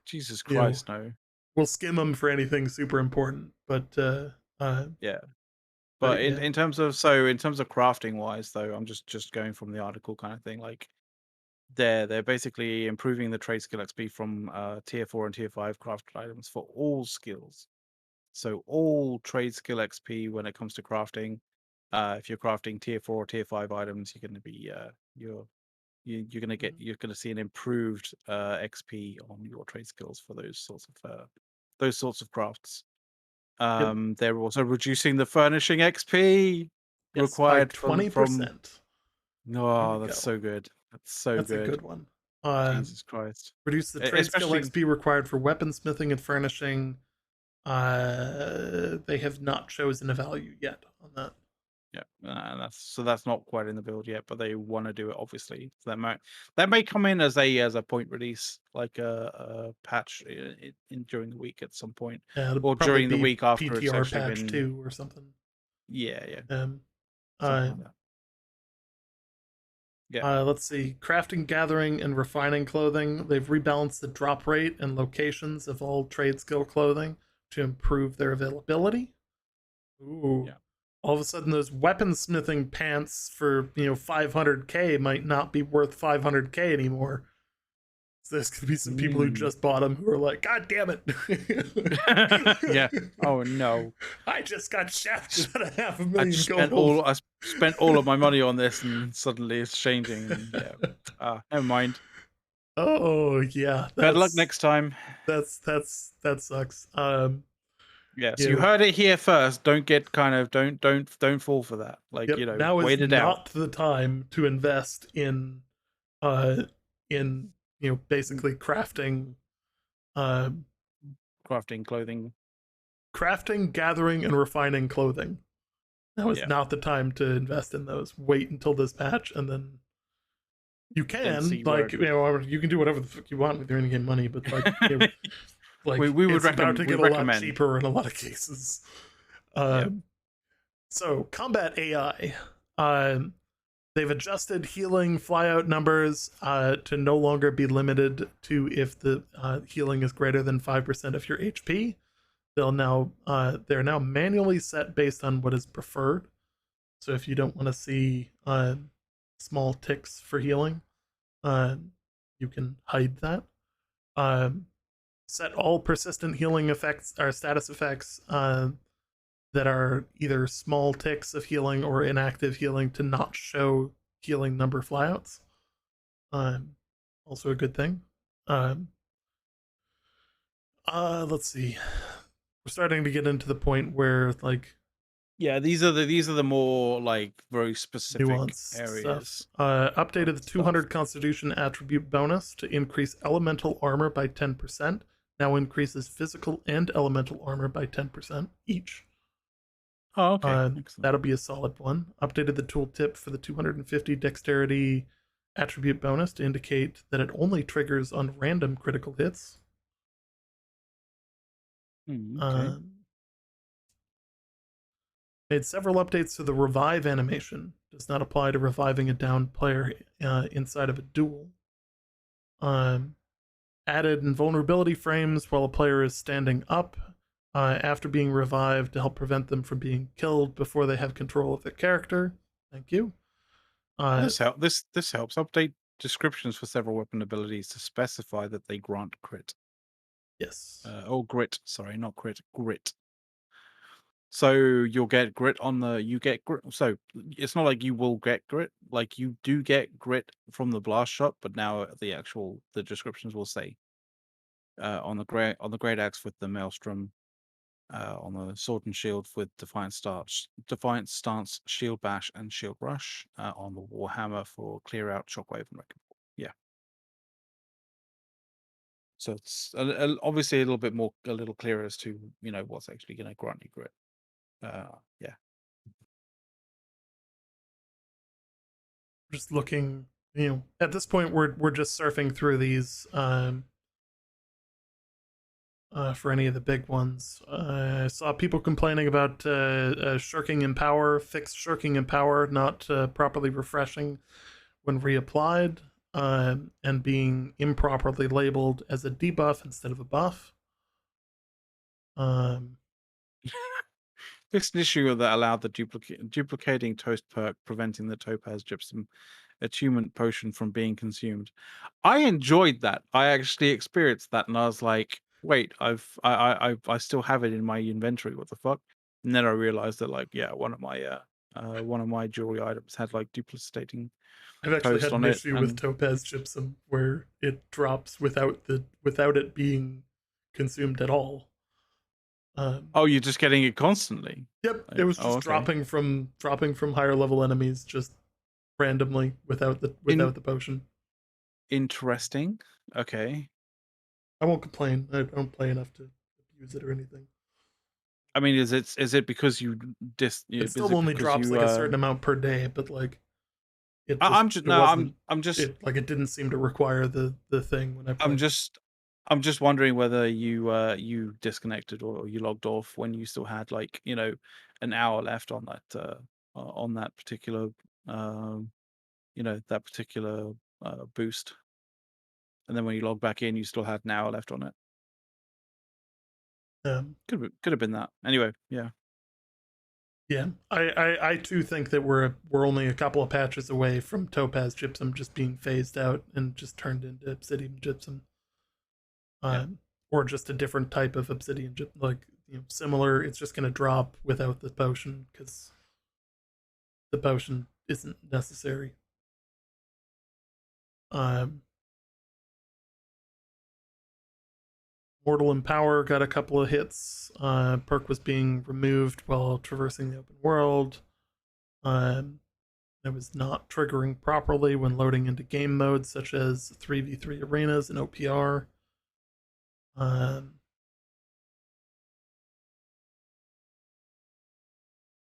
Jesus you know, Christ, no. we'll skim them for anything super important, Yeah. but But yeah, in terms of crafting wise though, I'm just going from the article kind of thing. Like they're basically improving the trade skill XP from tier 4 and tier 5 crafted items for all skills. So all trade skill XP when it comes to crafting. If you're crafting tier 4 or tier 5 items, you're going to be you're going to get you're going to see an improved XP on your trade skills for those sorts of crafts. yep, They're also reducing the furnishing XP yes, by required from 20%. There we oh, that's go. so good. That's so That's a good. good one. Uh, Jesus Christ. Reduce the trade skill Especially XP required for weaponsmithing and furnishing. They have not chosen a value yet on that. yeah, that's not quite in the build yet, but they want to do it obviously. So that may come in as a point release, like a patch during the week at some point, Yeah, it'll or probably during the be week after it's PTR actually patch been. 2 or something. Yeah, yeah, Um, something uh, like that. Yeah, let's see. Crafting, gathering, and refining clothing. They've rebalanced the drop rate and locations of all trade skill clothing to improve their availability. Ooh. yeah. All of a sudden, those weaponsmithing pants for 500k might not be worth 500k anymore. So there's gonna be some people who Mm. just bought them who are like, God damn it! Yeah. Oh no. I just got shafted out of half a I million just gold. spent all of my money on this, and suddenly it's changing. And yeah, never mind. Oh yeah, Better luck next time. that sucks. Yes, You you know, heard it here first. Don't get kind of don't fall for that. Like yep. Now is wait it out. not the time to invest uh in basically uh Crafting clothing. crafting, gathering, and refining clothing. Now is Yeah, not the time to invest in those. Wait until this patch, and then you then can see where like you can do whatever the fuck you want with your in-game money, but like like we would it's about to recommend. We get a lot recommend. cheaper in a lot of cases. Yeah. So combat AI. Um, they've adjusted healing flyout numbers to no longer be limited to if the healing is greater than 5% of your HP. They're now manually set based on what is preferred. So if you don't want to see small ticks for healing, you can hide that. Set all persistent healing effects or status effects that are either small ticks of healing or inactive healing to not show healing number flyouts. Also a good thing. Um, let's see. We're starting to get into the point where like Yeah, these are the more like very specific nuanced stuff. areas Updated of the stuff. 200 Constitution attribute bonus to increase elemental armor by 10%. Now increases physical and elemental armor by 10% each. Oh, okay, excellent. That'll be a solid one. Updated the tooltip for the 250 dexterity attribute bonus to indicate that it only triggers on random critical hits. Okay. Made several updates to the revive animation. Does not apply to reviving a downed player inside of a duel. Um, Added invulnerability frames while a player is standing up after being revived to help prevent them from being killed before they have control of their character. Thank you. This helps update descriptions for several weapon abilities to specify that they grant crit. Yes. Grit. Sorry, not crit. Grit. So you'll get grit on the you get grit. So it's not like you will get grit. Like you do get grit from the blast shot, but now the descriptions will say on the great axe with the maelstrom, on the sword and shield with defiant stance, shield bash, and shield rush. On the warhammer for clear out, shockwave, and wrecking ball. Yeah. So it's obviously a little clearer as to what's actually going to grant you grit. Yeah. Just looking, at this point we're just surfing through these for any of the big ones. I saw people complaining about shirking in power, fixed shirking in power, not properly refreshing when reapplied, and being improperly labeled as a debuff instead of a buff. Fixed an issue that allowed the duplicating toast perk, preventing the topaz gypsum attunement potion from being consumed. I enjoyed that. I actually experienced that, and I was like, "Wait, I still have it in my inventory. What the fuck?" And then I realized that, like, yeah, one of my jewelry items had like duplicating I've actually toast had on an it, issue with and topaz gypsum where it drops without it being consumed at all. oh, you're just getting it constantly. Yep, it Like, was oh, just okay. dropping from higher level enemies just randomly without the potion. Interesting. Okay. I won't complain. I don't play enough to abuse it or anything. I mean, is it because you It is still it only because drops you like a certain amount per day, but like I'm just it no, wasn't I'm just it didn't seem to require the thing when I I'm played. just I'm just wondering whether you disconnected or you logged off when you still had like, an hour left on that particular um, that particular boost. And then when you log back in, you still had an hour left on it. Um, Could have been that. Anyway, yeah. yeah, I too think that we're only a couple of patches away from topaz gypsum just being phased out and just turned into obsidian gypsum, Yeah. or just a different type of obsidian gypsum, like similar. It's just going to drop without the potion because the potion isn't necessary. Um, Mortal Empower got a couple of hits. Perk was being removed while traversing the open world. Um, it was not triggering properly when loading into game modes such as 3v3 arenas and OPR. Um,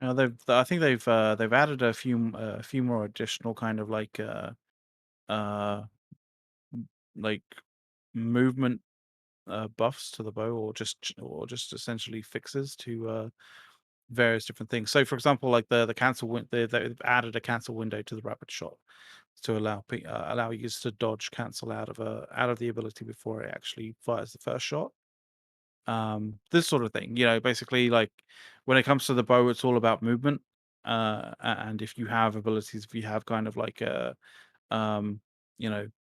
I think they've added a few more additional kind of uh like movement buffs to the bow, or just essentially fixes to various different things. So, for example, like the cancel they've added a cancel window to the rapid shot to allow users to dodge cancel out of the ability before it actually fires the first shot. This sort of thing, basically, like when it comes to the bow, it's all about movement. And if you have abilities, if you have kind of like um,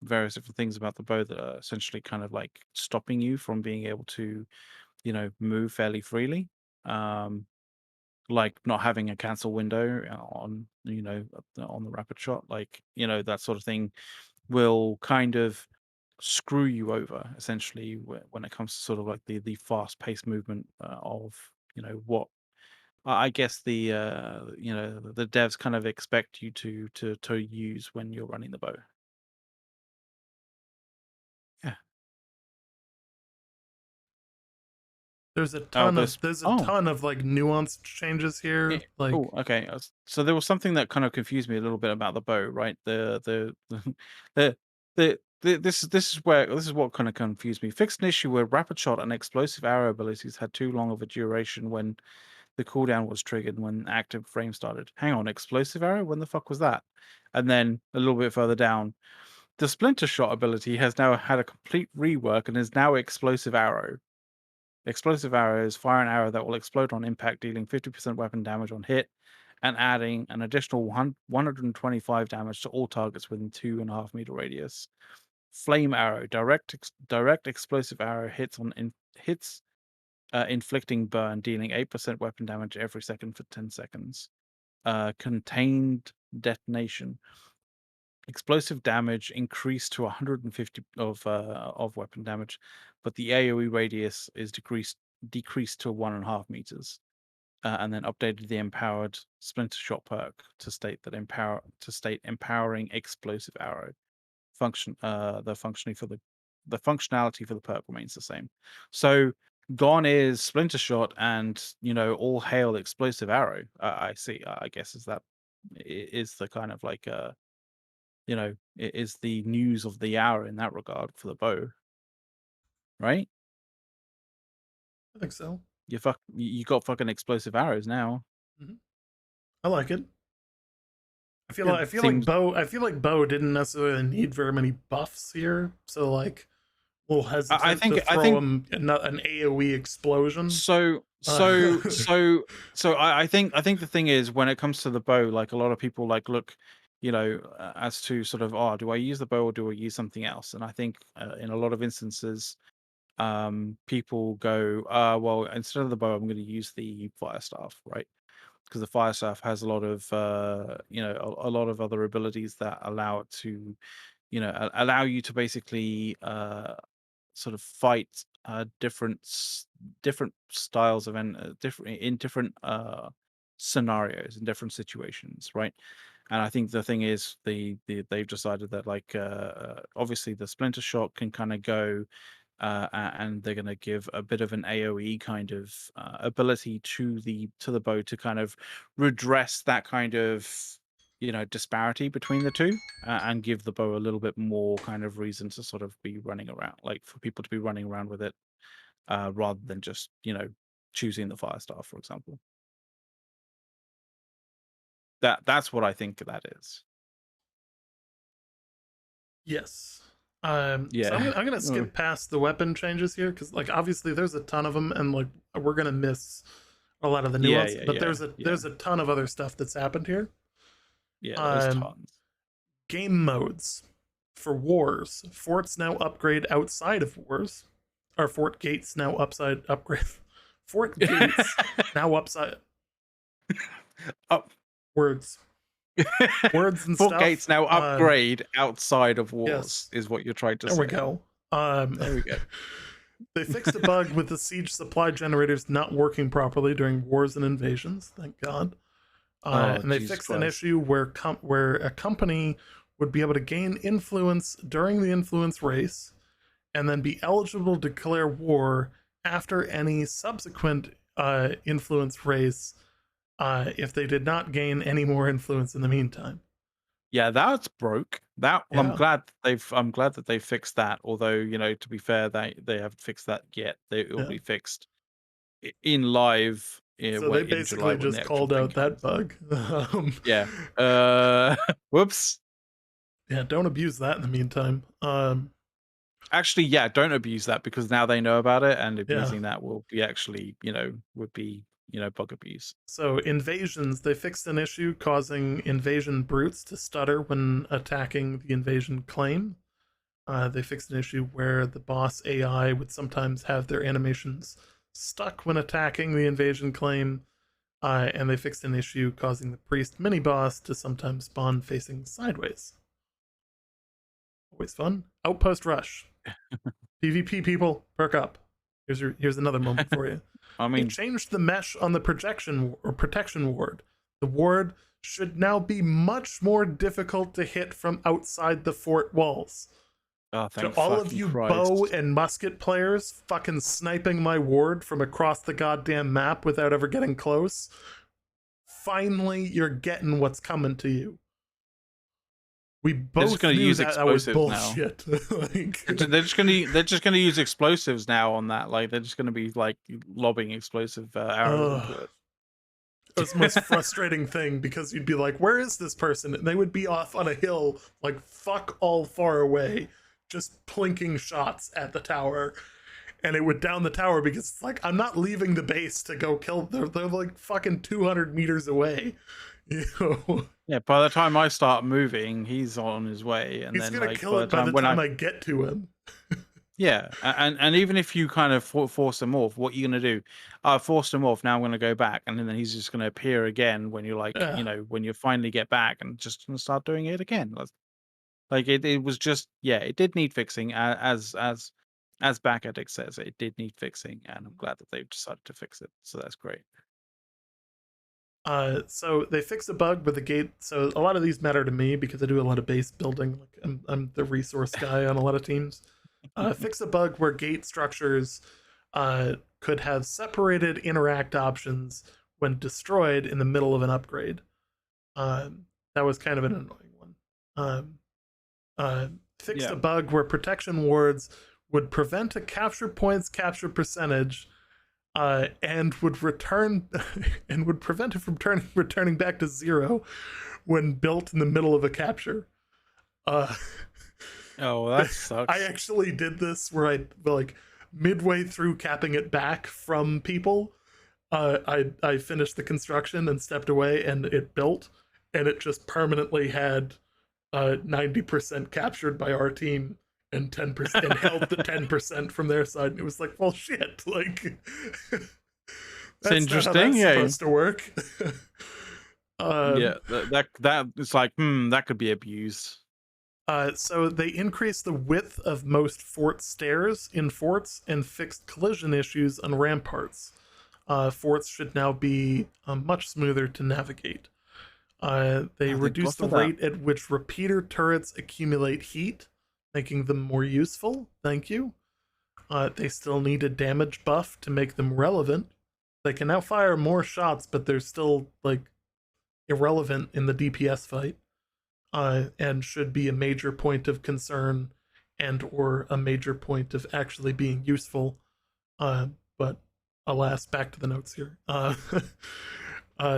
various different things about the bow that are essentially kind of like stopping you from being able to, move fairly freely. Um, like not having a cancel window on the rapid shot, like, that sort of thing will kind of screw you over essentially when it comes to sort of like the fast paced movement of what I guess the devs kind of expect you to use when you're running the bow. Yeah. There's a Oh, ton of like nuanced changes here. Like, oh, okay. So there was something that kind of confused me a little bit about the bow, right? The this is what kind of confused me. Fixed an issue where rapid shot and explosive arrow abilities had too long of a duration when the cooldown was triggered when active frame started. Hang on, explosive arrow? When the fuck was that? And then a little bit further down, the splinter shot ability has now had a complete rework and is now explosive arrow. Explosive arrows fire an arrow that will explode on impact, dealing 50% weapon damage on hit, and adding an additional 125 damage to all targets within 2.5 meter radius. Flame arrow, direct explosive arrow hits inflicting burn, dealing 8% weapon damage every second for 10 seconds. Contained detonation. Explosive damage increased to 150 of weapon damage, but the AoE radius is decreased to 1.5 meters. And then updated the empowered splinter shot perk to state empowering explosive arrow. The functionality for the perk remains the same. So gone is splinter shot and all hail explosive arrow. I see. I guess is the kind of like it is the news of the hour in that regard for the bow, right? I think so. You got fucking explosive arrows now. Mm-hmm. I like it. It I feel like seems Bo didn't necessarily need very many buffs here, so like a little I hesitant think to I throw think him an AOE explosion. so Uh, so so so I think the thing is when it comes to the bow, like a lot of people like look, as to sort of, oh, do I use the bow or do I use something else? And I think in a lot of instances, people go, well, instead of the bow, I'm going to use the fire staff, right? Because the fire staff has a lot of a lot of other abilities that allow it to allow you to basically sort of fight different styles of different scenarios in different situations, right? And I think the thing is they've decided that like obviously the splinter shot can kind of go and they're going to give a bit of an AoE kind of ability to the bow to kind of redress that kind of disparity between the two, and give the bow a little bit more kind of reason to sort of be running around, like for people to be running around with it rather than just choosing the fire staff, for example. That's what I think that is. yes. So Yeah. I'm gonna skip past the weapon changes here because like obviously there's a ton of them and like we're gonna miss a lot of the nuance. But there's a ton of other stuff that's happened here. Yeah, there's Um, tons. Game modes for wars. Forts now upgrade outside of wars. Or fort gates now upgrade. Fort gates now upside. Up. Words. Words and Fort stuff. gates now upgrade outside of wars, yes. is what you're trying to say. There we go. There we go. They fixed a bug with the siege supply generators not working properly during wars and invasions. Thank God. And they fixed an issue where a company would be able to gain influence during the influence race and then be eligible to declare war after any subsequent influence race if they did not gain any more influence in the meantime. Yeah, that's broke. Yeah. I'm glad that they fixed that. Although, to be fair, they haven't fixed that yet. It will be fixed in live. So they basically just called out that bug. Yeah. Whoops. Yeah, don't abuse that in the meantime. Actually, yeah, don't abuse that because now they know about it, and abusing that will be actually, would be, bug abuse. So invasions, they fixed an issue causing invasion brutes to stutter when attacking the invasion claim. They fixed an issue where the boss AI would sometimes have their animations stuck when attacking the invasion claim. And they fixed an issue causing the priest mini boss to sometimes spawn facing sideways. Always fun. Outpost rush. PvP people, perk up. Here's another moment for you. I mean, they changed the mesh on the protection ward. The ward should now be much more difficult to hit from outside the fort walls. Oh, To thank all of fucking you bow Christ. and musket players fucking sniping my ward from across the goddamn map without ever getting close, finally you're getting what's coming to you. We They're just both going to knew use that that was explosives now. bullshit. Like, They're just going to use explosives now on that. Like they're just going to be like lobbing explosive arrows ugh. into it. It was the most frustrating thing because you'd be like, where is this person? And they would be off on a hill, like fuck all far away, just plinking shots at the tower. And it would down the tower because it's like, I'm not leaving the base to go kill them. They're like fucking 200 meters away. You know? Yeah, by the time I start moving, he's on his way, and He's then gonna like kill by the it by the time when time I I get to him. yeah, and even if you kind of force them off, what are you gonna do? I forced him off. Now I'm gonna go back, and then he's just gonna appear again when you're like, Yeah. when you finally get back, and just gonna start doing it again. Like it was just yeah, it did need fixing. As Back Addict says, it did need fixing, and I'm glad that they've decided to fix it. So that's great. So they fixed a bug with the gate. So a lot of these matter to me because I do a lot of base building. Like I'm the resource guy on a lot of teams. Fix a bug where gate structures could have separated interact options when destroyed in the middle of an upgrade. That was kind of an annoying one. Fixed Yeah. a bug where protection wards would prevent a capture points capture percentage and would return and would prevent it from returning back to 0 when built in the middle of a capture. Uh, Oh, that I sucks. actually did this where I like midway through capping it back from people. I finished the construction and stepped away, and it built, and it just permanently had 90% captured by our team and 10% and held the 10% from their side. And it was like, well, shit, like It's that's not how interesting. that's Yeah. supposed to work. Yeah, um, that it's like, that could be abused. so they increased the width of most fort stairs in forts and fixed collision issues on ramparts. Forts should now be much smoother to navigate. They Oh, thank God reduced the for that. rate at which repeater turrets accumulate heat, making them more useful. Thank you. They still need a damage buff to make them relevant. They can now fire more shots, but they're still like irrelevant in the DPS fight, and should be a major point of concern and or a major point of actually being useful. But alas, back to the notes here.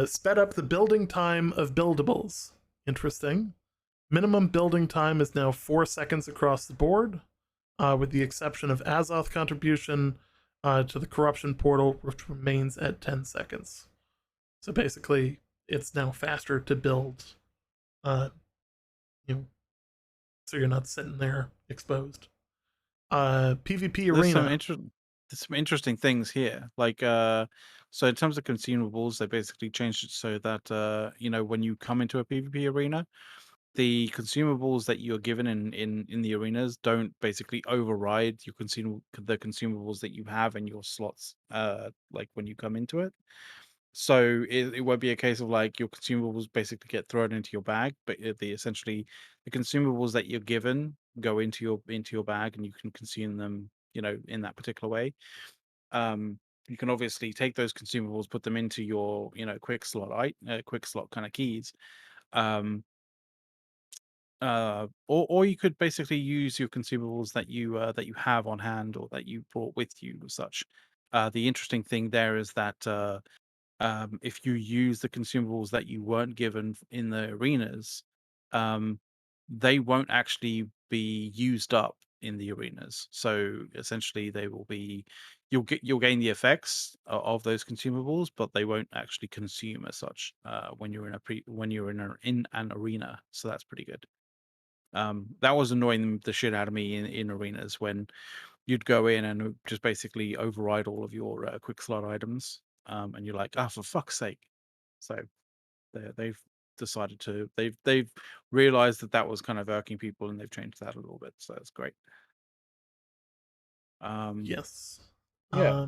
Sped up the building time of buildables. Interesting. Minimum building time is now 4 seconds across the board, with the exception of Azoth contribution to the corruption portal, which remains at 10 seconds. So basically, it's now faster to build, uh, you know, so you're not sitting there exposed. PvP There's arena. there's some interesting things here. Like so in terms of consumables, they basically changed it so that when you come into a PvP arena, the consumables that you're given in the arenas don't basically override the consumables that you have in your slots like when you come into it. So it won't be a case of like your consumables basically get thrown into your bag, but essentially the consumables that you're given go into your bag, and you can consume them, in that particular way. You can obviously take those consumables, put them into your, quick slot kind of keys. Or you could basically use your consumables that you have on hand or that you brought with you, as such. The interesting thing there is that if you use the consumables that you weren't given in the arenas, um, they won't actually be used up in the arenas. So essentially, they will be you'll gain the effects of those consumables, but they won't actually consume as such when you're in an arena. So that's pretty good. That was annoying the shit out of me in arenas when you'd go in and just basically override all of your quick slot items, and you're like, for fuck's sake. So they've decided they've realized that was kind of irking people, and they've changed that a little bit. So that's great. Yes. Yeah.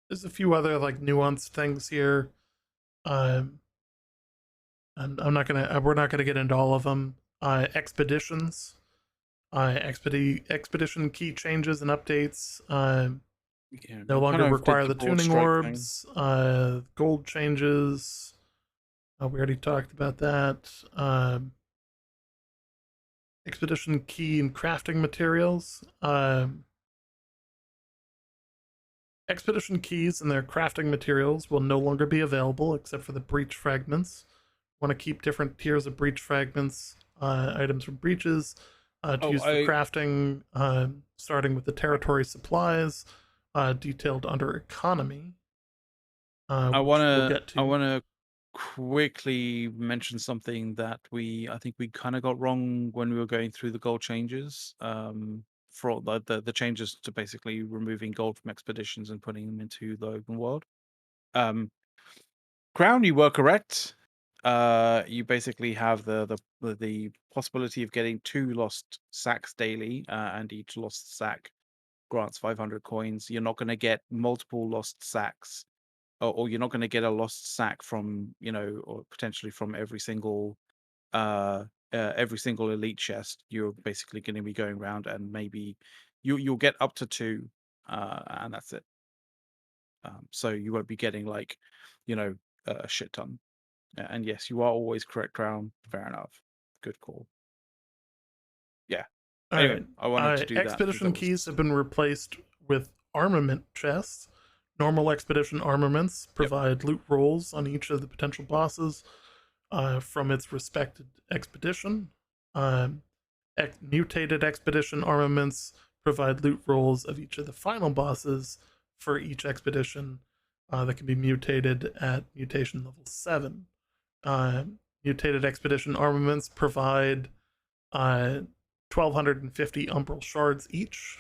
There's a few other like nuanced things here. Um, I'm not gonna. We're not gonna get into all of them. Expeditions. Expedition key changes and updates. Yeah, No we kind longer of did require the the broad tuning stroke thing. orbs. Gold changes. We already talked about that. Expedition key and crafting materials. Expedition keys and their crafting materials will no longer be available except for the breach fragments. Want to keep different tiers of breach fragments, items from breaches, to Oh, use for crafting, starting with the territory supplies, detailed under economy, which we'll get I to. wanna quickly mention something that I think we kind of got wrong when we were going through the gold changes. For the changes to basically removing gold from expeditions and putting them into the open world. Um, Crown, you were correct. You basically have the possibility of getting 2 lost sacks daily, and each lost sack grants 500 coins. You're not going to get multiple lost sacks, or you're not going to get a lost sack from, or potentially from uh, every single elite chest. You're basically going to be going around, and maybe you'll get up to 2, and that's it. So you won't be getting like, you know, a shit ton. And yes, you are always correct, Crown. Fair enough. Good call. Yeah. All Anyway, right. I wanted to do that because Expedition that keys was. have been replaced with armament chests. Normal expedition armaments Yep. provide loot rolls on each of the potential bosses from its respected expedition. Um, Mutated expedition armaments provide loot rolls of each of the final bosses for each expedition that can be mutated at mutation level 7. Uh, Mutated expedition armaments provide 1,250 umbral shards each.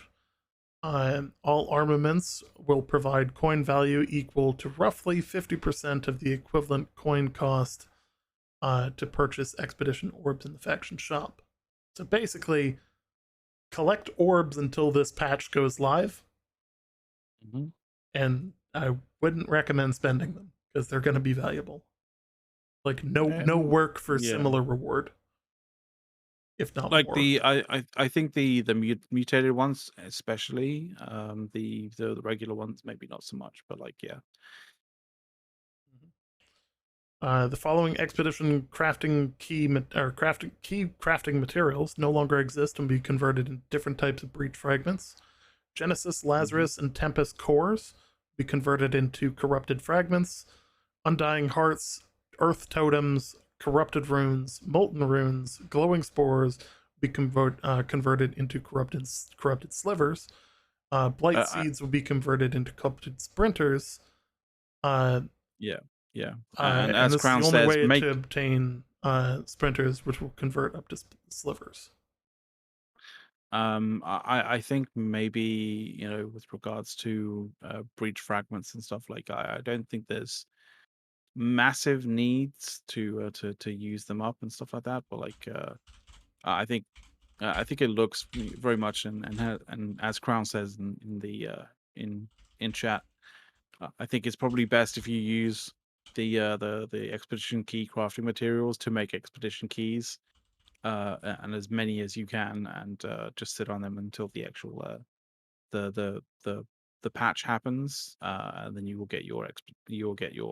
All armaments will provide coin value equal to roughly 50% of the equivalent coin cost to purchase expedition orbs in the faction shop. So basically, collect orbs until this patch goes live, Mhm. and I wouldn't recommend spending them because they're going to be valuable. Like no work for Yeah. similar reward, if not Like more. I think the mutated ones, especially, the regular ones, maybe not so much, but like, yeah. The following expedition crafting crafting materials no longer exist and be converted into different types of breach fragments. Genesis, Hmm. Lazarus, and Tempest cores be converted into corrupted fragments. Undying hearts, earth totems, corrupted runes, molten runes, glowing spores be converted into corrupted slivers. Blight I seeds will be converted into corrupted sprinters. Uh, Yeah, yeah. And and as this is the Crown only says, way to make. obtain sprinters, which will convert up to slivers. I think maybe, with regards to breach fragments and stuff, like, I don't think there's massive needs to use them up and stuff like that. But like, I think I think it looks very much, and as Crown says in the in in chat, I think it's probably best if you use the expedition key crafting materials to make expedition keys, and as many as you can, and just sit on them until the actual the the the the patch happens, and then you'll get your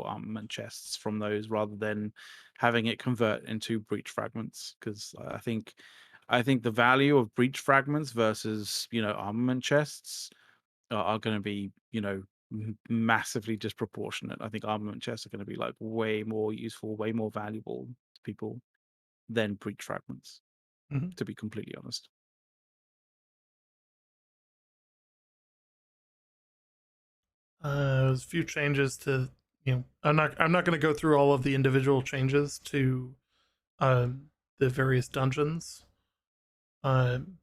armament chests from those, rather than having it convert into breach fragments. Because I think the value of breach fragments versus, armament chests are going to be, massively disproportionate. I think armament chests are going to be like way more useful, way more valuable to people than breach fragments, Mm-hmm. to be completely honest. There's a few changes to I'm not going to go through all of the individual changes to the various dungeons. Um,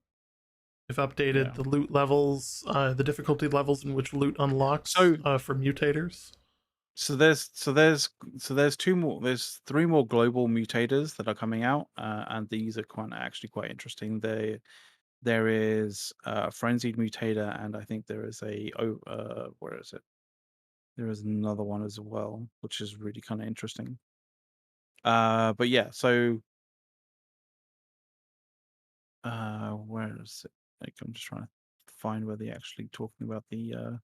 I've updated Yeah. the loot levels, the difficulty levels in which loot unlocks So for mutators. So there's 3 more global mutators that are coming out, and these are actually quite interesting. There is a frenzied mutator, and I think there is where is it? There is another one as well, which is really kind of interesting. But yeah, so Where is it? Like, I'm just trying to find where they're actually talking about the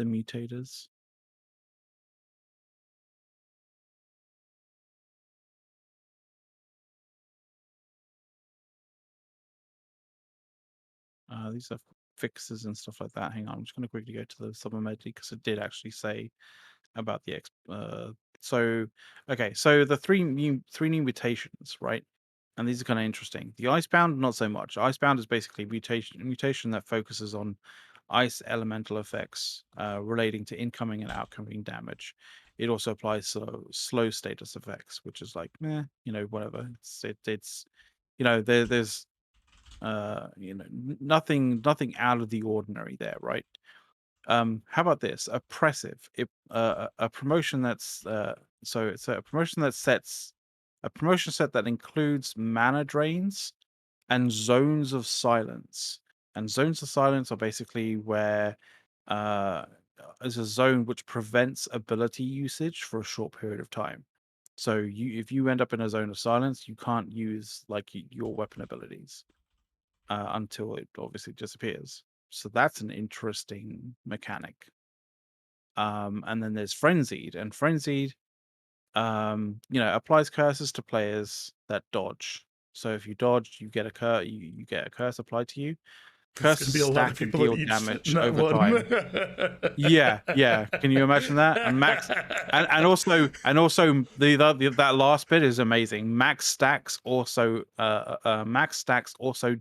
mutators. These are fixes and stuff like that. Hang on, I'm just going to quickly go to the submedley because it did actually say about the so okay, so the three new mutations, right? And these are kind of interesting. The Icebound, not so much. Icebound is basically mutation that focuses on ice elemental effects relating to incoming and outgoing damage. It also applies slow status effects, which is like, whatever. It's there's nothing out of the ordinary there, right? How about this? Oppressive. A promotion that's so it's a promotion that sets a promotion set that includes mana drains and zones of silence. And zones of silence are basically where is a zone which prevents ability usage for a short period of time. So if you end up in a zone of silence, you can't use like your weapon abilities until it obviously disappears. So that's an interesting mechanic. And then there's Frenzied, and Frenzied, applies curses to players that dodge. So if you dodge, you get a you get a curse applied to you. There's going to Curses be a lot of stack and people that deal eat shit in damage that over one. time. Yeah. Can you imagine that? And also that last bit is amazing. Max stacks also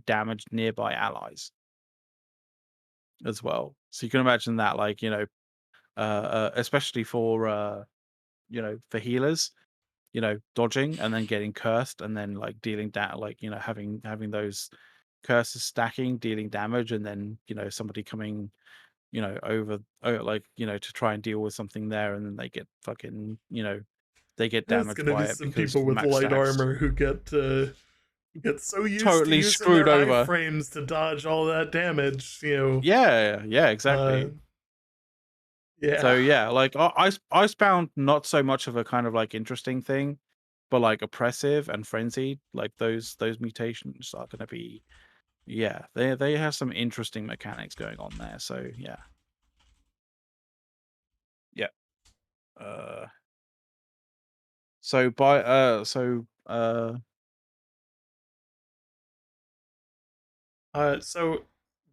damage nearby allies as well. So you can imagine that, like, especially for for healers, dodging and then getting cursed and then like dealing that, like, having those curses stacking, dealing damage, and then somebody coming over to try and deal with something there, and then they get fucking they get There's damaged going to be by it some because people with max light stacks. armor who get so used to Totally using screwed their over. iframes to dodge all that damage, Yeah, exactly. Yeah. So yeah, like Icebound, not so much of a kind of like interesting thing, but like Oppressive and Frenzied, like those mutations are going to be, they have some interesting mechanics going on there. So yeah. Uh, so by So so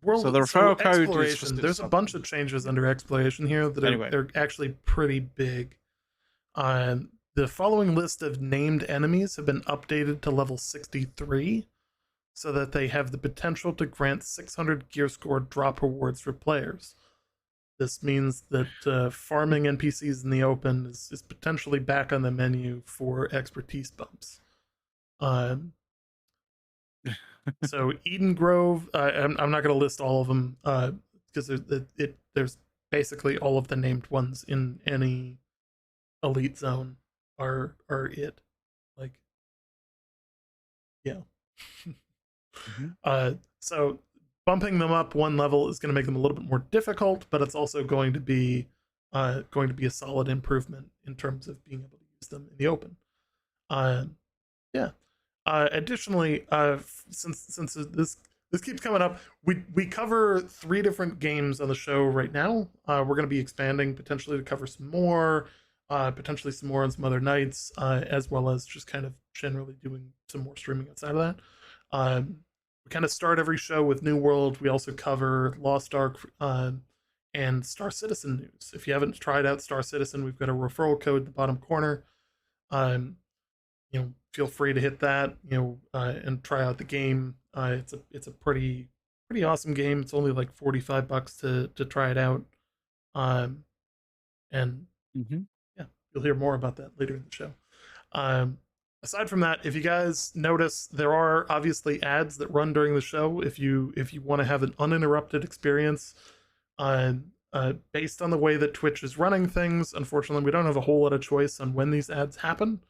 the so referral code is for exploration. There's a bunch of changes under exploration here that anyway. they're actually pretty big. The following list of named enemies have been updated to level 63, so that they have the potential to grant 600 gear score drop rewards for players. This means that farming NPCs in the open is potentially back on the menu for expertise bumps. So Eden Grove, I'm not going to list all of them because there's basically all of the named ones in any elite zone are it. Like, yeah. So bumping them up one level is going to make them a little bit more difficult, but it's also going to be a solid improvement in terms of being able to use them in the open. Yeah. Additionally, since this keeps coming up, we cover 3 different games on the show right now. We're going to be expanding potentially to cover some more, potentially some more on some other nights, as well as just kind of generally doing some more streaming outside of that. We kind of start every show with New World. We also cover Lost Ark and Star Citizen news. If you haven't tried out Star Citizen, we've got a referral code in the bottom corner. Feel free to hit that, and try out the game. It's a pretty awesome game. It's only like $45 to try it out. And yeah, you'll hear more about that later in the show. Aside from that, if you guys notice, there are obviously ads that run during the show. If you want to have an uninterrupted experience, based on the way that Twitch is running things, unfortunately, we don't have a whole lot of choice on when these ads happen.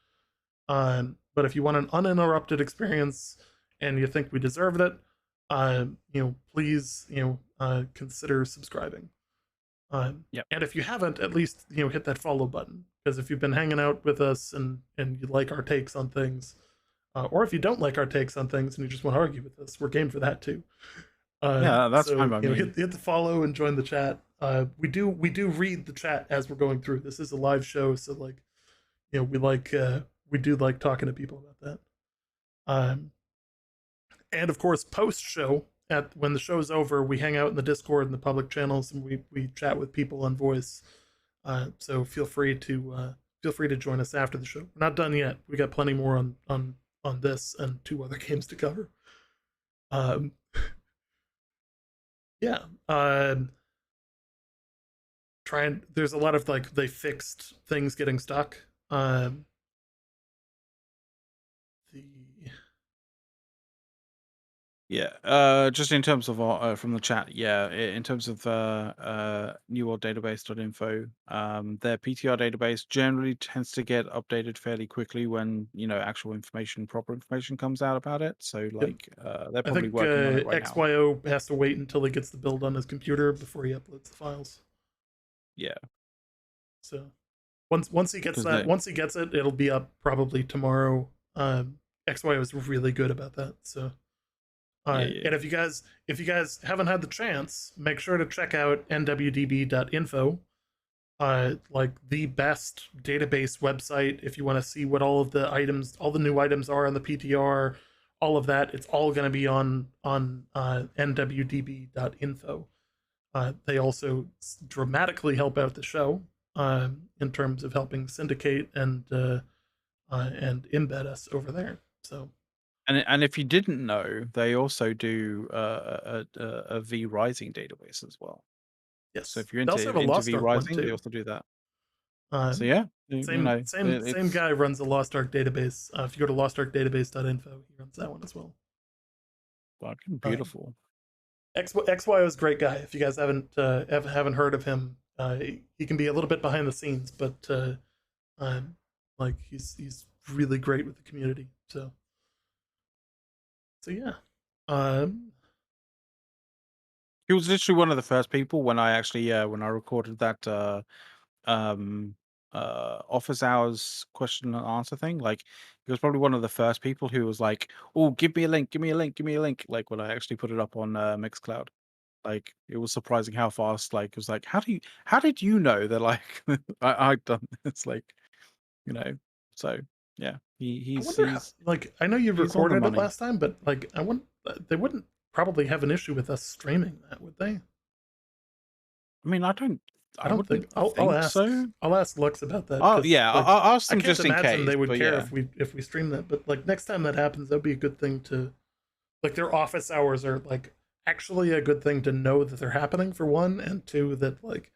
But if you want an uninterrupted experience and you think we deserved it, please, consider subscribing. And if you haven't, at least, hit that follow button, because if you've been hanging out with us and you like our takes on things, Or if you don't like our takes on things and you just want to argue with us, we're game for that too. Yeah, that's fine So by me. hit the follow and join the chat. We do read the chat as we're going through. This is a live show, so like we do like talking to people about that. Um, and of course, post show, at when the show's over, we hang out in the Discord and the public channels, and we chat with people on voice. So feel free to join us after the show. We're not done yet. We got plenty more on this and two other games to cover. Um, yeah. Trying. There's a lot of like they fixed things getting stuck. The Yeah, just in terms of from the chat, yeah, in terms of newworlddatabase.info, their PTR database generally tends to get updated fairly quickly when actual information, proper information comes out about it. So Yep. like, they're I probably think working on it right now. XYO has to wait until he gets the build on his computer before he uploads the files. Yeah, So once he gets because that, they, once he gets it, it'll be up probably tomorrow. XYO is really good about that. So yeah, yeah, and if you guys haven't had the chance, make sure to check out nwdb.info. Like the best database website if you want to see what all the new items are on the PTR, all of that. It's all going to be on nwdb.info. They also dramatically help out the show in terms of helping syndicate and embed us over there. So and if you didn't know, they also do a V Rising database as well. So yes, if you're they also have a into Lost V Ark one Rising, they too. also do that. So Um, yeah, same it's guy runs the Lost Ark database. If you go to lostarkdatabase.info, he runs that one as well. fucking Uh, beautiful. XYO is a great guy. If you guys haven't heard of him, he can be a little bit behind the scenes, but um, like he's really great with the community. So yeah. Um, He was literally one of the first people when I actually when I recorded that um office hours question and answer thing. Like he was probably one of the first people who was like, "Oh, give me a link, give me a link, give me a link." Like when I actually put it up on Mixcloud. Like it was surprising how fast like it was like, how did you know that like I'd done this? Like, you know. So yeah, I wonder how. Like I know you he's on the recorded it money. last time, but like I wouldn't. They wouldn't probably have an issue with us streaming that, would they? I mean, I I don't think wouldn't I'll think ask so. Lux about that Oh because yeah, like I'll ask I them can't just in imagine case, they would but care yeah. if we stream that. But like next time that happens, that'd be a good thing to like their office hours are like actually a good thing to know that they're happening for one, and two that like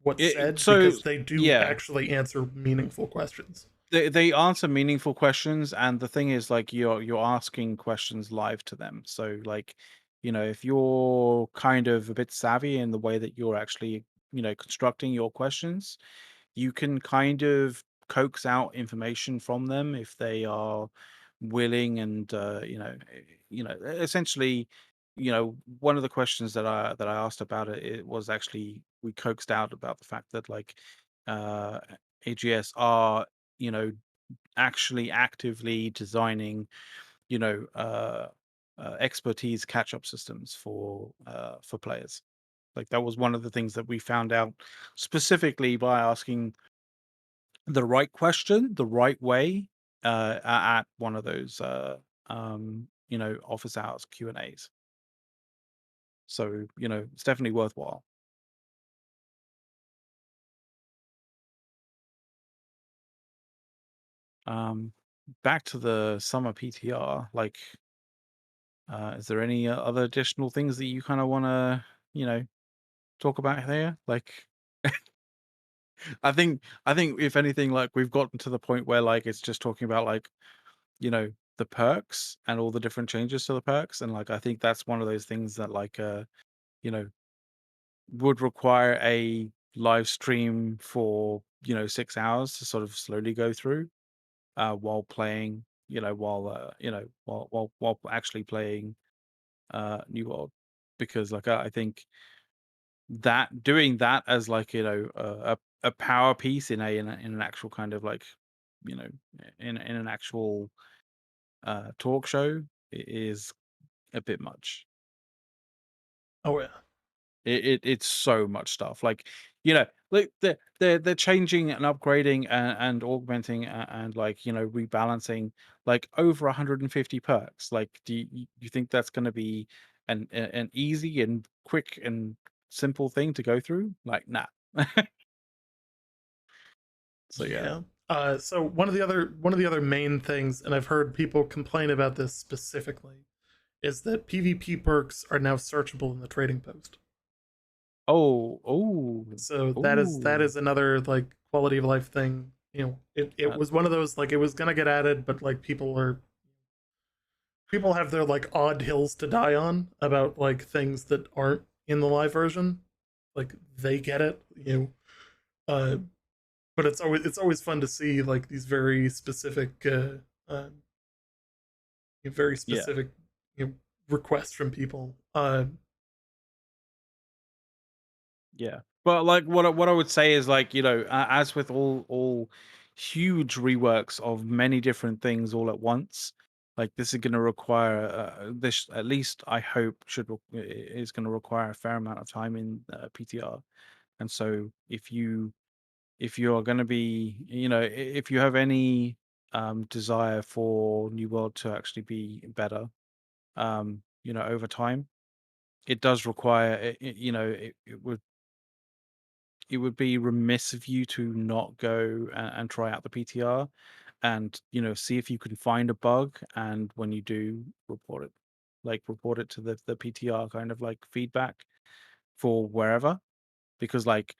what's said So because they do yeah, actually answer meaningful questions. they answer meaningful questions, and the thing is, like, you're asking questions live to them. So, like, if you're kind of a bit savvy in the way that you're actually, constructing your questions, you can kind of coax out information from them if they are willing and essentially one of the questions that I asked about it was actually we coaxed out about the fact that like uh AGS are you know actually actively designing you know uh, expertise catch up systems for players. Like that was one of the things that we found out specifically by asking the right question the right way at one of those office hours Q&As. So it's definitely worthwhile. um Back to the summer PTR, like is there any other additional things that you kind of want to you know talk about here? Like I think if anything, like we've gotten to the point where like it's just talking about like the perks and all the different changes to the perks, and like I think that's one of those things that like you know would require a live stream for 6 hours to sort of slowly go through while playing while actually playing New World, because like I think that doing that as like a power piece in an actual kind of like you know in an actual talk show is a bit much. Oh yeah. It's so much stuff. Like, like they're changing and upgrading and augmenting and like, rebalancing like over 150 perks. Like, do you think that's going to be an easy and quick and simple thing to go through? Like, nah. So yeah. Yeah. So one of the other main things, and I've heard people complain about this specifically, is that PvP perks are now searchable in the trading post. Oh, oh, So that oh. is another like quality of life thing. It Uh, was one of those, like, it was gonna get added, but like people have their like odd hills to die on about like things that aren't in the live version. Like, they get it, uh, but it's always fun to see like these very yeah. specific requests from people. Yeah, but like what I would say is like as with all huge reworks of many different things all at once, like this is going to require this at least I hope is going to require a fair amount of time in PTR, and so if you are going to be if you have any desire for New World to actually be better, over time, it does require it would be remiss of you to not go and try out the PTR and see if you can find a bug, and when you do, report it to the PTR kind of like feedback for wherever, because like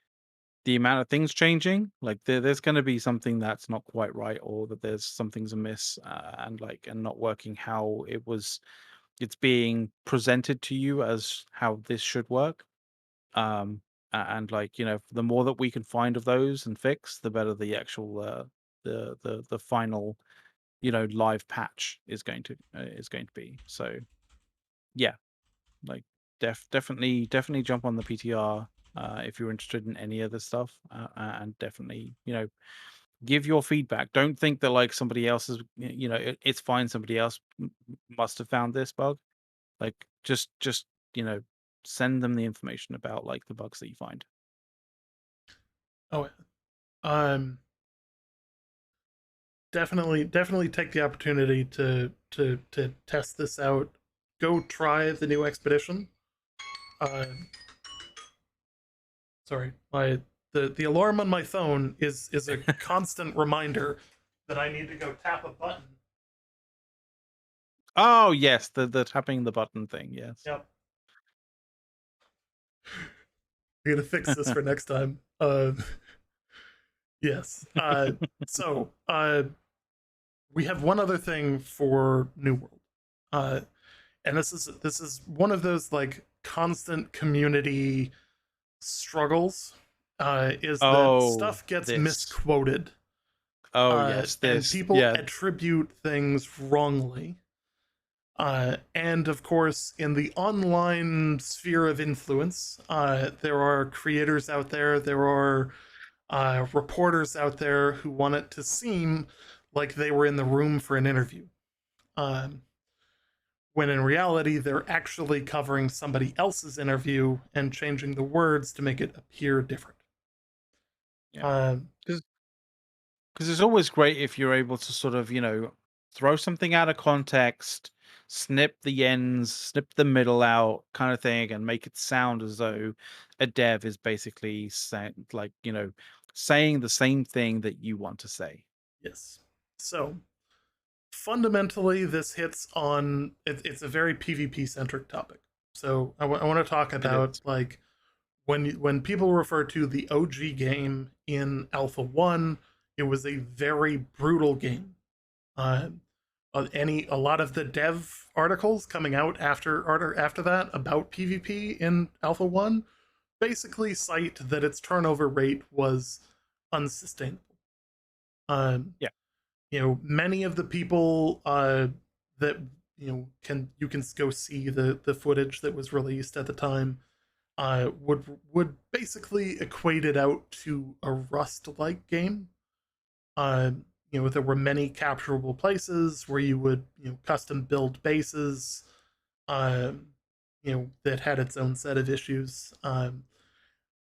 the amount of things changing, like there's going to be something that's not quite right, or that there's something's amiss, and not working how it's being presented to you as how this should work. um and like the more that we can find of those and fix, the better the actual the final live patch is going to be. So yeah, like definitely jump on the PTR if you're interested in any of this stuff, and definitely give your feedback. Don't think that like somebody else is it's fine, somebody else must have found this bug. Like just you know send them the information about like the bugs that you find. Oh, definitely take the opportunity to test this out. Go try the new expedition. Uh, Sorry, the alarm on my phone is a constant reminder that I need to go tap a button. Oh, yes, the tapping the button thing, yes. Yep, I'm gonna fix this for next time. Yes. So we have one other thing for New World, uh, and this is one of those like constant community struggles. Is that Oh, stuff gets this. misquoted, Oh, yes, and this. people Yeah. attribute things wrongly. And of course, in the online sphere of influence, there are creators out there, there are reporters out there who want it to seem like they were in the room for an interview, um, when in reality, they're actually covering somebody else's interview and changing the words to make it appear different. Yeah. Um, Because it's always great if you're able to sort of, throw something out of context, snip the ends, snip the middle out kind of thing, and make it sound as though a dev is basically saying, like, saying the same thing that you want to say. yes. So fundamentally, this hits on it's a very PvP centric topic. So I want to talk It about is. like when people refer to the OG game in Alpha 1, it was a very brutal game. Uh, a lot of the dev articles coming out after that about PvP in Alpha 1 basically cite that its turnover rate was unsustainable. Um, Yeah. Many of the people that you can go see the footage that was released at the time, would basically equate it out to a Rust like game. Uh, there were many capturable places where you would custom build bases, um, that had its own set of issues, and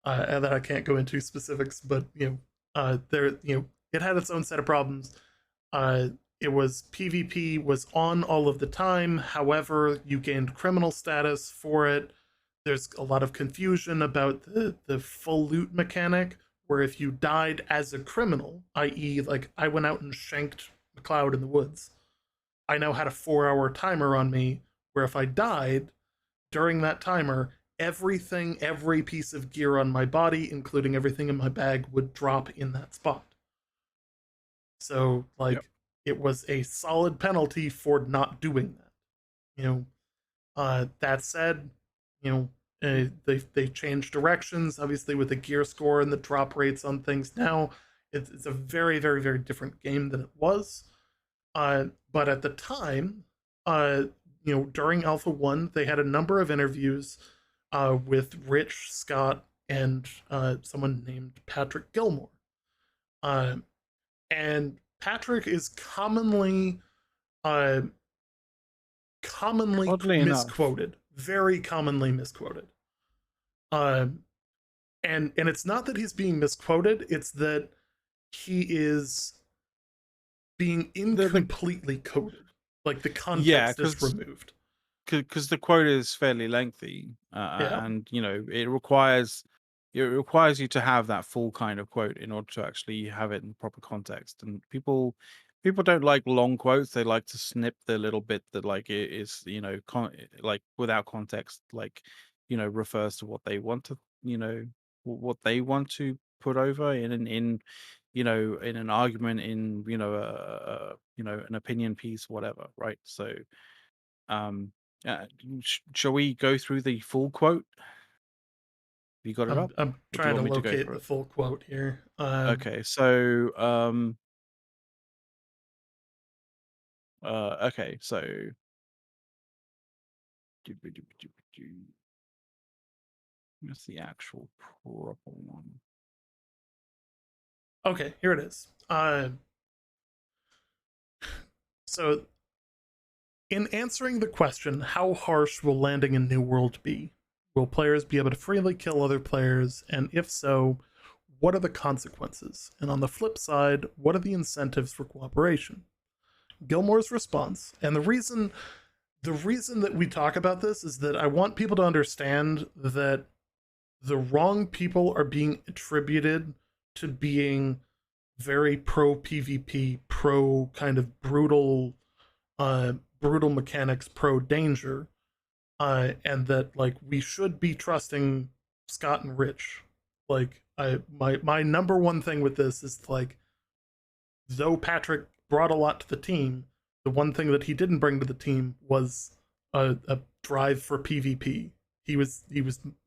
that I can't go into specifics, but there it had its own set of problems. Uh, it was PvP was on all of the time. However, you gained criminal status for it. There's a lot of confusion about the full loot mechanic, where if you died as a criminal, i.e., like I went out and shanked McLeod in the woods, I now had a 4-hour timer on me, where if I died during that timer, every piece of gear on my body, including everything in my bag, would drop in that spot. So, like, Yep. it was a solid penalty for not doing that. That said, they changed directions, obviously, with the gear score and the drop rates on things now. It's a very, very, very different game than it was. But at the time, during Alpha 1, they had a number of interviews with Rich, Scott, and someone named Patrick Gilmore. And Patrick is commonly Oddly misquoted, very commonly misquoted. And it's not that he's being misquoted, it's that he is being incompletely coded. Like the context is removed. Because the quote is fairly lengthy, Yeah. and it requires you to have that full kind of quote in order to actually have it in proper context. And people don't like long quotes; they like to snip the little bit that like it is like without context, like refers to what they want to what they want to put over in in an argument, in an opinion piece, whatever, right? So shall we go through the full quote? You got it up? I'm Or do you trying to want me to go locate through the it? full quote here. Okay, so okay, so that's the actual proper one. Okay, here it is. So, in answering the question, how harsh will landing in New World be? Will players be able to freely kill other players? And if so, what are the consequences? And on the flip side, what are the incentives for cooperation? Gilmore's response, and the reason that we talk about this is that I want people to understand that the wrong people are being attributed to being very pro PvP, pro kind of brutal mechanics, pro danger, and that like we should be trusting Scott and Rich. Like my number one thing with this is like, though Patrick brought a lot to the team, the one thing that he didn't bring to the team was a drive for PvP. He was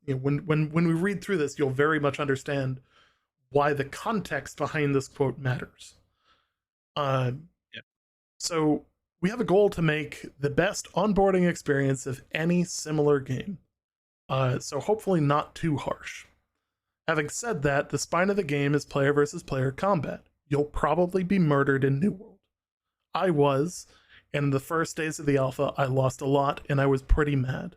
when we read through this, you'll very much understand why the context behind this quote matters. Yeah. So we have a goal to make the best onboarding experience of any similar game. So hopefully not too harsh. Having said that, the spine of the game is player versus player combat. You'll probably be murdered in New World. I was, and in the first days of the alpha, I lost a lot and I was pretty mad.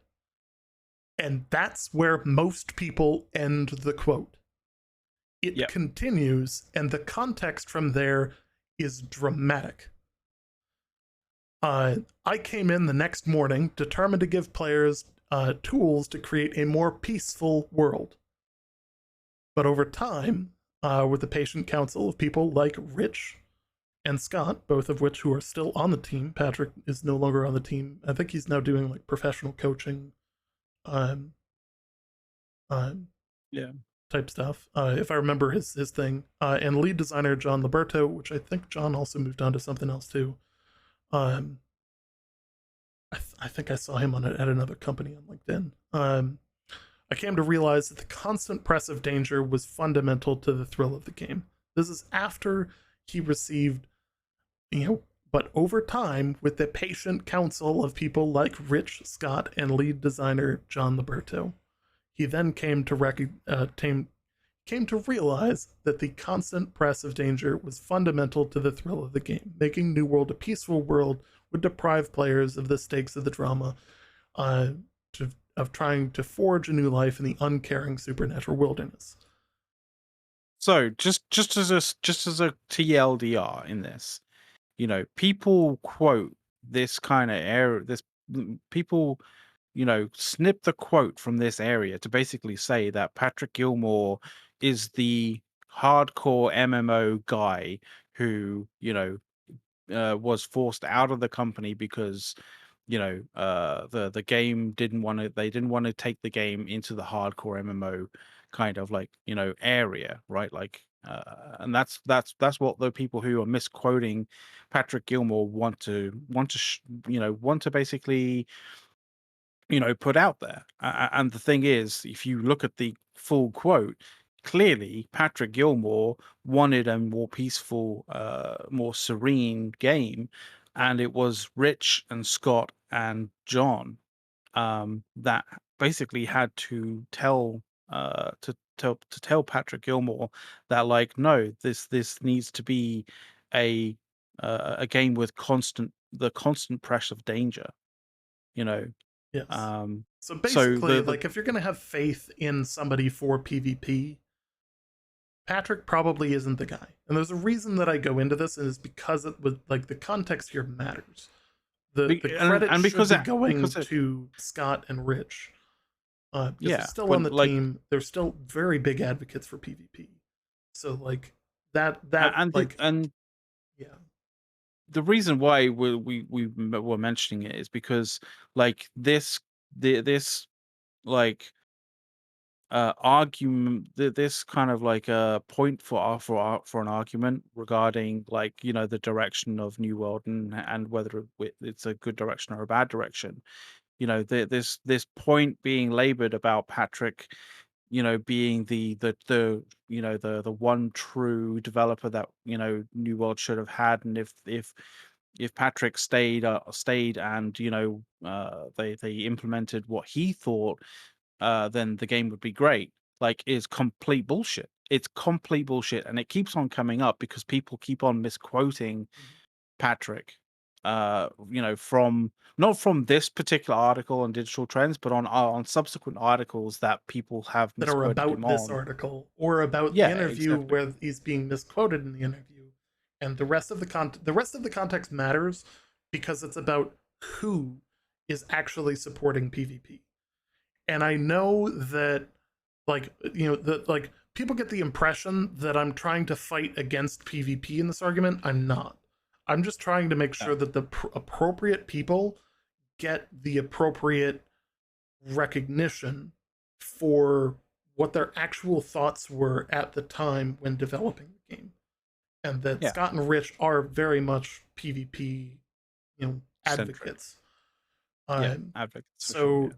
And that's where most people end the quote. It continues, and the context from there is dramatic. I came in the next morning determined to give players tools to create a more peaceful world. But over time, with the patient counsel of people like Rich and Scott, both of which who are still on the team, Patrick is no longer on the team. I think he's now doing like professional coaching, type stuff. If I remember his thing, and lead designer John Liberto, which I think John also moved on to something else too. I think I saw him at another company on LinkedIn. I came to realize that the constant press of danger was fundamental to the thrill of the game. This is after he received, but over time, with the patient counsel of people like Rich, Scott, and lead designer John Liberto, he then came to came to realize that the constant press of danger was fundamental to the thrill of the game. Making New World a peaceful world would deprive players of the stakes of the drama, uh, of trying to forge a new life in the uncaring supernatural wilderness. So just as a TLDR in this, people quote this kind of area. People, snip the quote from this area to basically say that Patrick Gilmore is the hardcore MMO guy who, was forced out of the company because the game they didn't want to take the game into the hardcore MMO kind of like area, right? Like and that's what the people who are misquoting Patrick Gilmore want to basically put out there. And the thing is, if you look at the full quote, clearly Patrick Gilmore wanted a more peaceful, more serene game, and it was Rich and Scott and John that basically had to tell Patrick Gilmore that, like, no, this needs to be a a game with the constant pressure of danger, you know. Yes. Um, So so basically, like, if you're going to have faith in somebody for PvP, Patrick probably isn't the guy. And there's a reason that I go into this, and it's because it was like the context here matters. The credit and should because be it going because it to Scott and Rich. Because they're yeah, still on but the like team. They're still very big advocates for PvP. So like and and yeah. the reason why we were mentioning it is because like this like argument, this kind of like a point for an argument regarding, like, the direction of New World, and whether it's a good direction or a bad direction. This point being labored about Patrick, being the one true developer that New World should have had. And if Patrick stayed and they implemented what he thought, then the game would be great. Like, is complete bullshit. It's complete bullshit, and it keeps on coming up because people keep on misquoting Patrick. From not from this particular article on Digital Trends, but on subsequent articles that people have That are misquoted him about this on. article or about the Yeah, interview exactly. where he's being misquoted in the interview, and the rest of the context matters because it's about who is actually supporting PvP. And I know that, like, that, like, people get the impression that I'm trying to fight against PvP in this argument. I'm not. I'm just trying to make Yeah, sure that the appropriate people get the appropriate recognition for what their actual thoughts were at the time when developing the game, and that yeah, Scott and Rich are very much PvP, centric. advocates. Yeah, Um, advocates for sure. so, Yeah,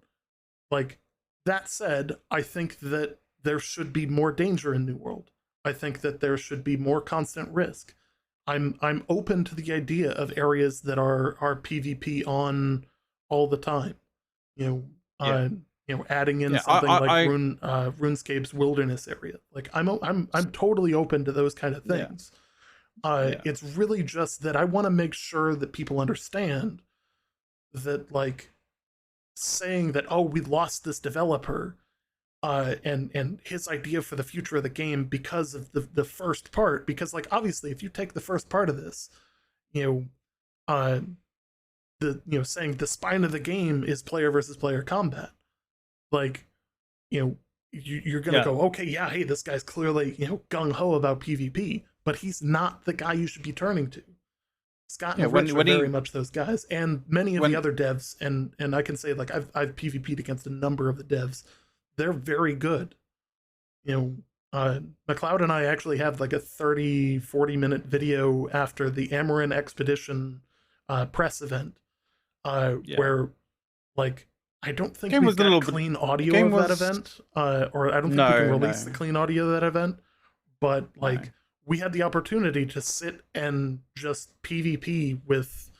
like, that said, I think that there should be more danger in New World. I think that there should be more constant risk. I'm open to the idea of areas that are PvP on all the time. You know, yeah, adding in yeah. something like I RuneScape's wilderness area. Like, I'm totally open to those kind of yeah, things. yeah, It's really just that I want to make sure that people understand that, like, saying that, oh, we lost this developer, and his idea for the future of the game because of the first part. Because, like, obviously, if you take the first part of this, you know, uh, saying the spine of the game is player versus player combat, like, you're gonna yeah, go, okay, yeah, hey, this guy's clearly gung ho about PvP, but he's not the guy you should be turning to. Scott yeah. and Rich are When very he much those guys, and many of the when other devs, and I can say, like, I've PvP'd against a number of the devs. They're very good. You know, McLeod and I actually have like a 30-40 minute video after the Amarin Expedition press event, yeah, where, like, I don't think game we've was a got little bit. clean The audio game of that was event, or I don't think we can no, release no, the clean audio of that event, but, no. like, we had the opportunity to sit and just PvP with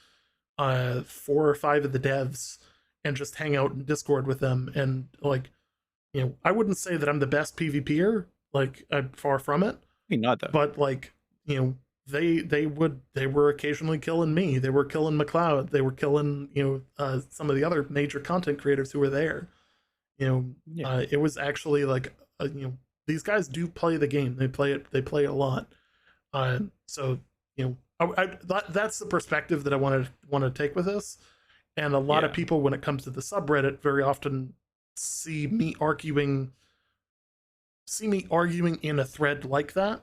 4 or 5 of the devs and just hang out in Discord with them. And, like, I wouldn't say that I'm the best PvPer, Like I'm far from it, Me neither. but like they were occasionally killing me. They were killing McLeod. They were killing some of the other major content creators who were there. Yeah. It was actually like these guys do play the game. They play it. They play it a lot. So that's the perspective that I want to take with this. And a lot of Yeah. people, when it comes to the subreddit, very often see me arguing in a thread like that,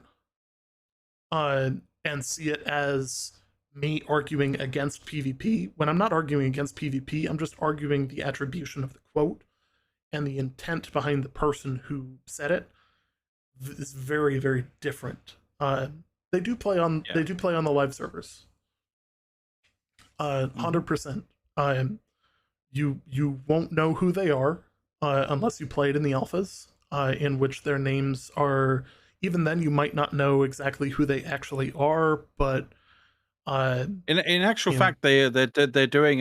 uh, and see it as me arguing against PvP. When I'm not arguing against PvP, I'm just arguing the attribution of the quote and the intent behind the person who said it is very, very different. They do play on Yeah. the live servers. Mm-hmm. 100%. You won't know who they are unless you play it in the alphas, in which their names are. Even then, you might not know exactly who they actually are, but In actual you know, fact, they're doing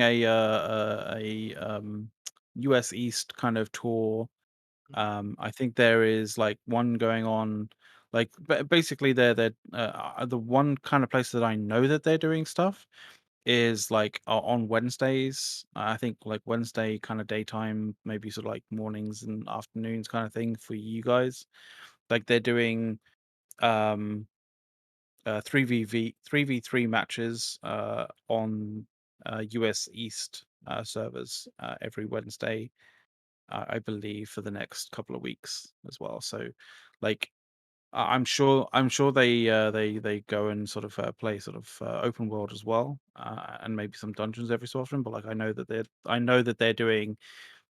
US East kind of tour. I think there is like one going on, like basically they're the one kind of place that I know that they're doing stuff is like on Wednesdays. I think like Wednesday kind of daytime, maybe sort of like mornings and afternoons kind of thing for you guys. Like they're doing um 3v3 matches on US East servers every Wednesday, I believe, for the next couple of weeks as well. So, like, I'm sure they go and sort of play sort of open world as well, and maybe some dungeons every so often. But like, I know that they're doing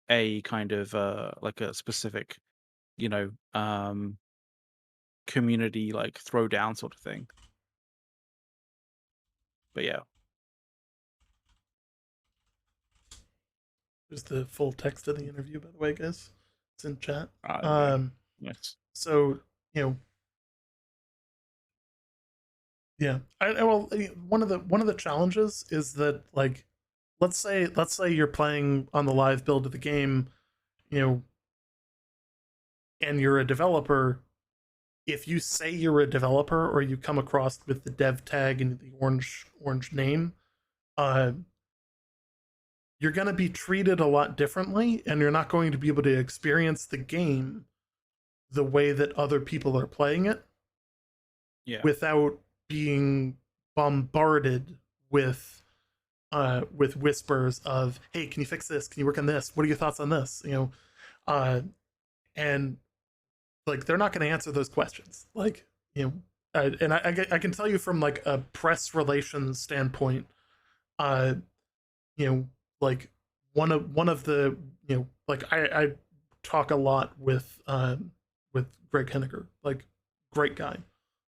a kind of like a specific, you know, community like throwdown sort of thing. But yeah. there's the full text of the interview, by the way, guys. It's in chat. Yeah. Yes. So you know, yeah. Well, one of the challenges is that like, let's say you're playing on the live build of the game, you know, and you're a developer. If you say you're a developer or you come across with the dev tag and the orange name, uh, you're going to be treated a lot differently, and you're not going to be able to experience the game the way that other people are playing it Yeah. without being bombarded with whispers of, hey, can you fix this, can you work on this, what are your thoughts on this, and like they're not going to answer those questions, like and I can tell you from like a press relations standpoint, uh you know like one of the like I talk a lot with Greg Henniger, like great guy,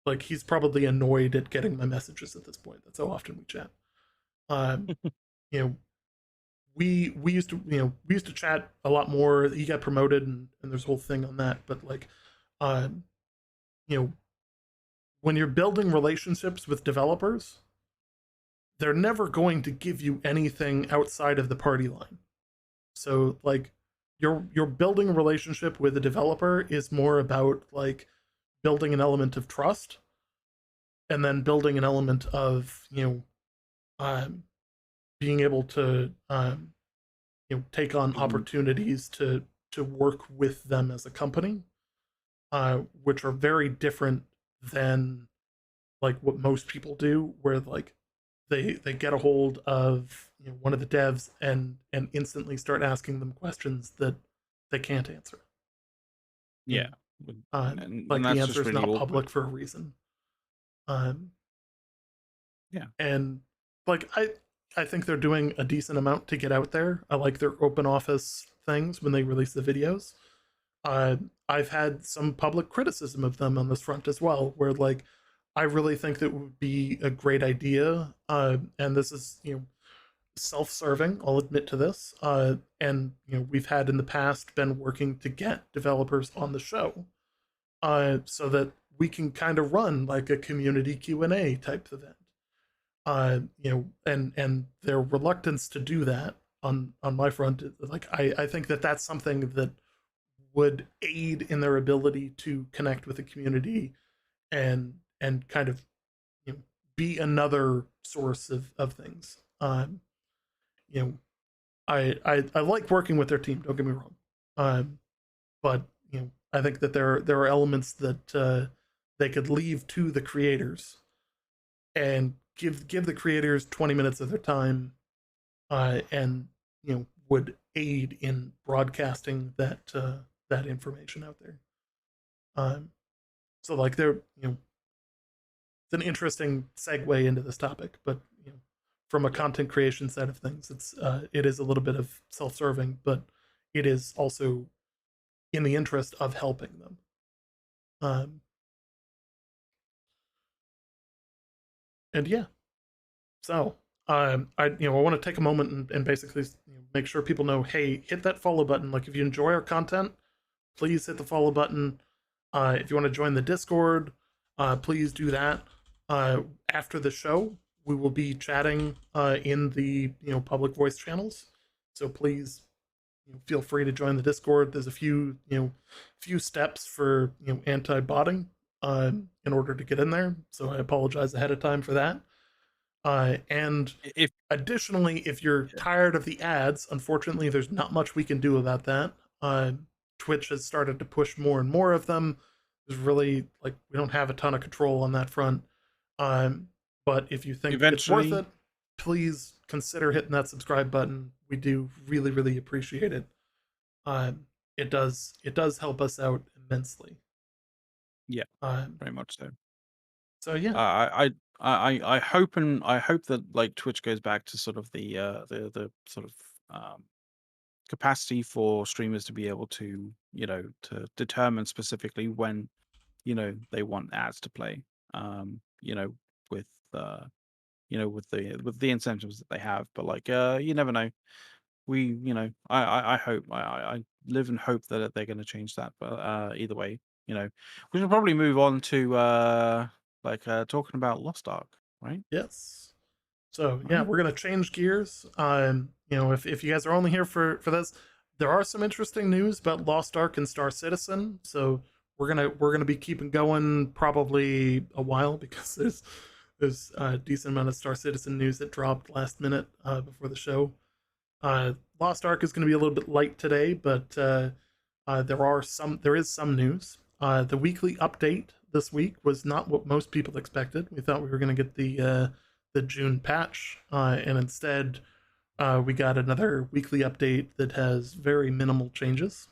like he's probably annoyed at getting my messages at this point, that's how often we chat. um you know we used to chat a lot more. He got promoted, and there's a whole thing on that, but like uh you know when you're building relationships with developers, they're never going to give you anything outside of the party line. So like you're building a relationship with a developer is more about like building an element of trust, and then building an element of um, being able to take on Mhm. opportunities to work with them as a company, which are very different than like what most people do, where like they get a hold of one of the devs and instantly start asking them questions that they can't answer. You Yeah. know, And like the that's answer just is really not awkward. public for a reason. Um, Yeah. and like I think they're doing a decent amount to get out there. I like their open office things when they release the videos. Uh, I've had some public criticism of them on this front as well, where like I really think that would be a great idea. And this is self-serving. I'll admit to this. And we've had in the past been working to get developers on the show, so that we can kind of run like a community Q&A type event. And their reluctance to do that on my front, like I think that that's something that would aid in their ability to connect with the community and kind of, you know, be another source of things. You know, I like working with their team. Don't get me wrong, but you know, I think that there are elements that they could leave to the creators and give the creators 20 minutes of their time, and you know, would aid in broadcasting that information out there. Um, so like they're, you know, it's an interesting segue into this topic, but you know, from a Yeah. content creation side of things, it is a little bit of self-serving, but it is also in the interest of helping them. Um, and yeah, so I want to take a moment and basically, you know, make sure people know, hey, hit that follow button. Like if you enjoy our content, please hit the follow button. If you want to join the Discord, please do that. After the show, we will be chatting in the, you know, public voice channels. So please, you know, feel free to join the Discord. There's a few, you know, few steps for, you know, anti-botting in order to get in there. So I apologize ahead of time for that. And If additionally, if you're yeah. tired of the ads, unfortunately, there's not much we can do about that. Twitch has started to push more and more of them. There's really, like, we don't have a ton of control on that front. But if you think it's worth Eventually, it, please consider hitting that subscribe button. We do really, really appreciate it. It does help us out immensely. yeah, Um, very much so. so yeah, I hope that like Twitch goes back to sort of the sort of um capacity for streamers to be able to, you know, to determine specifically when, you know, they want ads to play. You know, with you know, with the incentives that they have. But like you never know. We, you know, I hope I live and hope that they're gonna change that. But either way, you know, we should probably move on to talking about Lost Ark, right? yes. So yeah, Right? we're gonna change gears. You know, if you guys are only here for this, there are some interesting news about Lost Ark and Star Citizen. So we're gonna be keeping going probably a while because there's a decent amount of Star Citizen news that dropped last minute before the show. Lost Ark is going to be a little bit light today, but there is some news. The weekly update this week was not what most people expected. We thought we were going to get the June patch, and instead we got another weekly update that has very minimal changes.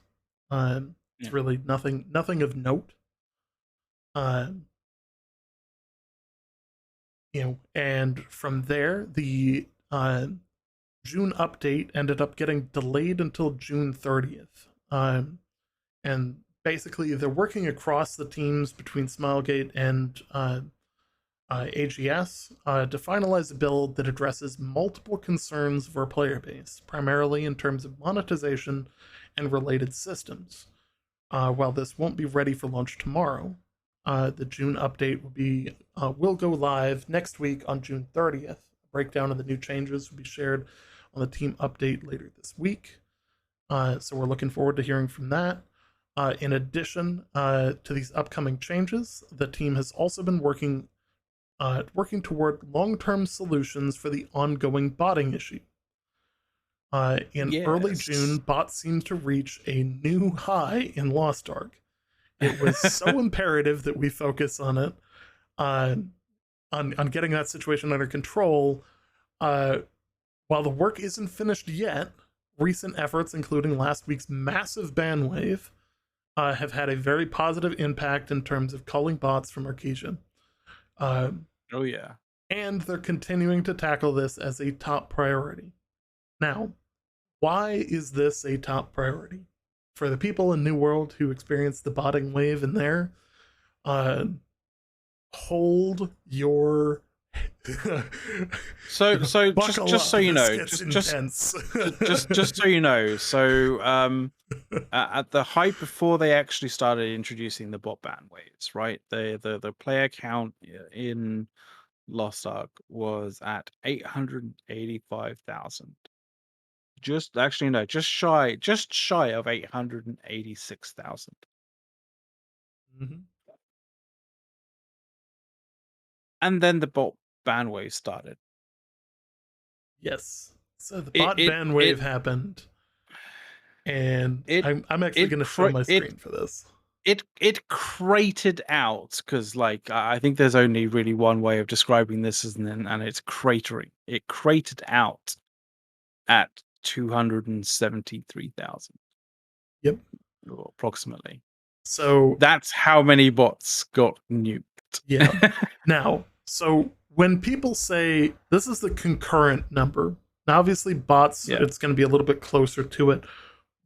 It's Yeah. really nothing of note. Um, you know, and from there, the June update ended up getting delayed until June 30th. And basically, they're working across the teams between Smilegate and AGS to finalize a build that addresses multiple concerns of our player base, primarily in terms of monetization and related systems. While this won't be ready for launch tomorrow, the June update will go live next week on June 30th. A breakdown of the new changes will be shared on the team update later this week. So we're looking forward to hearing from that. In addition to these upcoming changes, the team has also been working toward long-term solutions for the ongoing botting issue. In early June, Yes. bots seemed to reach a new high in Lost Ark. It was so imperative that we focus on it, uh, on getting that situation under control. Uh, while the work isn't finished yet, recent efforts, including last week's massive ban wave, have had a very positive impact in terms of culling bots from Arkesia. Uh, Oh yeah. and they're continuing to tackle this as a top priority. Now, why is this a top priority? For the people in New World who experienced the botting wave in there, uh, hold your Just buckle so up. you This know, gets intense. just so you know, so at the height before they actually started introducing the bot ban waves, right? The player count in Lost Ark was at 885,000. just actually no, just shy of 886,000. Mhm. And then the bot ban wave started. Yes. So the It bot it ban it wave happened, and it I'm actually it going to show cra- my it screen for this. it cratered out because like I think there's only really one way of describing this, and it's cratering. It cratered out at 273,000 Yep. approximately. So That's how many bots got nuked. yeah. Now, so when people say this is the concurrent number, now obviously bots, Yeah. it's going to be a little bit closer to it,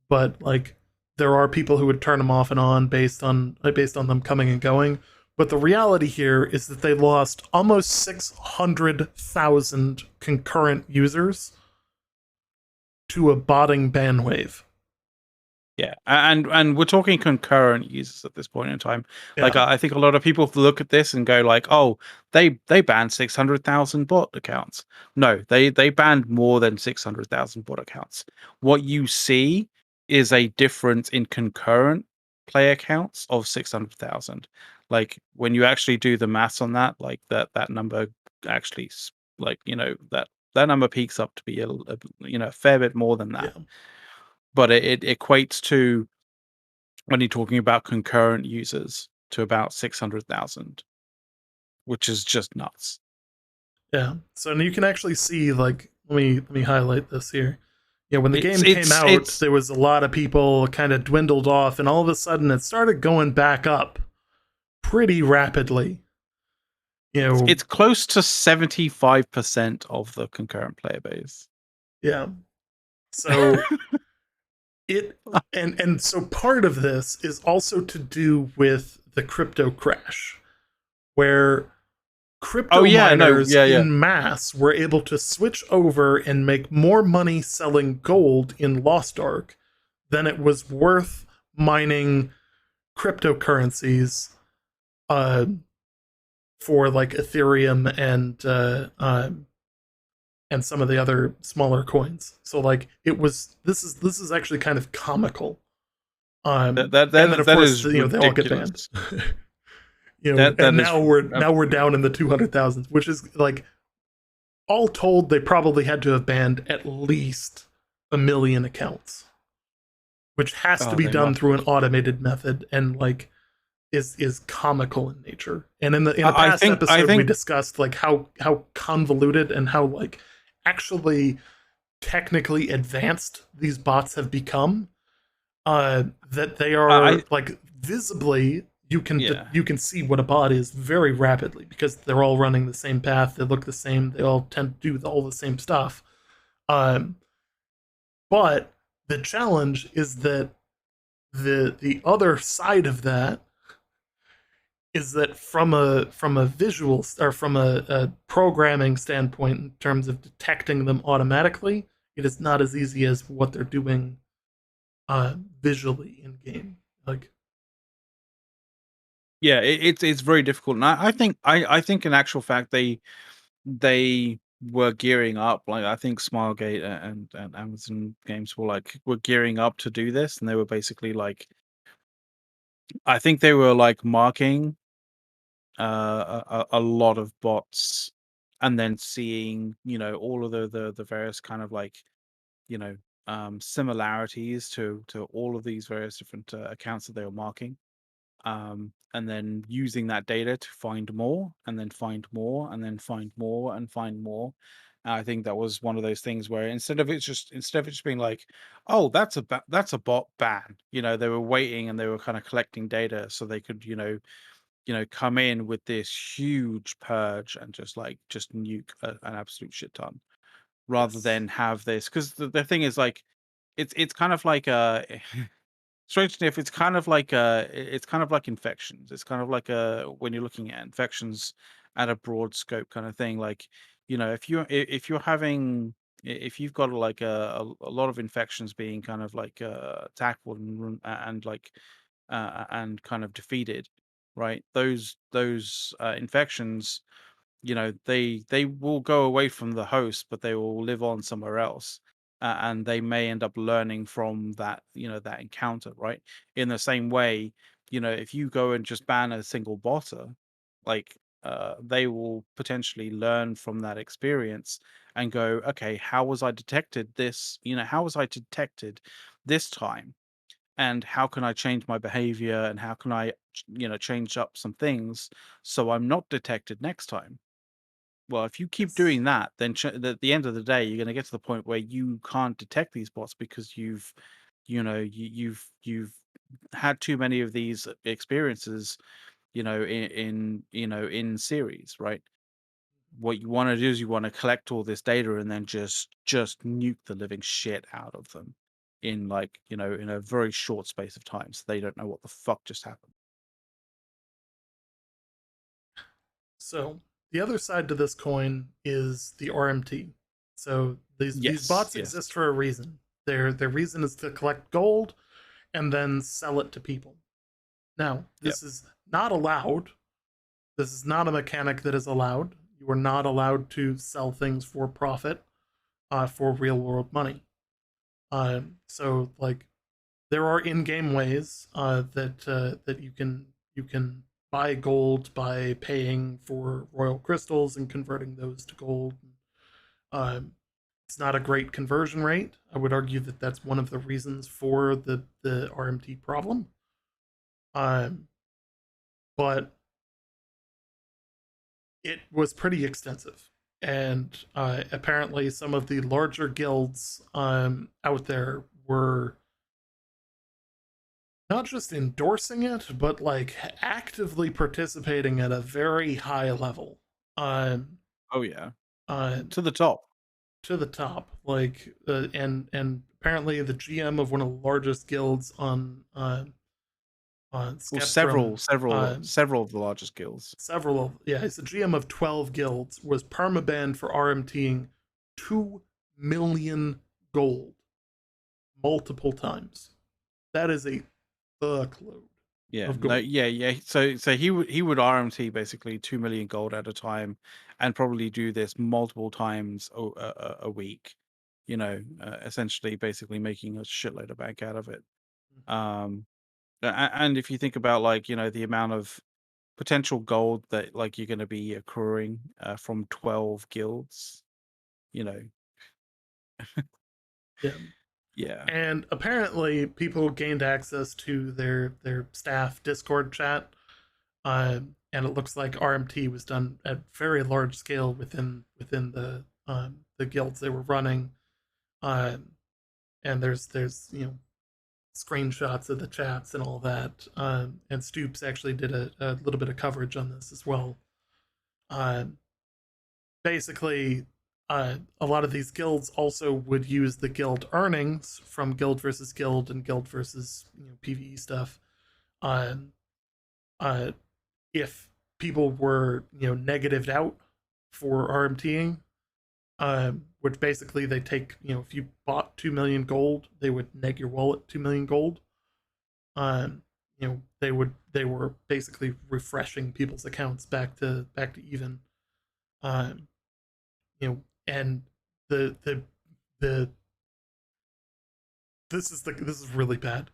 but like there are people who would turn them off and on based on them coming and going. But the reality here is that they lost almost 600,000 concurrent users to a botting ban wave. Yeah, and we're talking concurrent users at this point in time. Like Yeah, I think a lot of people look at this and go like, "Oh, they banned 600,000 bot accounts." No, they banned more than 600,000 bot accounts. What you see is a difference in concurrent play accounts of 600,000. Like when you actually do the maths on that, like that number actually like that number peaks up to be a fair bit more than that. yeah, But it equates to when you're talking about concurrent users to about 600,000, which is just nuts. yeah. So you can actually see like let me highlight this here. Yeah, when the It's game came it's out, it's there was a lot of people kind of dwindled off, and all of a sudden it started going back up pretty rapidly. You know, it's close to 75% of the concurrent player base. yeah. So it and so part of this is also to do with the crypto crash, where Oh crypto yeah, no, miners yeah, yeah. in mass were able to switch over and make more money selling gold in Lost Ark than it was worth mining cryptocurrencies uh, for like Ethereum and some of the other smaller coins. So like it was this is actually kind of comical. And then of That course is they all get banned. ridiculous. That And is now we're down in absolutely the 200,000s, which is like all told they probably had to have banned at least a million accounts, which has to oh, be they done must through have. an automated method and like is comical in nature. And in the I past think I episode we think discussed like how convoluted and how like actually technically advanced these bots have become, that they I are like visibly yeah. you can see what a bot is very rapidly because they're all running the same path, they look the same, they all tend to do all the same stuff. um, but the challenge is that the other side of that is that from a visual or from a programming standpoint in terms of detecting them automatically, it is not as easy as what they're doing visually in game. Like, Yeah, it's very difficult. And I think in actual fact they were gearing up. Like I think Smilegate and Amazon Games were gearing up to do this, and they were basically like I think they were like marking a lot of bots, and then seeing all of the various kind of like you know similarities to all of these various different accounts that they were marking, and then using that data to find more and then find more and then find more and find more. And I think that was one of those things where instead of it just being like, oh, that's a bot ban, they were waiting and they were kind of collecting data so they could come in with this huge purge and just nuke an absolute shit ton, rather yes, than have this, because the thing is like it's kind of like strangely enough, it's kind of like infections. It's kind of like when you're looking at infections at a broad scope kind of thing. Like, if you're having if you've got like a lot of infections being kind of like tackled and kind of defeated, right? Those infections, they will go away from the host, but they will live on somewhere else. and they may end up learning from that, that encounter, right? In the same way, if you go and just ban a single botter, like they will potentially learn from that experience and go, okay, how was I detected this? How was I detected this time? And how can I change my behavior? And how can I, change up some things so I'm not detected next time? Well, if you keep Yes. doing that, then at the end of the day, you're going to get to the point where you can't detect these bots because you've had too many of these experiences, in series, right? What you want to do is you want to collect all this data and then just nuke the living shit out of them in, like, in a very short space of time, so they don't know what the fuck just happened. So the other side to this coin is the RMT. So these Yes, bots yes, exist for a reason. Their reason is to collect gold and then sell it to people. Now, yep, this is not allowed. This is not a mechanic that is allowed. You are not allowed to sell things for profit, for real world money. So like there are in-game ways that you can buy gold by paying for royal crystals and converting those to gold. Um, it's not a great conversion rate. I would argue that that's one of the reasons for the RMT problem. Um, but it was pretty extensive, and apparently some of the larger guilds out there were not just endorsing it, but like actively participating at a very high level. Um, oh yeah, uh, to the top. to the top, like, and apparently the GM of one of the largest guilds on Well, several, Skeptrum, several, several of the largest guilds. yeah, he's the GM of 12 guilds, was permabanned for RMTing 2 million gold multiple times. That is a fuckload Yeah, of no, gold. yeah, yeah. So he would RMT basically 2 million gold at a time, and probably do this multiple times a week. Essentially, basically making a shitload of bank out of it. Um, and if you think about, like, the amount of potential gold that, like, you're going to be accruing from 12 guilds, you know, Yeah. yeah. And apparently, people gained access to their staff Discord chat, and it looks like RMT was done at very large scale within the guilds they were running. Um, and there's screenshots of the chats and all that. And Stoops actually did a little bit of coverage on this as well. Um, Basically, a lot of these guilds also would use the guild earnings from guild versus guild and guild versus PVE stuff. Um, uh, if people were negatived out for RMTing, which basically they take if you bought 2 million gold, they would neg your wallet 2 million gold. They were basically refreshing people's accounts back to even. Um, and the the this is really bad.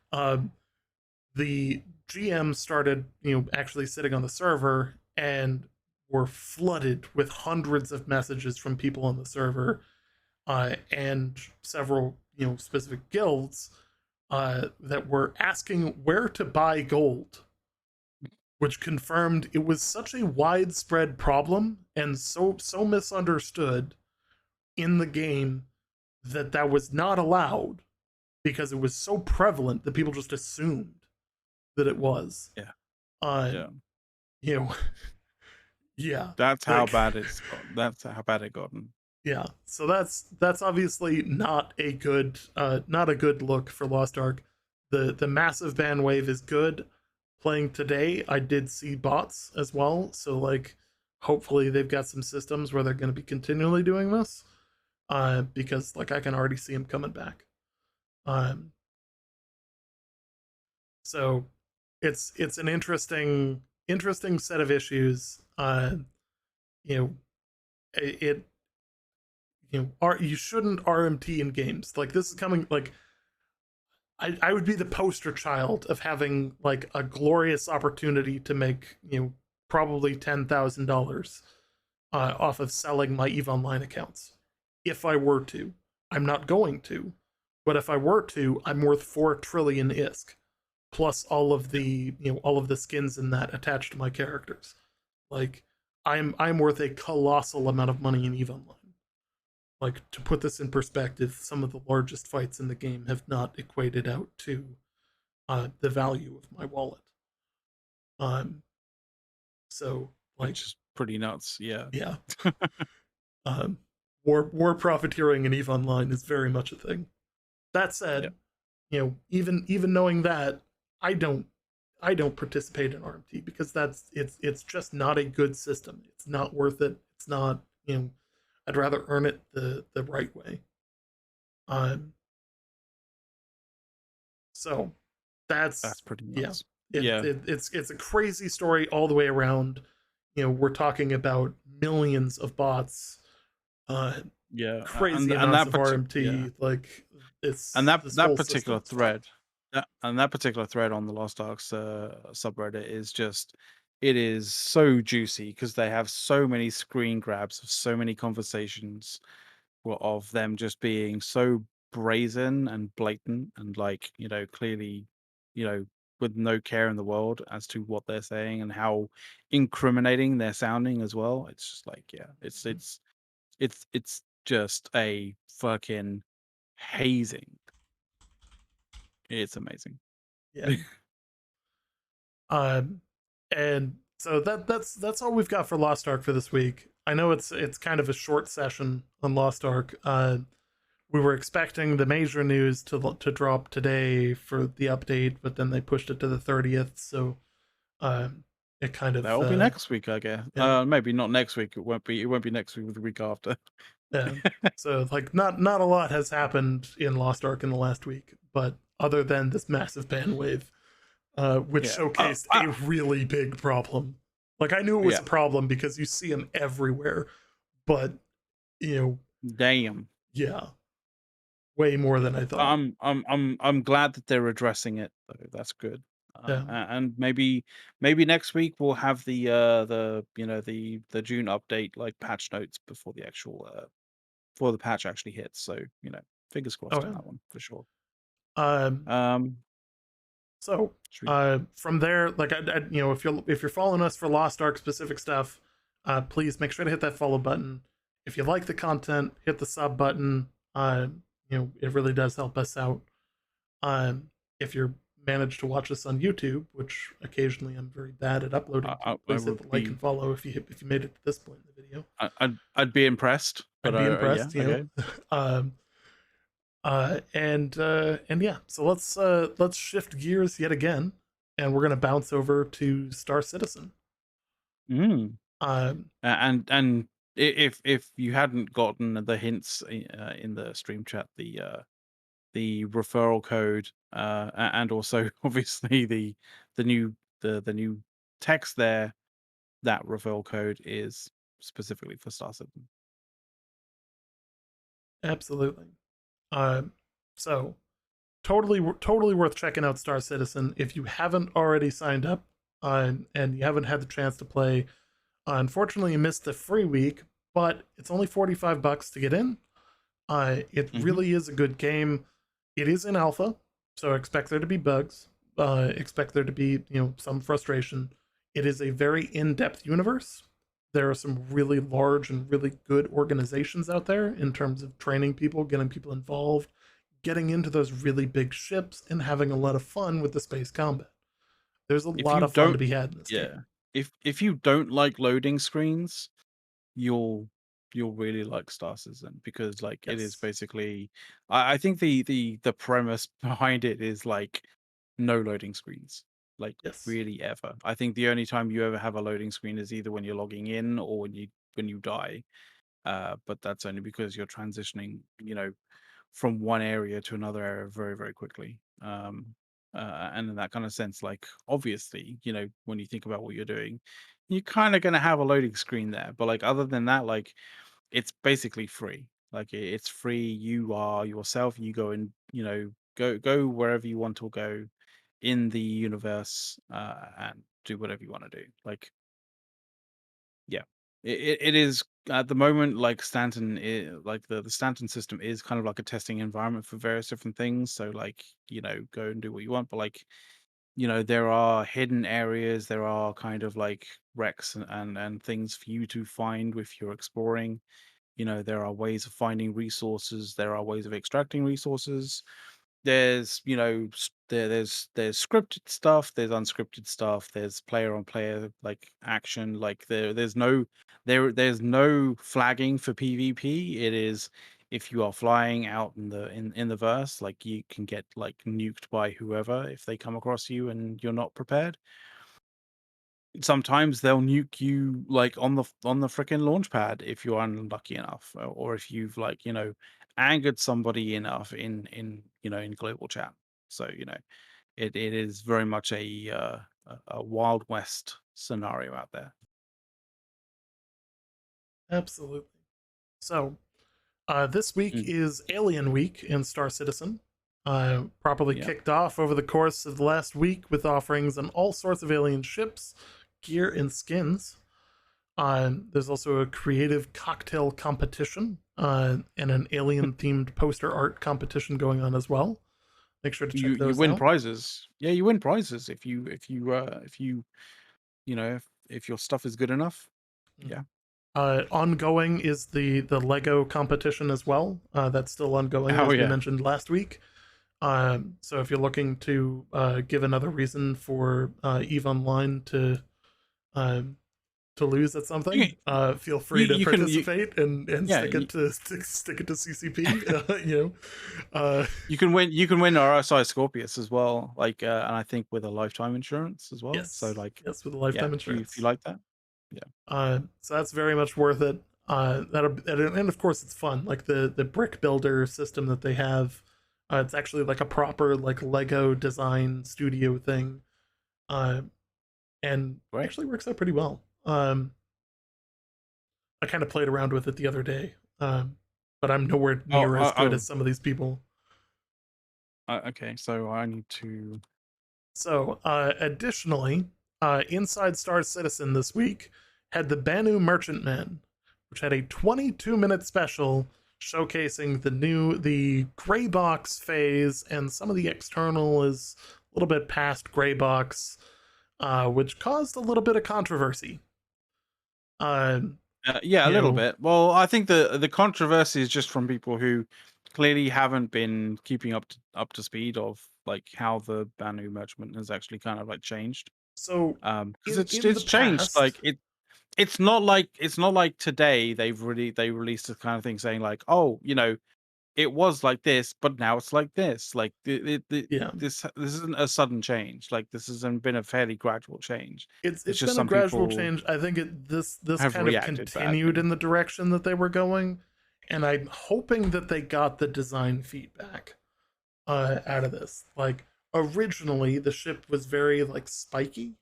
The GM started actually sitting on the server and were flooded with hundreds of messages from people on the server, and several specific guilds that were asking where to buy gold, which confirmed it was such a widespread problem and so misunderstood in the game that was not allowed because it was so prevalent that people just assumed that it was. Yeah, Uh, yeah. you know, yeah, That's how like bad it's got. That's how bad it gotten. yeah. So that's obviously not a good look for Lost Ark. The massive ban wave is good. Playing today, I did see bots as well. So like, hopefully they've got some systems where they're going to be continually doing this. Because like I can already see them coming back. Um, so it's an interesting set of issues. You know, it you shouldn't RMT in games. Like this is coming like I would be the poster child of having like a glorious opportunity to make probably $10,000 off of selling my Eve Online accounts. If I were to, I'm not going to, but if I were to, I'm worth 4 trillion ISK plus all of the skins in that attached to my characters. Like I'm worth a colossal amount of money in Eve Online. Like to put this in perspective, some of the largest fights in the game have not equated out to the value of my wallet. Um, so like, which is pretty nuts. Yeah. yeah, um, war profiteering in Eve Online is very much a thing. That Yeah. said, even knowing that, I don't I don't participate in RMT because it's just not a good system. It's not worth it. It's not I'd rather earn it the right way. Um, so That's that's pretty yeah. nuts. Yeah. It's a crazy story all the way around. We're talking about millions of bots, uh, Yeah. crazy And amounts that of yeah. RMT. Like And it's that this that whole system particular is fucked. thread, that particular thread on the Lost Arks subreddit is just, it is so juicy because they have so many screen grabs of so many conversations of them just being so brazen and blatant and like, clearly, you know, with no care in the world as to what they're saying and how incriminating they're sounding as well. It's just like, yeah, it's just a fucking hazing. It's amazing. Yeah. Um, and so that's all we've got for Lost Ark for this week. I know it's kind of a short session on Lost Ark. We were expecting the major news to drop today for the update, but then they pushed it to the 30th. So uh, it kind of That'll be next week, I guess. yeah, Maybe not next week. It won't be. It won't be next week. The week after. yeah. So like not a lot has happened in Lost Ark in the last week, but other than this massive ban wave, which Yeah. showcased a really big problem. Like I knew it was Yeah. a problem because you see them everywhere, but you know, Damn. yeah, way more than I thought. I'm glad that they're addressing it though. That's good. Yeah. And maybe next week we'll have the June update, like patch notes before the actual before the patch actually hits. So fingers Oh crossed on yeah. that one for sure. Um, Um, So should we, from there, like if you're following us for Lost Ark specific stuff, please make sure to hit that follow button. If you like the content, hit the sub button. It really does help us out. If you're managed to watch us on YouTube, which occasionally I'm very bad at uploading to, I please hit would the like be and follow if you made it to this point in the video. I'd be impressed, but I'd be yeah, impressed. okay. Um, and yeah, so let's shift gears yet again, and we're gonna bounce over to Star Citizen. Mm. Um, If you hadn't gotten the hints in the stream chat, the referral code, and also obviously the new text there, that referral code is specifically for Star Citizen. Absolutely. Um, so totally worth checking out Star Citizen if you haven't already signed up, and you haven't had the chance to play. Unfortunately, you missed the free week, but it's only $45 to get in. It Hmm. really is a good game. It is in alpha, so expect there to be bugs. Expect there to be some frustration. It is a very in-depth universe. There are some really large and really good organizations out there in terms of training people, getting people involved, getting into those really big ships, and having a lot of fun with the space combat. There's a If lot you of fun to don't, be had in this yeah, game. if you don't like loading screens, you'll you'll really like Star Citizen because like it is Yes. basically, I think the premise behind it is like no loading screens, like Yes. really ever. I think the only time you ever have a loading screen is either when you're logging in or when you die. But that's only because you're transitioning, from one area to another area very, very quickly. And in that kind of sense, like obviously, when you think about what you're doing, you're kind of going to have a loading screen there. But like other than that, like it's basically free. Like it's free. You are yourself. You go and go wherever you want to go in the universe, and do whatever you want to do. Like, yeah, it is at the moment, like like the Stanton system is kind of like a testing environment for various different things. So like, go and do what you want, but like, there are hidden areas, there are kind of like wrecks and things for you to find if you're exploring. There are ways of finding resources, there are ways of extracting resources. There's, there's scripted stuff, there's unscripted stuff, there's player on player like action. Like there's no flagging for PvP. It is, if you are flying out in the verse, like you can get like nuked by whoever if they come across you and you're not prepared. Sometimes they'll nuke you like on the freaking launch pad if you're unlucky enough, or if you've like, angered somebody enough in global chat. So, it is very much a Wild West scenario out there. Absolutely. So, this week Mm, is Alien Week in Star Citizen. Properly yeah. kicked off over the course of the last week with offerings on all sorts of alien ships, gear, and skins. There's also a creative cocktail competition and an alien themed poster art competition going on as well. Make sure to check You those win out. prizes. Yeah, you win prizes if you if your stuff is good enough. Yeah. Mhm. Ongoing is the Lego competition as well. That's still ongoing, Oh as we yeah. mentioned last week. So if you're looking to give another reason for Eve Online uh, to lose at You something, feel free to you can you participate and yeah, stick it to CCP. Uh, you can win RSI Scorpius as well, like, and I think with a lifetime insurance as well. So yes, like, yes, with a yeah, lifetime if you insurance. like that, yeah. So that's very much worth it. And of course it's fun. Like the brick builder system that they have. It's actually like a proper like Lego design studio thing, uh, and Great. actually works out pretty well. I kind of played around with it the other day, but I'm nowhere Oh, near as good as some of these people. okay. So I need to. So, additionally, Inside Star Citizen this week had the Banu Merchantman, which had a 22-minute special showcasing the gray box phase, and some of the external is a little bit past gray box, which caused a little bit of controversy. Uh, Yeah, a you little know, bit. Well, I think the controversy is just from people who clearly haven't been keeping up to speed of like how the Banu merchant has actually kind of like changed. so Because in the it's changed. past, Like it's not like today they released a kind of thing saying like, oh, it was like this, but now it's like this. Like yeah, this isn't a sudden change. Like this hasn't been a fairly gradual change. It's it's just been a some gradual people change. I think this have kind of reacted continued badly. in the direction that they were going, and I'm hoping that they got the design feedback out of this. Like originally, the ship was very like spiky,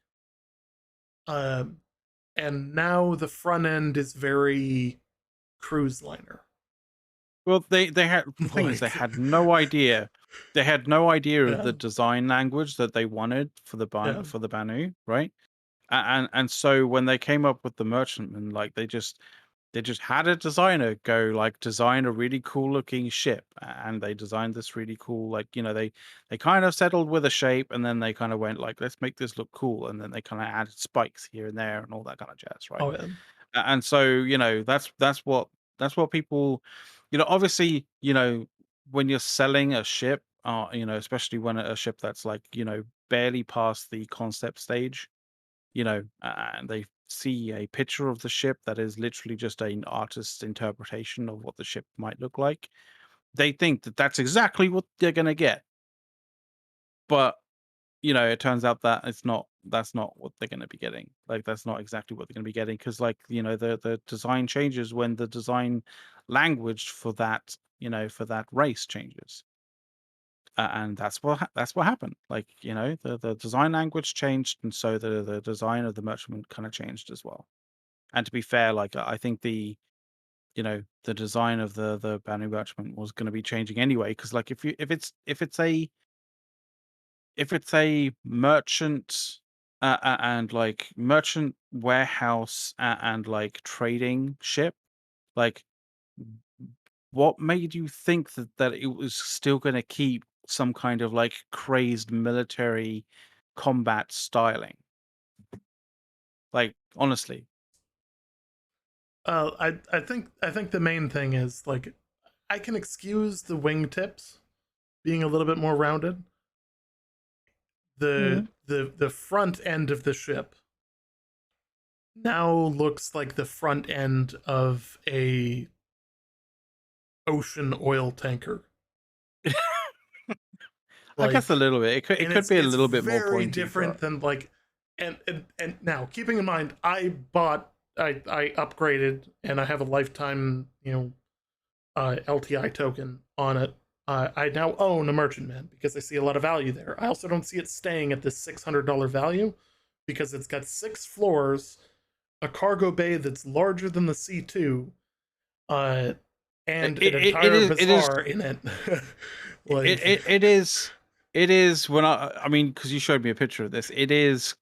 um, and now the front end is very cruise liner. Well, they had the thing is they Like, had no idea. They had no idea of yeah, the design language that they wanted for yeah. for the Banu, right? And so when they came up with the merchantman, like they just had a designer go like design a really cool looking ship, and they designed this really cool, like, they kind of settled with a shape, and then they kind of went like, let's make this look cool, and then they kind of added spikes here and there and all that kind of jazz, right? Oh yeah. And so, that's what people, obviously, when you're selling a ship, especially when a ship that's like, barely past the concept stage, and they see a picture of the ship that is literally just an artist's interpretation of what the ship might look like, they think that that's exactly what they're going to get. But, it turns out that that's not what they're going to be getting. Like, that's not exactly what they're going to be getting. Because, like, the design changes when the design language for that, for that race changes. And that's what happened. Like, the design language changed, and so the design of the merchantman kind of changed as well. And to be fair, like, I think the design of the Banu Batchment was going to be changing anyway. Because like if it's a merchant and like merchant warehouse and like trading ship, like what made you think that it was still going to keep some kind of like crazed military combat styling? Like honestly. I think the main thing is like I can excuse the wingtips being a little bit more rounded. The Mhm. the front end of the ship now looks like the front end of a ocean oil tanker. I guess a Like, little bit. It and could it's be a it's little bit more very pointy, different but than like, and now keeping in mind, I upgraded and I have a lifetime LTI token on it. I now own a merchantman because I see a lot of value there. I also don't see it staying at this $600 value because it's got 6 floors, a cargo bay that's larger than the C2, uh, it, and an it entire is it is bazaar in it. it, Like, it, it is it is when I mean, because you showed me a picture of this, it is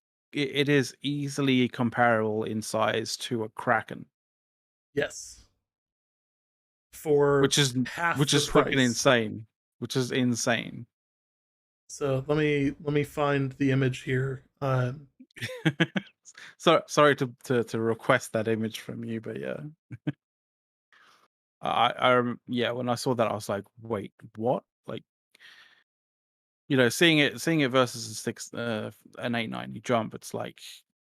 easily comparable in size to a Kraken, yes, for which is half which the is fucking price. insane. Which is insane. So let me find the image here. So sorry to request that image from you, but yeah. Yeah, when I saw that I was like, wait, what? Like, seeing it versus an 890 jump, it's like,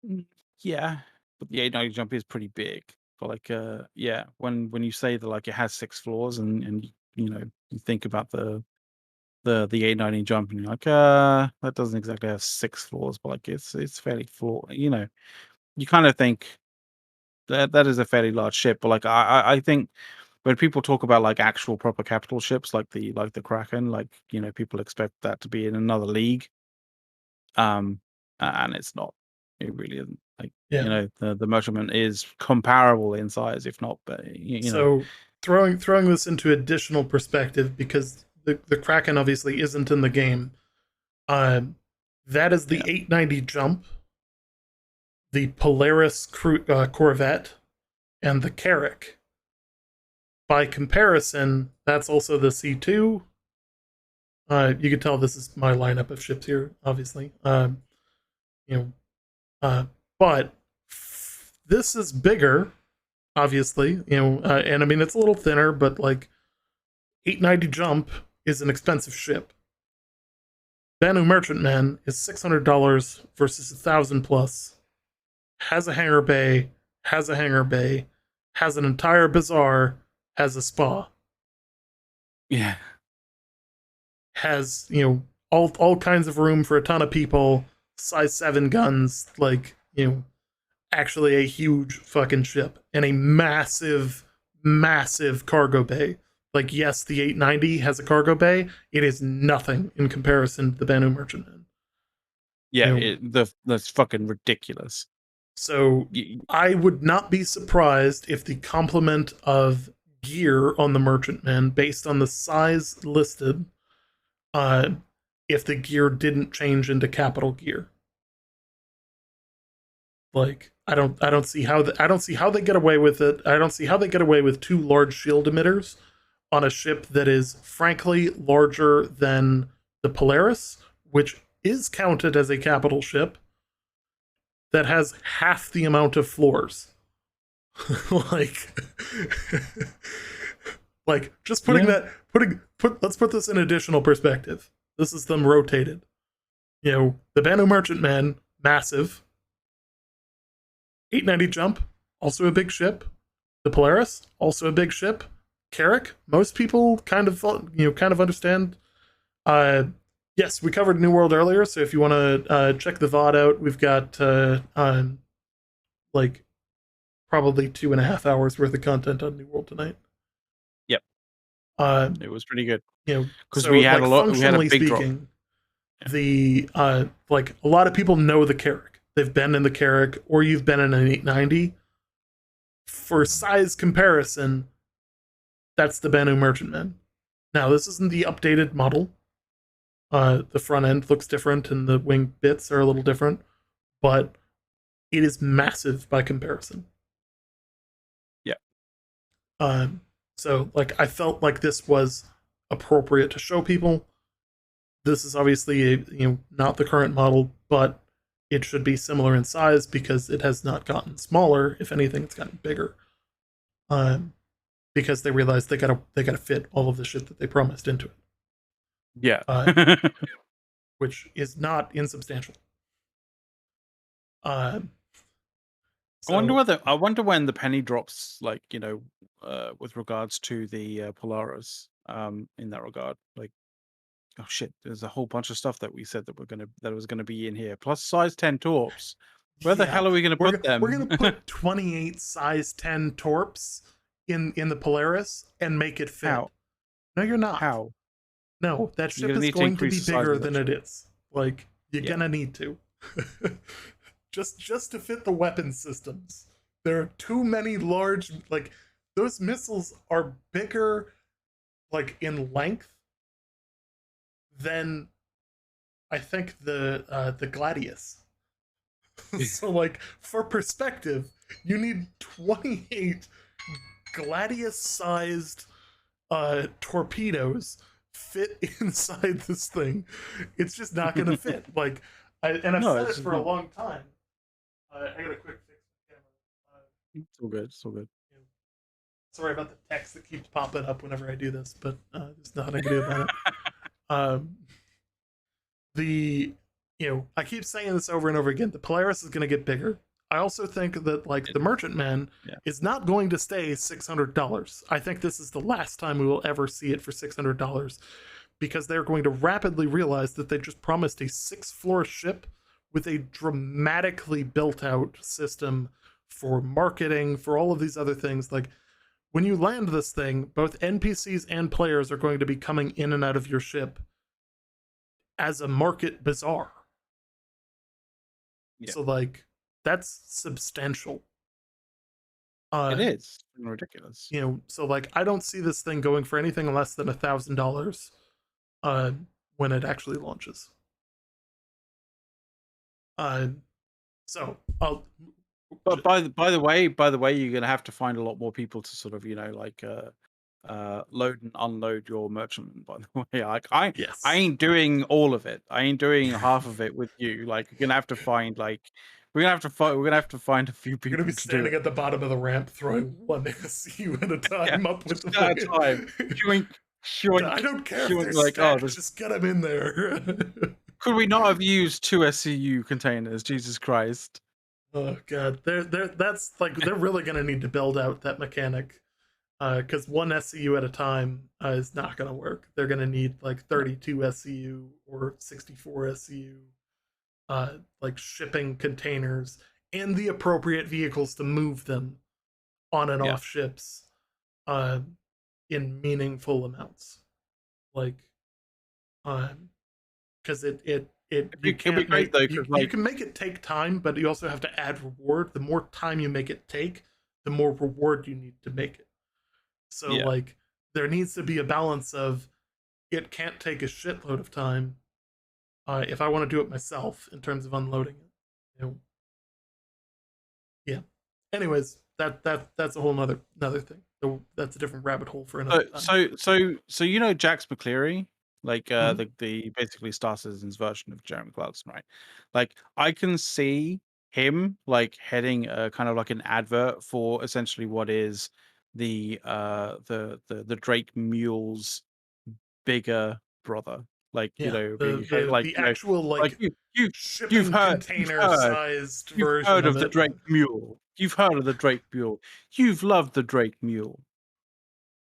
mm, yeah, but the 890 jump is pretty big. But like, yeah, when you say that like it has 6 floors and you think about the 890 jump and you're like, that doesn't exactly have 6 floors, but like it's fairly floor. You kind of think that is a fairly large ship, but like I think when people talk about like actual proper capital ships like the Kraken, like people expect that to be in another league. And it's not. It really isn't. Like Yeah. the measurement is comparable in size, if not, but So throwing this into additional perspective because the Kraken obviously isn't in the game. Uh, that is the yeah, 890 jump, the Polaris Corvette, and the Carrack. By comparison, that's also the C2. You can tell this is my lineup of ships here, obviously. You know, uh, but this is bigger, obviously. And I mean it's a little thinner, but like 890 jump is an expensive ship. Banu Merchantman is $600 versus 1,000 plus. Has a hangar bay, has an entire bazaar, has a spa, yeah, has all kinds of room for a ton of people, size 7 guns, like actually a huge fucking ship and a massive cargo bay. Like, yes, the 890 has a cargo bay. It is nothing in comparison to the Banu Merchantman. yeah. You know, That's fucking ridiculous. so I would not be surprised if the complement of gear on the Merchantman, based on the size listed, uh, if the gear didn't change into capital gear. Like, I don't see how they get away with it. I don't see how they get away with 2 large shield emitters on a ship that is frankly larger than the Polaris, which is counted as a capital ship that has half the amount of floors. like like just putting Yeah, that put let's put this in additional perspective. This is them rotated. The Banu Merchantman, massive, 890 jump, also a big ship. The Polaris, also a big ship. Carrack, most people kind of understand. Uh, yes, we covered New World earlier, so if you want to check the VOD out, we've got like probably 2.5 hours worth of content on New World tonight. yep. Uh, It was pretty good because so like we had a functionally big drop. speaking, the like a lot of people know the Carrack. They've been in the Carrack, or you've been in an 890. for size comparison, that's the Banu Merchantman. Now, this isn't the updated model. The front end looks different and the wing bits are a little different, but it is massive by comparison. Yeah. So like I felt like this was appropriate to show people. This is obviously not the current model, but it should be similar in size because it has not gotten smaller. If anything, it's gotten bigger. Because they realized they gotta fit all of the shit that they promised into it. Yeah. Which is not insubstantial. So, I wonder when the penny drops, like, with regards to the Polaris, in that regard. Like, oh shit, there's a whole bunch of stuff that we said that was gonna be in here. Plus size 10 torps. Where the yeah, hell are we gonna put we're gonna them? put 28 size 10 torps in the Polaris and make it fit. How? No, you're not. How? No, that You're ship gonna is need to going to increase be the size bigger of that than it ship. is. Like you're Yeah. gonna need to. just to fit the weapon systems. There are too many large like those missiles are bigger like in length than I think the Gladius. So like for perspective, you need 28 Gladius sized torpedoes fit inside this thing. It's just not gonna fit. Like and I've No, said it it's for a not. long time. I got a quick fix the camera. It's all good. It's all good. You know, sorry about the text that keeps popping up whenever I do this, but there's nothing I can do about it. Um, the I keep saying this over and over again. The Polaris is going to get bigger. I also think that like the Merchantman Yeah. is not going to stay $600. I think this is the last time we will ever see it for $600 because they're going to rapidly realize that they just promised a 6-floor ship with a dramatically built out system for marketing, for all of these other things. Like when you land this thing, both NPCs and players are going to be coming in and out of your ship as a market bazaar. Yeah. So like that's substantial. It is ridiculous. So like I don't see this thing going for anything less than $1,000 when it actually launches. So I'll But by the way, you're gonna have to find a lot more people to sort of, like load and unload your merchantman, by the way. Like I yes. ain't doing all of it. I ain't doing half of it with you. Like you're gonna have to find we're gonna have to find a few You're gonna people be to do standing it. at the bottom of the ramp throwing one SU at a Yeah, time up with just the at a time. plane. Yoink, I yoink, don't care if yoink, they're like, oh, stacked, just get them in there. could we not have used 2 SCU containers? Jesus Christ. Oh god, that's like they're really gonna need to build out that mechanic, because one SCU at a time is not gonna work. They're gonna need like 32 SCU or 64 SCU, like shipping containers and the appropriate vehicles to move them on and Yeah. off ships, uh, in meaningful amounts. Like, because you It'd be can't great make though, you 'cause you like can make it take time, but you also have to add reward. The more time you make it take, the more reward you need to make it. So yeah. like there needs to be a balance of it can't take a shitload of time if I want to do it myself in terms of unloading it. You know? Yeah. Anyways, that's a whole another thing. So that's a different rabbit hole for another time. Jax McCleary, like Mhm. the basically Star Citizen's version of Jeremy Clarkson, right? Like I can see him like heading kind of like an advert for essentially what is the Drake Mule's bigger brother. Like, Yeah, like, the actual like like you've shipping heard you've container heard sized you've version heard of of the it. Drake Mule. You've heard of the Drake Mule. You've loved the Drake Mule.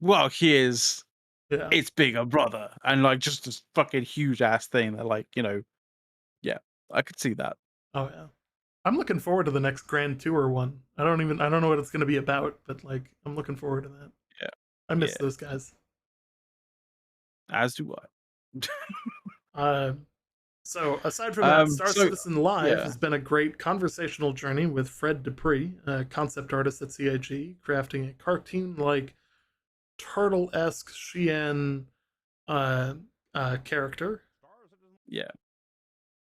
Well, here's Yeah. its bigger brother, and like just this fucking huge ass thing that, like, yeah, I could see that. Oh yeah. I'm looking forward to the next Grand Tour one. I don't know what it's going to be about, but like I'm looking forward to that. Yeah, I miss yeah, those guys. as do I. Uh So, aside from that, Star So Citizen Live yeah, has been a great conversational journey with Fred Dupree, a concept artist at CIG, crafting a cartoon like turtle esque Xian uh, character. yeah,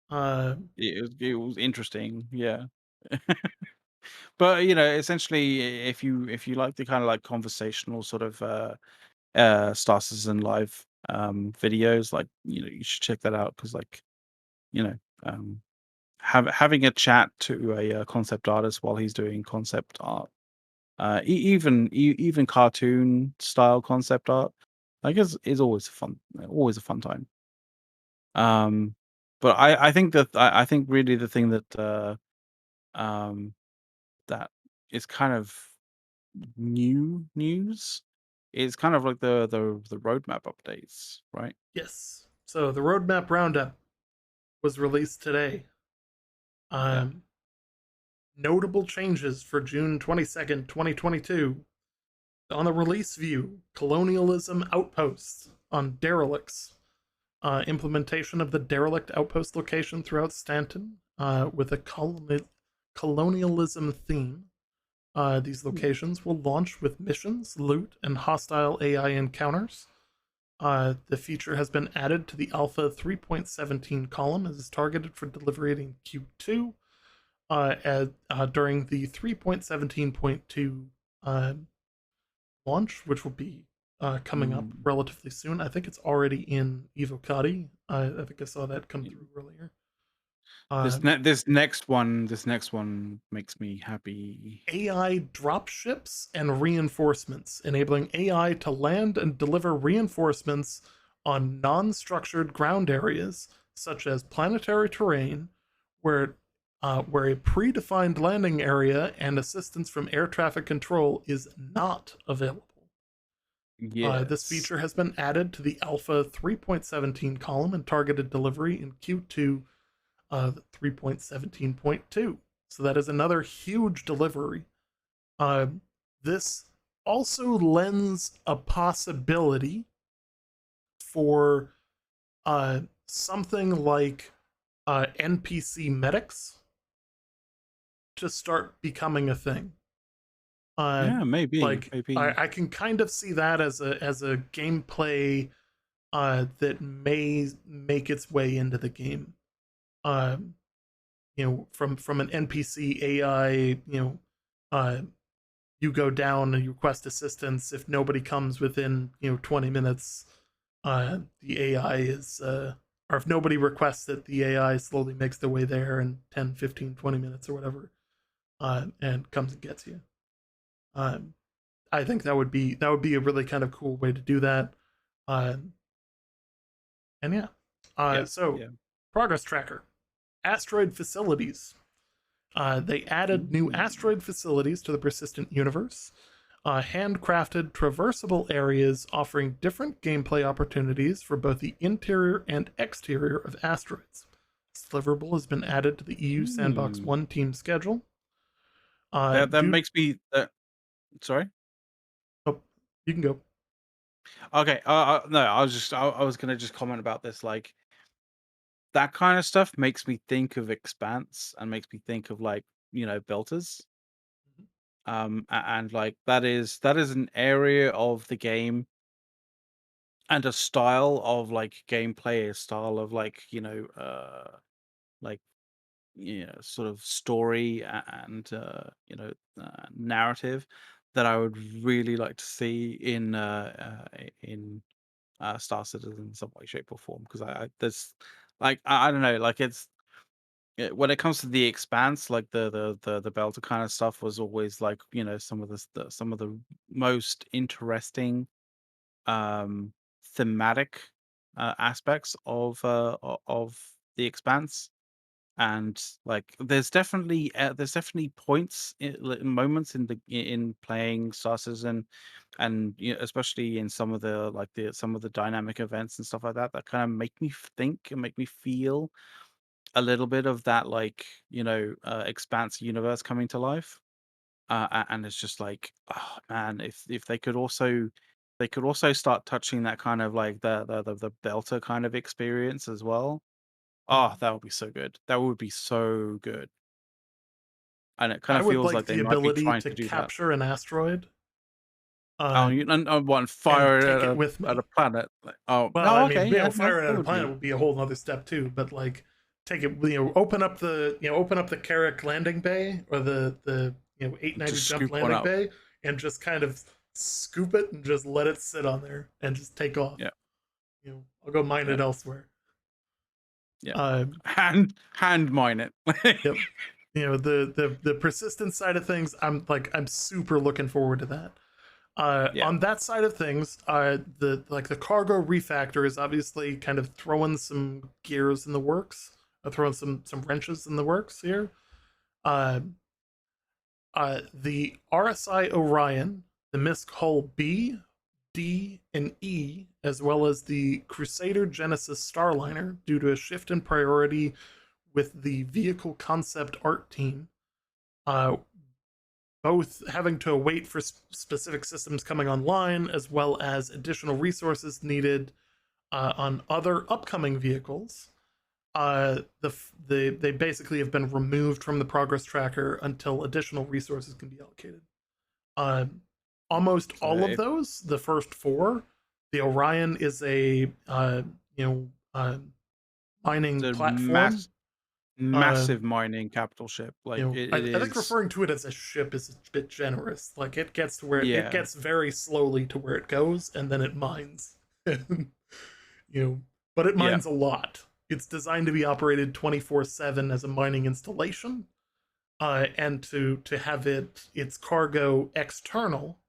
Uh, it was interesting. Yeah. But, essentially, if you like the kinda, like, conversational sort of, Star Citizen Live, videos, like, you should check that out because, like, you know, um, having a chat to a, concept artist while he's doing concept art, even cartoon style concept art, I guess, is always a fun time. Um, but I think really the thing um, that is kind of new news is kind of like the roadmap updates, right? yes. So, the roadmap roundup was released today. Yeah. Um, Notable changes for June 22nd, 2022. On the release view, colonialism outposts on derelicts. Implementation of the derelict outpost location throughout Stanton with a colonialism theme. These Hmm. locations will launch with missions, loot, and hostile AI encounters. The feature has been added to the Alpha 3.17 column and is targeted for delivery in Q2 during the 3.17.2 uh, launch, which will be coming up Mm. relatively soon. I think it's already in Evocati. I think I saw that come Yeah. through earlier. Uh, This next one makes me happy. AI dropships and reinforcements, enabling AI to land and deliver reinforcements on non structured ground areas, such as planetary terrain, where a predefined landing area and assistance from air traffic control is not available. This Yes. feature has been added to the Alpha 3.17 column and targeted delivery in Q2 of 3.17.2. So that is another huge delivery. Uh, this also lends a possibility for something like NPC medics to start becoming a thing. Uh, Yeah, maybe, like maybe. I can kind of see that as a gameplay that may make its way into the game. Um, from an NPC AI, uh, you go down and you request assistance. If nobody comes within 20 minutes, the AI is or if nobody requests it, the AI slowly makes their way there in 10, 15, 20 minutes or whatever, and comes and gets you. Um, I think that would be a really kind of cool way to do that. Uh, and yeah, Yeah, so yeah. progress tracker, asteroid facilities. They added new Mm. asteroid facilities to the persistent universe, handcrafted traversable areas offering different gameplay opportunities for both the interior and exterior of asteroids. This deliverable has been added to the EU Sandbox Mm. 1 team schedule. That Due. makes me sorry? Oh, you can go. Okay, no, I was gonna just comment about this, like, that kind of stuff makes me think of Expanse and makes me think of, like, Belters. And, like, that is an area of the game and a style of, like, gameplay, a style of, like, like, sort of story and, narrative that I would really like to see in Star Citizen in some way, shape, or form. Because I there's like I don't know, like when it comes to the expanse, like the Belter kind of stuff was always like some of the most interesting um thematic aspects of the expanse. And like there's definitely points moments in playing Star Citizen, and especially in some of the dynamic events and stuff like that that kind of make me think and make me feel a little bit of that, like, expanse universe coming to life. And it's just like, oh man, if they could also start touching that kind of like the Delta kind of experience as well. Oh, that would be so good. That would be so good. And it kind I of would feels like like they the might be ability trying to to do that. capture an asteroid, Oh, uh, and what, and and fire take it it with at a me. planet? Like, oh, Well, I no, mean, okay, yeah, no, firing that at a would planet be. would be a whole other step too. But like, take it, open up the, open up the Carrick landing bay or the 890 Just jump scoop one landing up. bay, and just kind of scoop it and just let it sit on there and just take off. Yeah, I'll go mine yeah, it elsewhere. yeah. Uh, Hand mine it. yep. The persistence side of things, I'm super looking forward to that. Yeah, On that side of things, the cargo refactor is obviously kind of throwing some gears in the works, throwing some wrenches in the works here. Uh, the RSI Orion, the Misk Hull B, D, and E, as well as the Crusader Genesis Starliner, due to a shift in priority with the vehicle concept art team, uh, both having to wait for specific systems coming online, as well as additional resources needed on other upcoming vehicles. They basically have been removed from the progress tracker until additional resources can be allocated. Uh, Almost so all of it, those, the first four, the Orion is a you know it's mining a platform. Uh, massive mining capital ship. Like it I think is. referring to it as a ship is a bit generous. Like it gets to where it Yeah, gets very slowly to where it goes, and then it mines. you know, but it yeah, mines a lot. It's designed to be operated 24/7 as a mining installation, and to have its cargo external,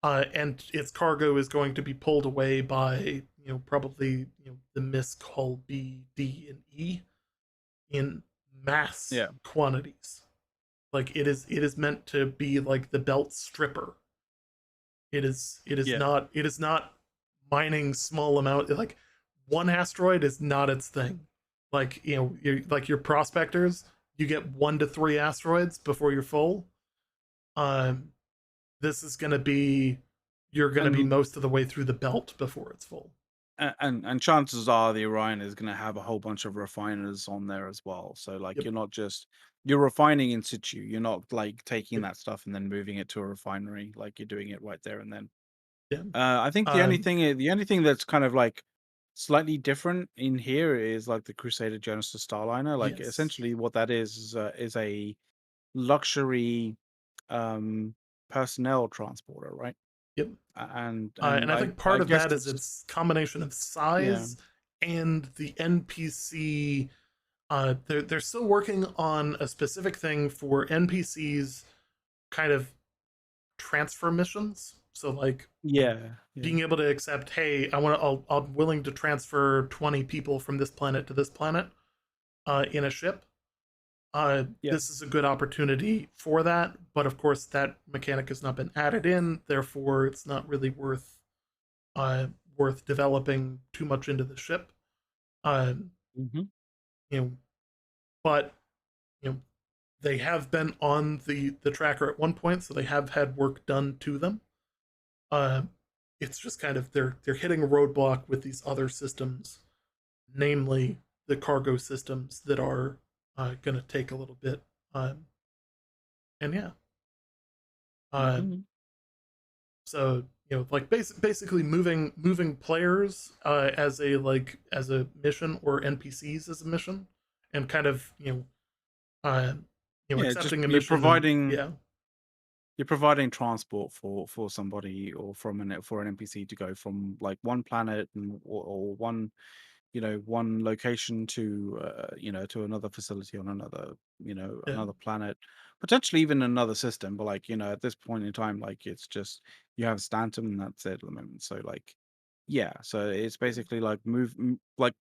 and its cargo is going to be pulled away by probably the Misk Hull B, D, and E in mass yeah, quantities. Like it is meant to be like the belt stripper. yeah. It is not mining small amount. Like one asteroid is not its thing. Like like your prospectors, you get 1 to 3 asteroids before you're full. Um, this is gonna be you're gonna be And most of the way through the belt before it's full. and chances are the Orion is going to have a whole bunch of refiners on there as well. So like Yep. you're not just you're refining in situ. You're not like taking Yep. that stuff and then moving it to a refinery. Like you're doing it right there and then. Yeah. I think Um, the only thing that's kind of like slightly different in here is like the Crusader Genesis Starliner. Like yes. essentially what that is a luxury um personnel transporter, right? Yep. And And I think I part of guess that is it's its combination of yeah. size and the NPC. They're still working on a specific thing for NPCs, kind of transfer missions. So like Yeah, yeah. being able to accept, hey, I'm willing to transfer 20 people from this planet to this planet in a ship. Yeah. This is a good opportunity for that, but of course that mechanic has not been added in, therefore it's not really uh, worth developing too much into the ship. Uh, Mhm. you know, but you know they have been on the tracker at one point, so they have had work done to them. Uh, it's just kind of they're hitting a roadblock with these other systems, namely the cargo systems that are going to take a little bit. And yeah, uh, Mhm. so like basically moving players as a mission, or NPCs as a mission, and kind of uh, Yeah, just accepting a mission, and you're providing transport for somebody or for an NPC to go from like one planet or one one location to to another facility on another yeah, another planet, potentially even another system. But like at this point in time, like it's just you have Stanton and that's it at the moment. So like yeah, so it's yeah, basically like like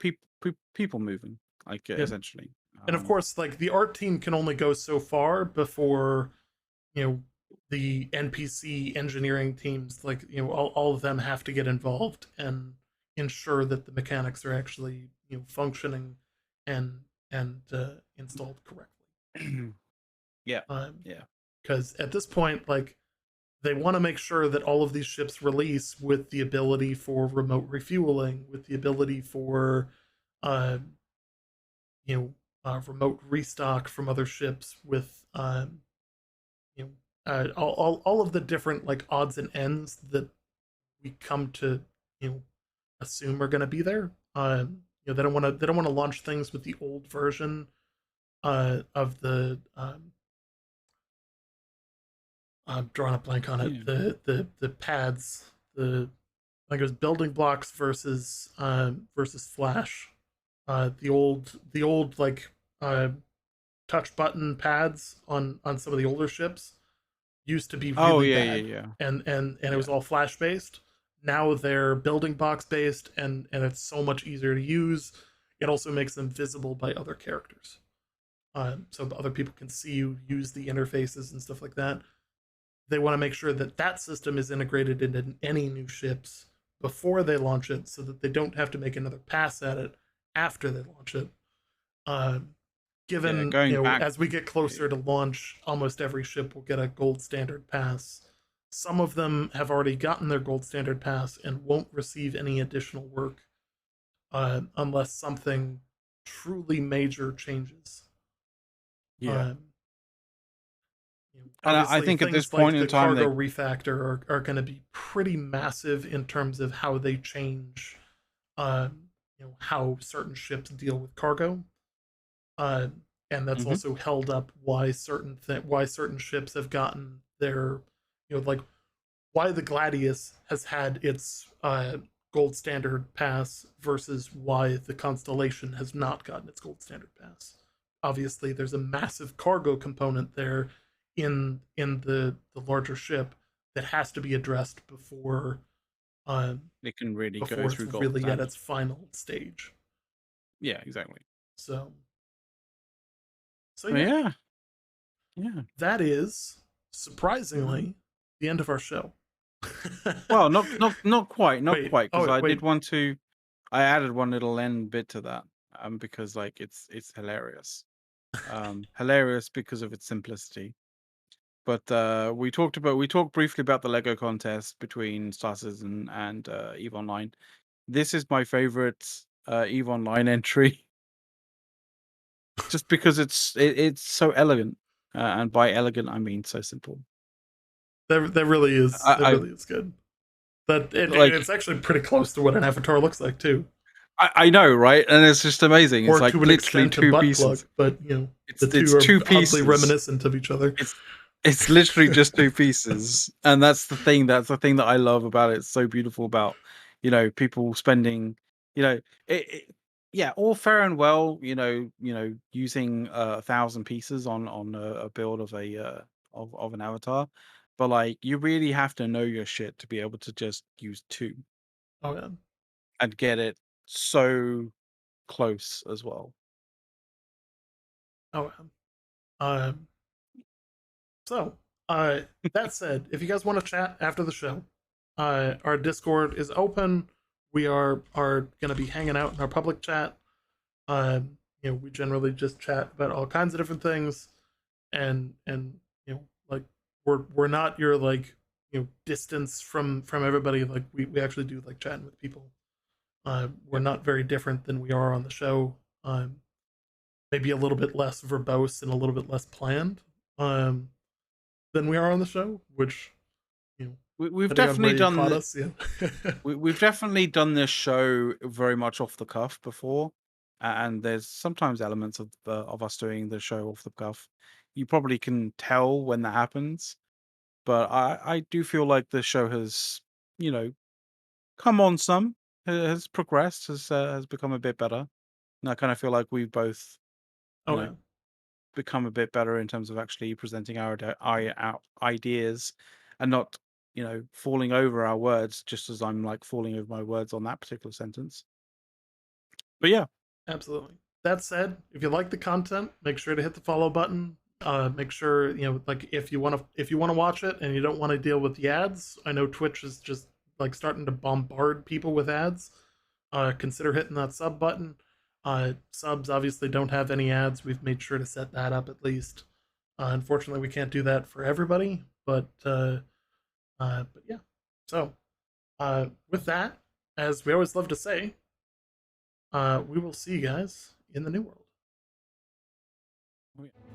people moving like yeah. essentially. And of course, like the art team can only go so far before you know the NPC engineering teams, like all of them have to get involved and ensure that the mechanics are actually functioning and installed correctly. Yeah, Um, yeah. because at this point, like they want to make sure that all of these ships release with the ability for remote refueling, with the ability for uh, remote restock from other ships with you know all of the different like odds and ends that we come to assume are going to be there. They don't want to launch things with the old version of the I'm drawing a blank on it. Yeah. The pads, the I think it was building blocks versus flash. The old like touch button pads on some of the older ships used to be Oh really yeah, bad, yeah, yeah, and it was yeah. all flash based. Now they're building box based, and it's so much easier to use. It also makes them visible by other characters, so other people can see you use the interfaces and stuff like that. They want to make sure that that system is integrated into any new ships before they launch it, so that they don't have to make another pass at it after they launch it. Uh, Yeah, Given going back. as we get closer to launch, almost every ship will get a gold standard pass. Some of them have already gotten their gold standard pass and won't receive any additional work unless something truly major changes. Yeah, Um, and I Obviously, think at this things point like in the time, cargo they refactor are going to be pretty massive in terms of how they change, how certain ships deal with cargo. Uh, and that's hmm also held up why why certain ships have gotten their, like why the Gladius has had its gold standard pass versus why the Constellation has not gotten its gold standard pass. Obviously, there's a massive cargo component there in the larger ship that has to be addressed um, they can really go before it's through gold really at standard. its final stage. Yeah, exactly. So so But yeah, yeah, yeah. that is surprisingly the end of our show. Well, not quite, not Wait, quite, because oh I did wait, want to. I added one little end bit to that, because like it's hilarious, hilarious because of its simplicity. But we talked briefly about the Lego contest between Star Citizen and Eve Online. This is my favorite Eve Online entry, just because it's so elegant, and by elegant I mean so simple. that really is I good. But like it's actually pretty close to what an avatar looks like too, I know, right? And it's just amazing. It's or like to an literally extent a two butt plug. pieces. But the It's two are two oddly pieces. reminiscent of each other. It's literally just two pieces, and that's the thing. That's the thing that I love about it. It's so beautiful about, people spending, it yeah, all fair and well, using 1,000 pieces on a build of of an avatar, but like you really have to know your shit to be able to just use two Oh yeah, and get it so close as well. oh yeah. So, uh, that said, if you guys want to chat after the show, our Discord is open. We are going to be hanging out in our public chat. We generally just chat about all kinds of different things, and like we're not your like distance from everybody. Like we actually do like chatting with people. We're Yep. not very different than we are on the show. Maybe a little bit less verbose and a little bit less planned. Um, than we are on the show, which We've depending on where definitely you done caught us, yeah. we've definitely done this show very much off the cuff before, and there's sometimes elements of us doing the show off the cuff. You probably can tell when that happens, but I do feel like the show has, you know come on some, has progressed, has become a bit better, and I kind of feel like we've both, you Oh know yeah, become a bit better in terms of actually presenting our ideas, and not, falling over our words, just as I'm like falling over my words on that particular sentence. But yeah. absolutely. That said, if you like the content, make sure to hit the follow button. Make sure like if you want to watch it and you don't want to deal with the ads. I know Twitch is just like starting to bombard people with ads. Consider hitting that sub button. Subs obviously don't have any ads. We've made sure to set that up at least. Unfortunately, we can't do that for everybody, but yeah. So with that, as we always love to say, we will see you guys in the new world. Oh, yeah.